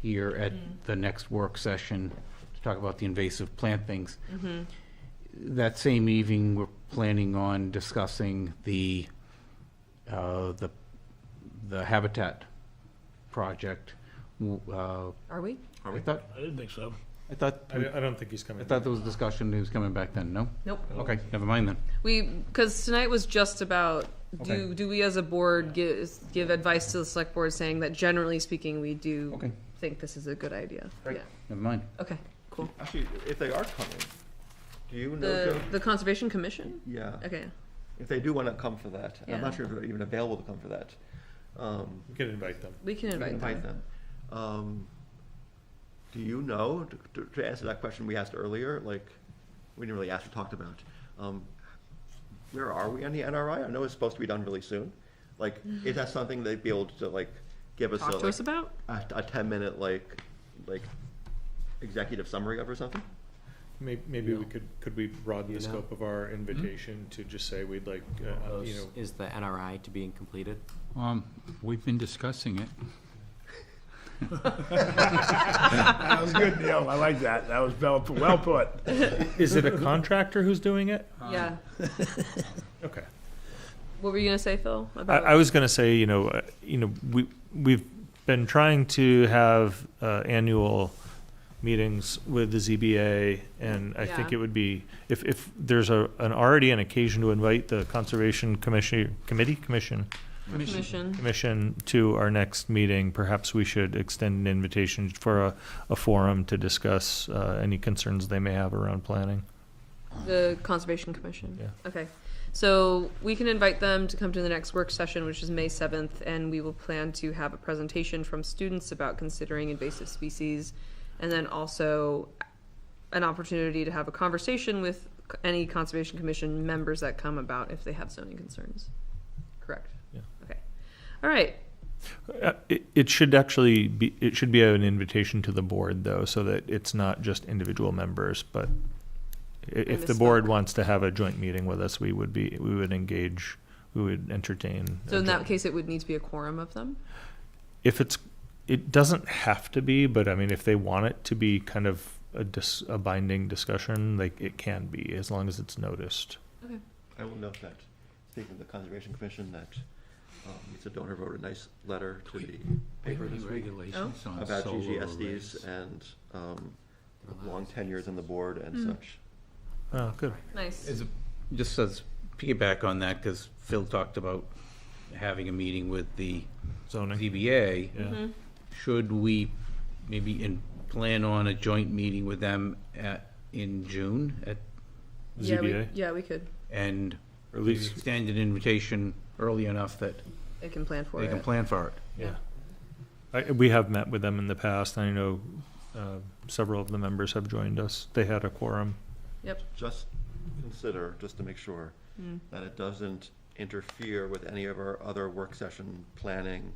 here at the next work session to talk about the invasive plant things. That same evening, we're planning on discussing the habitat project. Are we? I thought I didn't think so. I thought I don't think he's coming. I thought there was discussion he was coming back then. No. Nope. Okay, never mind then. Because tonight was just about, Okay. do we as a board give advice to the select board saying that generally speaking, we do Okay. think this is a good idea? Great. Yeah. Never mind. Okay, cool. Actually, if they are coming, do you know, The Joe? Conservation Commission? Yeah. Okay. If they do want to come for that, Yeah. I'm not sure if they're even available to come for that. We can invite them. We can We can invite them. Do you know, to answer that question we asked earlier, like, we didn't really ask, we talked about, where are we on the NRI? I know it's supposed to be done really soon. Like, is that something they'd be able to, like, give us Talk to us about? a 10-minute, like, executive summary of or something? Maybe we could we broaden the scope of our invitation to just say we'd like, Is the NRI to be completed? We've been discussing it. That was good, Neil. I like that. That was well put. is it a contractor who's doing it? Yeah. Okay. What were you gonna say, Phil? I was going to say, we've been trying to have annual meetings with the ZBA, and I think Yeah. it would be if there's already an occasion to invite the Conservation Commission to our next meeting, perhaps we should extend an invitation for a forum to discuss any concerns they may have around planning. The Conservation Commission? Yeah. Okay. So we can invite them to come to the next work session, which is May 7th, and we will plan to have a presentation from students about considering invasive species, and then also an opportunity to have a conversation with any Conservation Commission members that come about if they have zoning concerns. Correct? Yeah. Okay. All right. It should actually be, it should be an invitation to the board, though, so that it's not just individual members, but if the board wants to have a joint meeting with us, we would engage, we would entertain. So in that case, it would need to be a quorum of them? If it doesn't have to be, but I mean, if they want it to be kind of a binding discussion, like, it can be, as long as it's noticed. Okay. I will note that, speaking of the Conservation Commission, that Lisa Donor wrote a nice letter to the paper this week Regulations on about solar GGSDs arrays. and long tenures on the board and such. Oh, good. Nice. Just as piggyback on that, because Phil talked about having a meeting with the Zoning. ZBA. Mm-hmm. Should we maybe plan on a joint meeting with them in June ZBA? Yeah, we could. and Or at least, extend an invitation early enough that They can plan for they it. can plan for it? yeah. We have met with them in the past. I know several of the members have joined us. They had a quorum. Yep. Just consider, just to make sure, that it doesn't interfere with any of our other work session planning,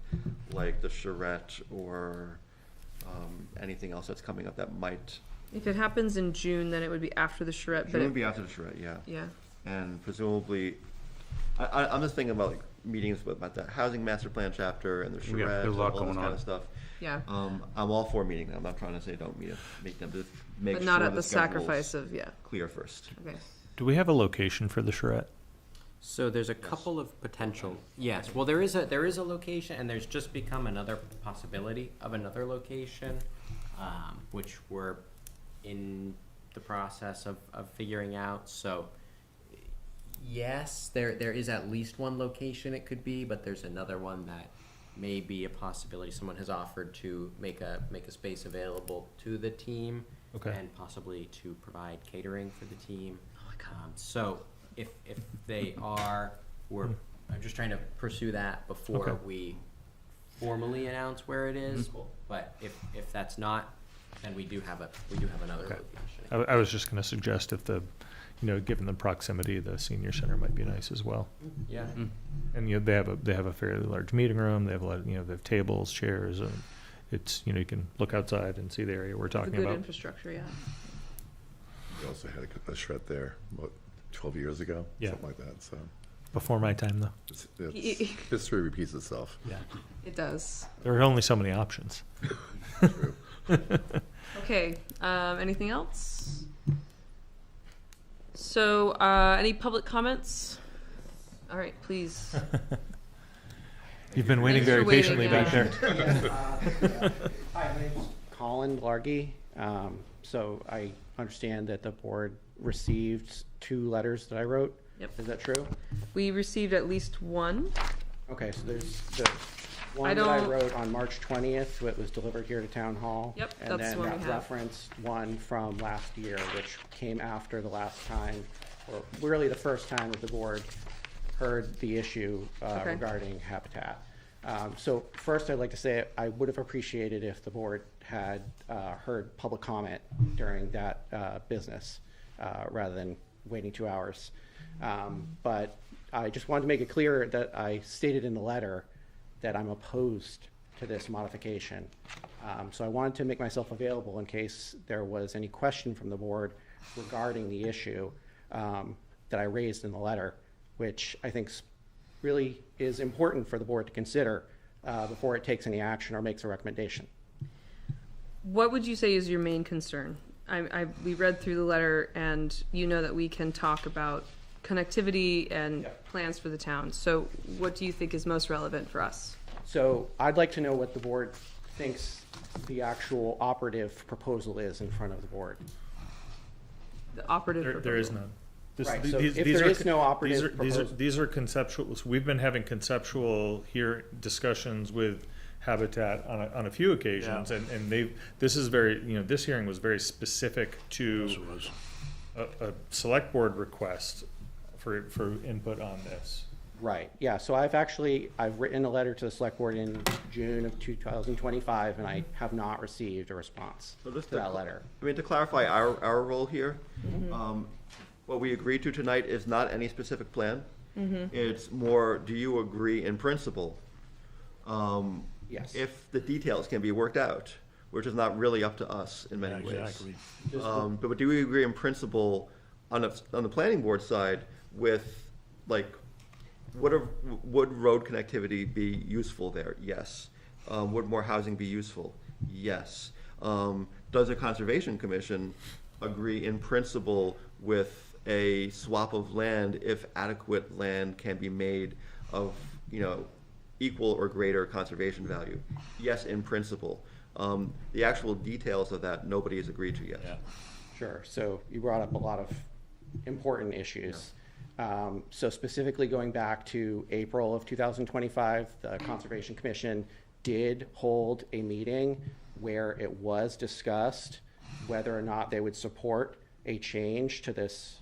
like the charrette or anything else that's coming up that might. If it happens in June, then it would be after the charrette, June but would be after the charrette, yeah. yeah. And presumably, I'm just thinking about like meetings about the housing master plan chapter and the We have charrette a and lot all this going kind on. of stuff. Yeah. I'm all for meeting them. I'm not trying to say don't meet them, just make But sure not at the schedule's sacrifice of, yeah. clear first. Okay. Do we have a location for the charrette? So there's a couple of potential, yes, well, there is a location, and there's just become another possibility of another location, which we're in the process of figuring out, so yes, there is at least one location it could be, but there's another one that may be a possibility. Someone has offered to make a space available to the team. Okay. And possibly to provide catering for the team. So if they are, I'm just trying to pursue that before Okay. we formally announce where it is. But if that's not, then we do have another Okay. location. I was just gonna suggest if given the proximity, the senior center might be nice as well. Yeah. And, they have a fairly large meeting room. They have a lot, they have tables, chairs, and it's, you can look outside and see the area we're It's a talking good about. infrastructure, yeah. We also had a shred there, what, 12 years ago? Yeah. Something like that, so. Before my time, though. History repeats itself. Yeah. It does. There are only so many options. True. Okay, anything else? So, any public comments? All right, please. You've been waiting Thanks very for waiting, patiently yeah. back there. Hi, my name's Colin Largy. So I understand that the board received 2 letters that I wrote. Yep. Is that true? We received at least one. Okay, so there's the one that I don't- wrote on March 20th, that was delivered here to Town Hall. Yep, And that's the then one we that have. referenced one from last year, which came after the last time, or really the first time that the board heard the issue Okay. regarding habitat. So first, I'd like to say I would have appreciated if the board had heard public comment during that business rather than waiting 2 hours. But I just wanted to make it clear that I stated in the letter that I'm opposed to this modification. So I wanted to make myself available in case there was any question from the board regarding the issue that I raised in the letter, which I think really is important for the board to consider before it takes any action or makes a recommendation. What would you say is your main concern? We read through the letter, and you know that we can talk about connectivity and plans for the town. So what do you think is most relevant for us? So I'd like to know what the board thinks the actual operative proposal is in front of the board. The operative There is proposal. none. Right, so if there is no operative proposal. These are conceptual, so we've been having conceptual discussions with Habitat on a few occasions, and this is very, this hearing was very specific to Yes, it was. a select board request for input on this. Right, yeah, so I've written a letter to the select board in June of 2025, and I have not received a response So to just that letter. I mean, to clarify our role here, what we agreed to tonight is not any specific plan. It's more, do you agree in principle Yes. if the details can be worked out, which is not really up to us in many ways. Exactly. But do we agree in principle on the planning board side with, like, would road connectivity be useful there? Yes. Would more housing be useful? Yes. Does the Conservation Commission agree in principle with a swap of land if adequate land can be made of, equal or greater conservation value? Yes, in principle. The actual details of that, nobody has agreed to yet. Yeah. Sure. So you brought up a lot of important issues. So specifically going back to April of 2025, the Conservation Commission did hold a meeting where it was discussed whether or not they would support a change to this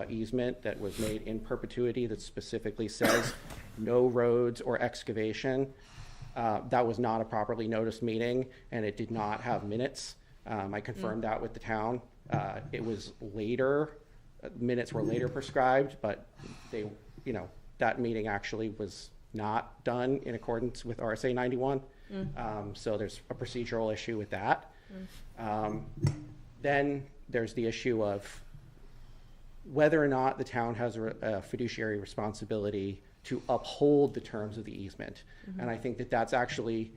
easement that was made in perpetuity that specifically says no roads or excavation. That was not a properly noticed meeting, and it did not have minutes. I confirmed that with the town. It was later, minutes were later prescribed, but they, that meeting actually was not done in accordance with RSA 91. So there's a procedural issue with that. Then there's the issue of whether or not the town has a fiduciary responsibility to uphold the terms of the easement. And I think that that's actually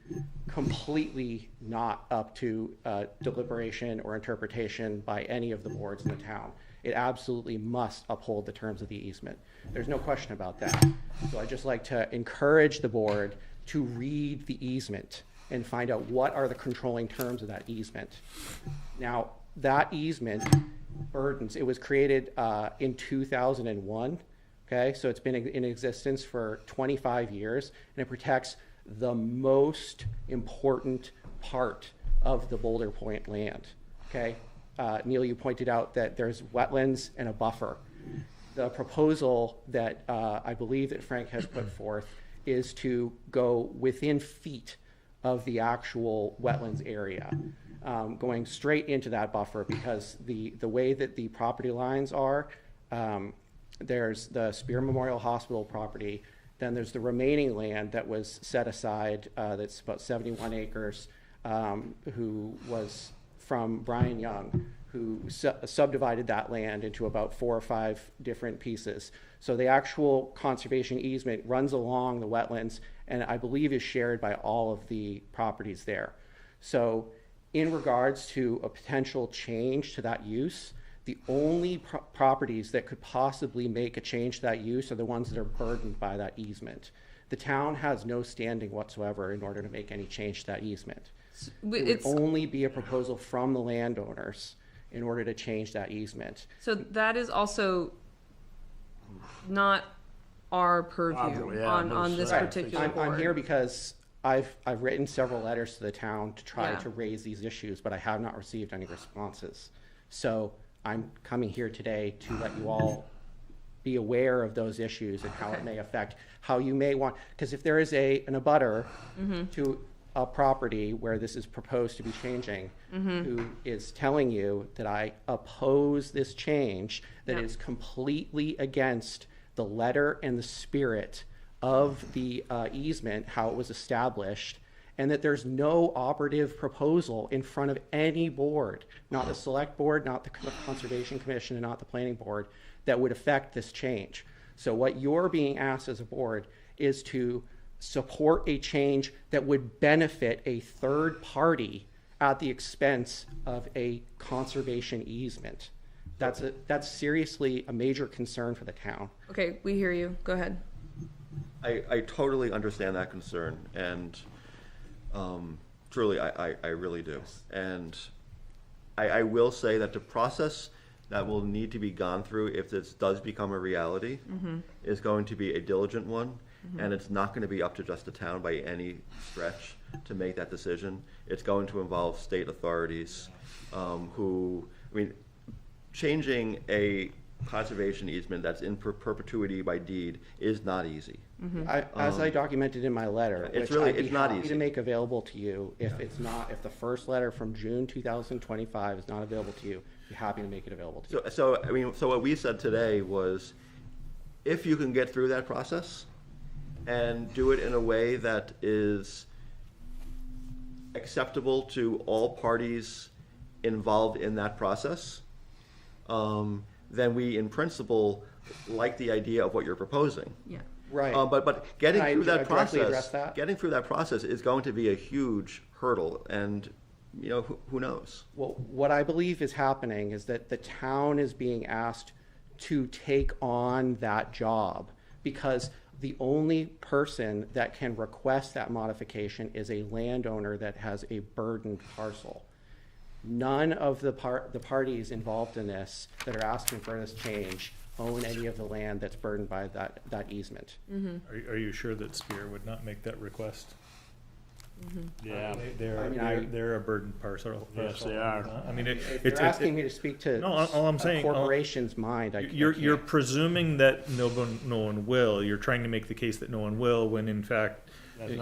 completely not up to deliberation or interpretation by any of the boards in the town. It absolutely must uphold the terms of the easement. There's no question about that. So I'd just like to encourage the board to read the easement and find out what are the controlling terms of that easement. Now, that easement burdens, it was created in 2001. Okay, so it's been in existence for 25 years, and it protects the most important part of the Boulder Point land. Okay, Neil, you pointed out that there's wetlands and a buffer. The proposal that I believe that Frank has put forth is to go within feet of the actual wetlands area, going straight into that buffer, because the way that the property lines are, there's the Spear Memorial Hospital property, then there's the remaining land that was set aside, that's about 71 acres, who was from Brian Young, who subdivided that land into about 4 or 5 different pieces. So the actual conservation easement runs along the wetlands, and I believe is shared by all of the properties there. So in regards to a potential change to that use, the only properties that could possibly make a change to that use are the ones that are burdened by that easement. The town has no standing whatsoever in order to make any change to that easement. It would only be a proposal from the landowners in order to change that easement. So that is also not our purview on this particular board. I'm here because I've written several letters to the town to try to raise these issues, but I have not received any responses. So I'm coming here today to let you all be aware of those issues and how it may affect how you may want, because if there is an abutter to a property where this is proposed to be changing, who is telling you that I oppose this change, that is completely against the letter and the spirit of the easement, how it was established, and that there's no operative proposal in front of any board, not the select board, not the Conservation Commission, and not the planning board, that would affect this change. So what you're being asked as a board is to support a change that would benefit a third party at the expense of a conservation easement. That's seriously a major concern for the town. Okay, we hear you. Go ahead. I totally understand that concern, and truly, I really do. And I will say that the process that will need to be gone through if this does become a reality is going to be a diligent one, and it's not going to be up to just the town by any stretch to make that decision. It's going to involve state authorities changing a conservation easement that's in perpetuity by deed is not easy. As I documented in my letter, it's which really, I'd be it's not happy easy to make available to you, if the first letter from June 2025 is not available to you, I'd be happy to make it available to you. So what we said today was, if you can get through that process, and do it in a way that is acceptable to all parties involved in that process, then we, in principle, like the idea of what you're proposing. Yeah. Right. But getting Can I through that directly address process, that? getting through that process is going to be a huge hurdle, and who knows? Well, what I believe is happening is that the town is being asked to take on that job because the only person that can request that modification is a landowner that has a burdened parcel. None of the parties involved in this that are asking for this change own any of the land that's burdened by that easement. Are you sure that Spear would not make that request? Yeah. They're a burdened parcel. Yes, they are. I mean, If you're asking me to speak to No, all I'm saying- a corporation's mind, You're can't. presuming that no one will. You're trying to make the case that no one will, when in fact, Might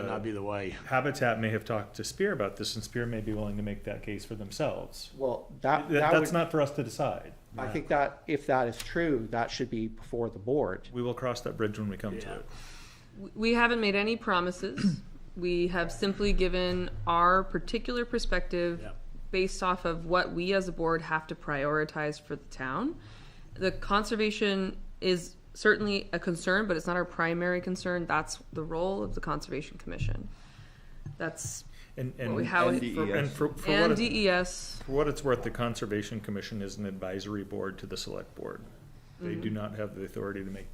not be the way. Habitat may have talked to Spear about this, and Spear may be willing to make that case for themselves. Well, that's That's not for us to decide. I think that if that is true, that should be before the board. We will cross that bridge when we come to it. We haven't made any promises. We have simply given our particular perspective Yeah. based off of what we as a board have to prioritize for the town. The conservation is certainly a concern, but it's not our primary concern. That's the role of the Conservation Commission. That's And how and it, DES. and for and what it- DES. For what it's worth, the Conservation Commission is an advisory board to the Select Board. They do not have the authority to make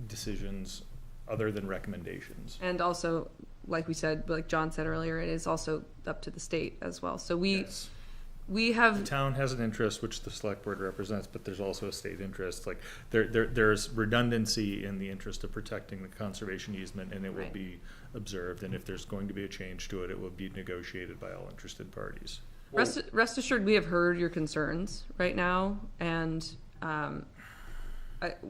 decisions other than recommendations. And also, like we said, like John said earlier, it is also up to the state as well. So we The have, town has an interest, which the Select Board represents, but there's also a state interest. Like, there's redundancy in the interest of protecting the conservation easement, and it will Right. be observed. And if there's going to be a change to it, it will be negotiated by all interested parties. rest assured, we have heard your concerns right now, and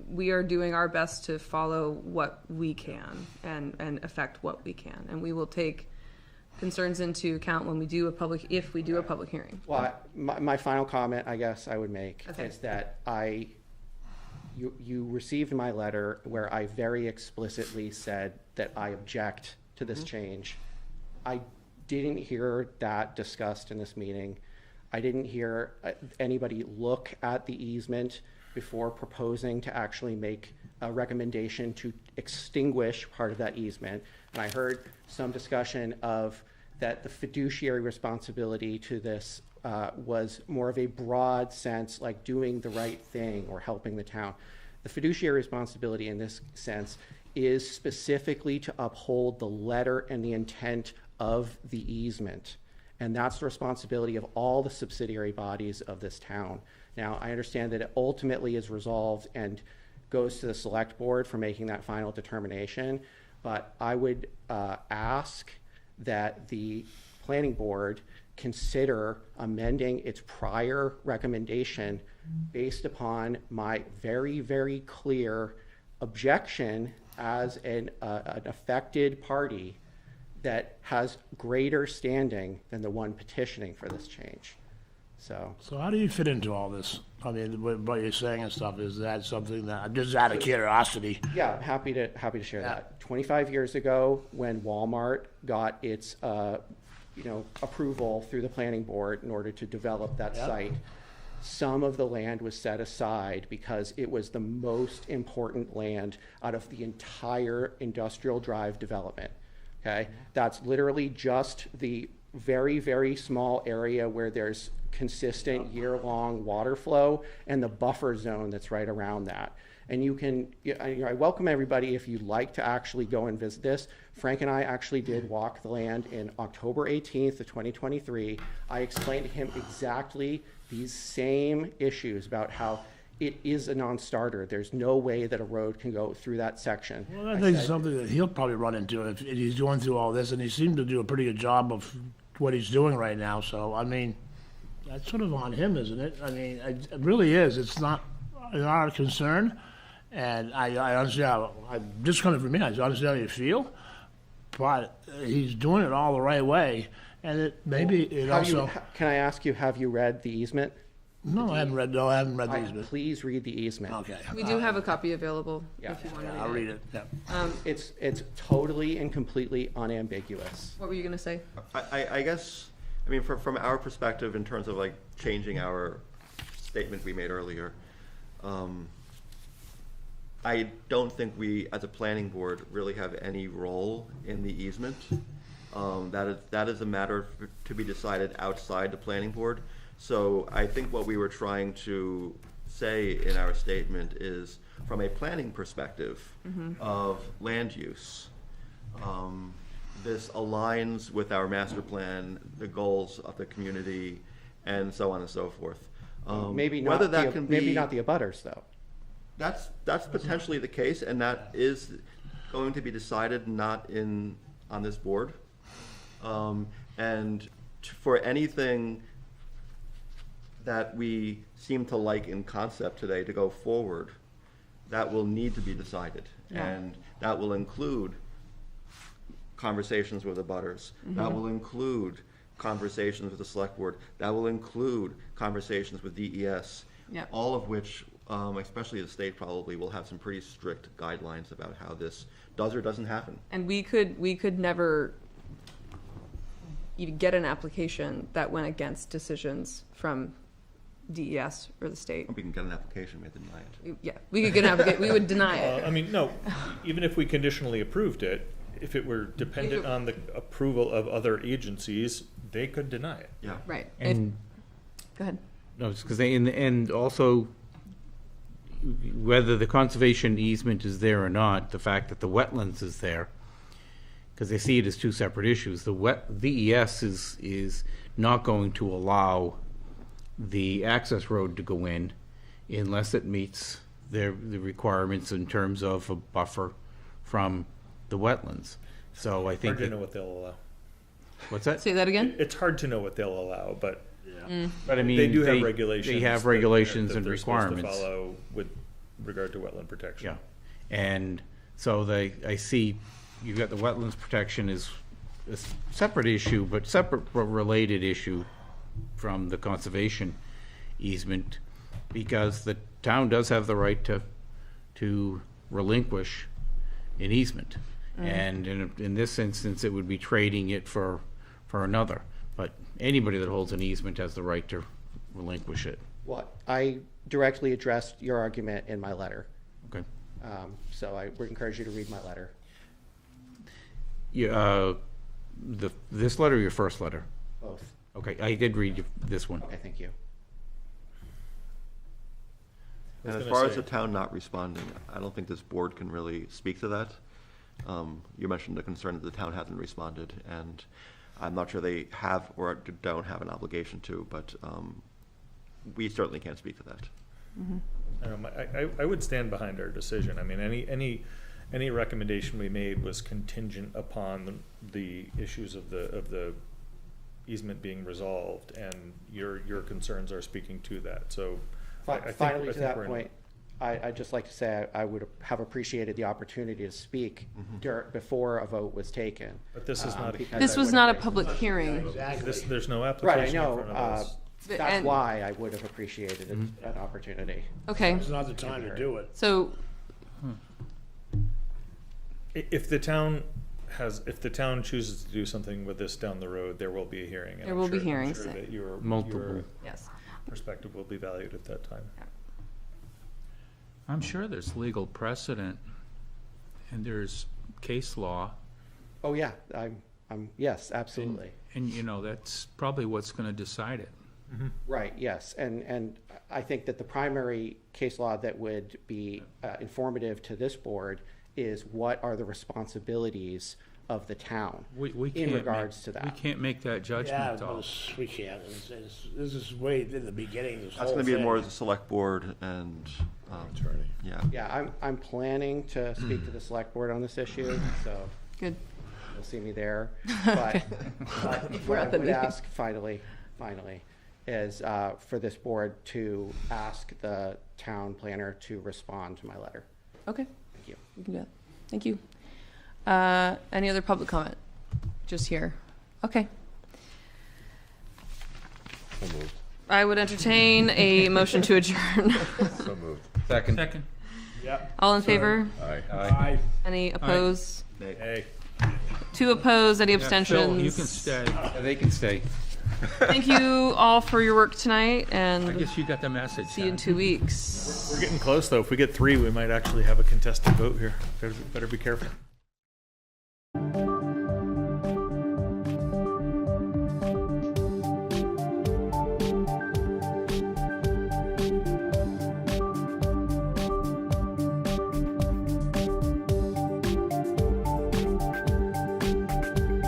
we are doing our best to follow what we can and affect what we can. And we will take concerns into account when we do if we do a public hearing. Well, my final comment, I guess I would make Okay. is that you received my letter where I very explicitly said that I object to this change. I didn't hear that discussed in this meeting. I didn't hear anybody look at the easement before proposing to actually make a recommendation to extinguish part of that easement. And I heard some discussion of that the fiduciary responsibility to this was more of a broad sense, like doing the right thing or helping the town. The fiduciary responsibility in this sense is specifically to uphold the letter and the intent of the easement. And that's the responsibility of all the subsidiary bodies of this town. Now, I understand that it ultimately is resolved and goes to the select board for making that final determination, but I would ask that the planning board consider amending its prior recommendation based upon my very, very clear objection as an affected party that has greater standing than the one petitioning for this change. So how do you fit into all this? I mean, what you're saying and stuff, is that something that, just out of curiosity? yeah, I'm happy to share that. 25 years ago, when Walmart got its approval through the planning board in order to develop that site, some of the land was set aside because it was the most important land out of the entire industrial drive development. Okay, that's literally just the very, very small area where there's consistent year-long water flow and the buffer zone that's right around that. And you can, I welcome everybody if you'd like to actually go and visit this. Frank and I actually did walk the land in October 18th of 2023. I explained to him exactly these same issues about how it is a non-starter. There's no way that a road can go through that section. Well, I think it's something that he'll probably run into if he's going through all this, and he seemed to do a pretty good job of what he's doing right now. So, I mean, that's sort of on him, isn't it? I mean, it really is. It's not a concern, and I understand. Just kind of for me, I understand how you feel, but he's doing it all the right way, and can I ask you, have you read the easement? No, I haven't read the easement. Please read the easement. Okay. We do have a copy available Yeah. if you want to I'll read it, yeah. It's totally and completely unambiguous. What were you going to say? I guess, I mean, from our perspective, in terms of like changing our statement we made earlier, I don't think we, as a planning board, really have any role in the easement. That is a matter to be decided outside the planning board. So I think what we were trying to say in our statement is, from a planning perspective of land use, this aligns with our master plan, the goals of the community, and so on and so forth. Maybe whether not that the, can maybe be, not the abutters, though. That's potentially the case, and that is going to be decided not on this board. And for anything that we seem to like in concept today to go forward, that will need to be decided. Yeah. And that will include conversations with the butters. That will include conversations with the select board. That will include conversations with DES. Yep. All of which, especially the state, probably will have some pretty strict guidelines about how this does or doesn't happen. And we could never even get an application that went against decisions from DES or the state. We can get an application, we have to deny it. Yeah, we could get an application, we would deny it. I mean, no, even if we conditionally approved it, if it were dependent on the approval of other agencies, they could deny it. Yeah. Right. And Go ahead. no, it's because they, and also, whether the conservation easement is there or not, the fact that the wetlands is there, because they see it as two separate issues. DES is not going to allow the access road to go in unless it meets the requirements in terms of a buffer from the wetlands. So I think Hard to that, know what they'll allow. what's that? Say that again? It's hard to know what they'll allow, but But I mean, they do have regulations. They have that- regulations that and they're supposed to requirements. follow with regard to wetland protection. Yeah, and so I see, you've got the wetlands protection is a separate issue, but separate but related issue from the conservation easement, because the town does have the right to relinquish an easement. And in this instance, it would be trading it for another. But anybody that holds an easement has the right to relinquish it. Well, I directly addressed your argument in my letter. Okay. So I would encourage you to read my letter. Yeah, this letter or your first letter? Both. Okay, I did read this one. Okay, thank you. And as gonna far as say- the town not responding, I don't think this board can really speak to that. You mentioned the concern that the town hasn't responded, and I'm not sure they have or don't have an obligation to, but we certainly can't speak to that. I would stand behind our decision. I mean, any recommendation we made was contingent upon the issues of the easement being resolved, and your concerns are speaking to that, so. Finally, to that point, I'd just like to say I would have appreciated the opportunity to speak before a vote was taken. But this is not a because This I was would not a have- public hearing. There's no Right, I application in know. front of us. That's And- why I would have appreciated an opportunity. Okay, It's not the time to do it. so, If the town chooses to do something with this down the road, there will be a hearing. and There I'm will be sure- I'm hearings. sure that your Multiple. yes. perspective will be valued at that time. I'm sure there's legal precedent and there's case law, Oh, yeah, yes, absolutely. and you know, that's probably what's gonna decide it. Right, yes, and I think that the primary case law that would be informative to this board is what are the responsibilities of the town We in can't regards make- to that. We can't make that Yeah, judgment, but though. we can't. This is way in the beginning, this whole That's thing. gonna be more as a select board and, Attorney. yeah. Yeah, I'm planning to speak to the select board on this issue, so Good. you'll see me there. But We're what I at the would meeting. ask finally, is for this board to ask the town planner to respond to my letter. Okay, Thank you. we can do that. Thank you. Any other public comment? Just here. Okay. So moved. I would entertain a motion to adjourn. So moved. Second. Second. Yep. All in favor? Aye. Aye. Any opposed? Hey. 2 opposed, any Yeah, Phil, abstentions? you can stay. They can stay. Thank you all for your work tonight, I and guess you got the message. see you in huh? 2 weeks. We're getting close, though. If we get 3, we might actually have a contested vote here. Better be careful.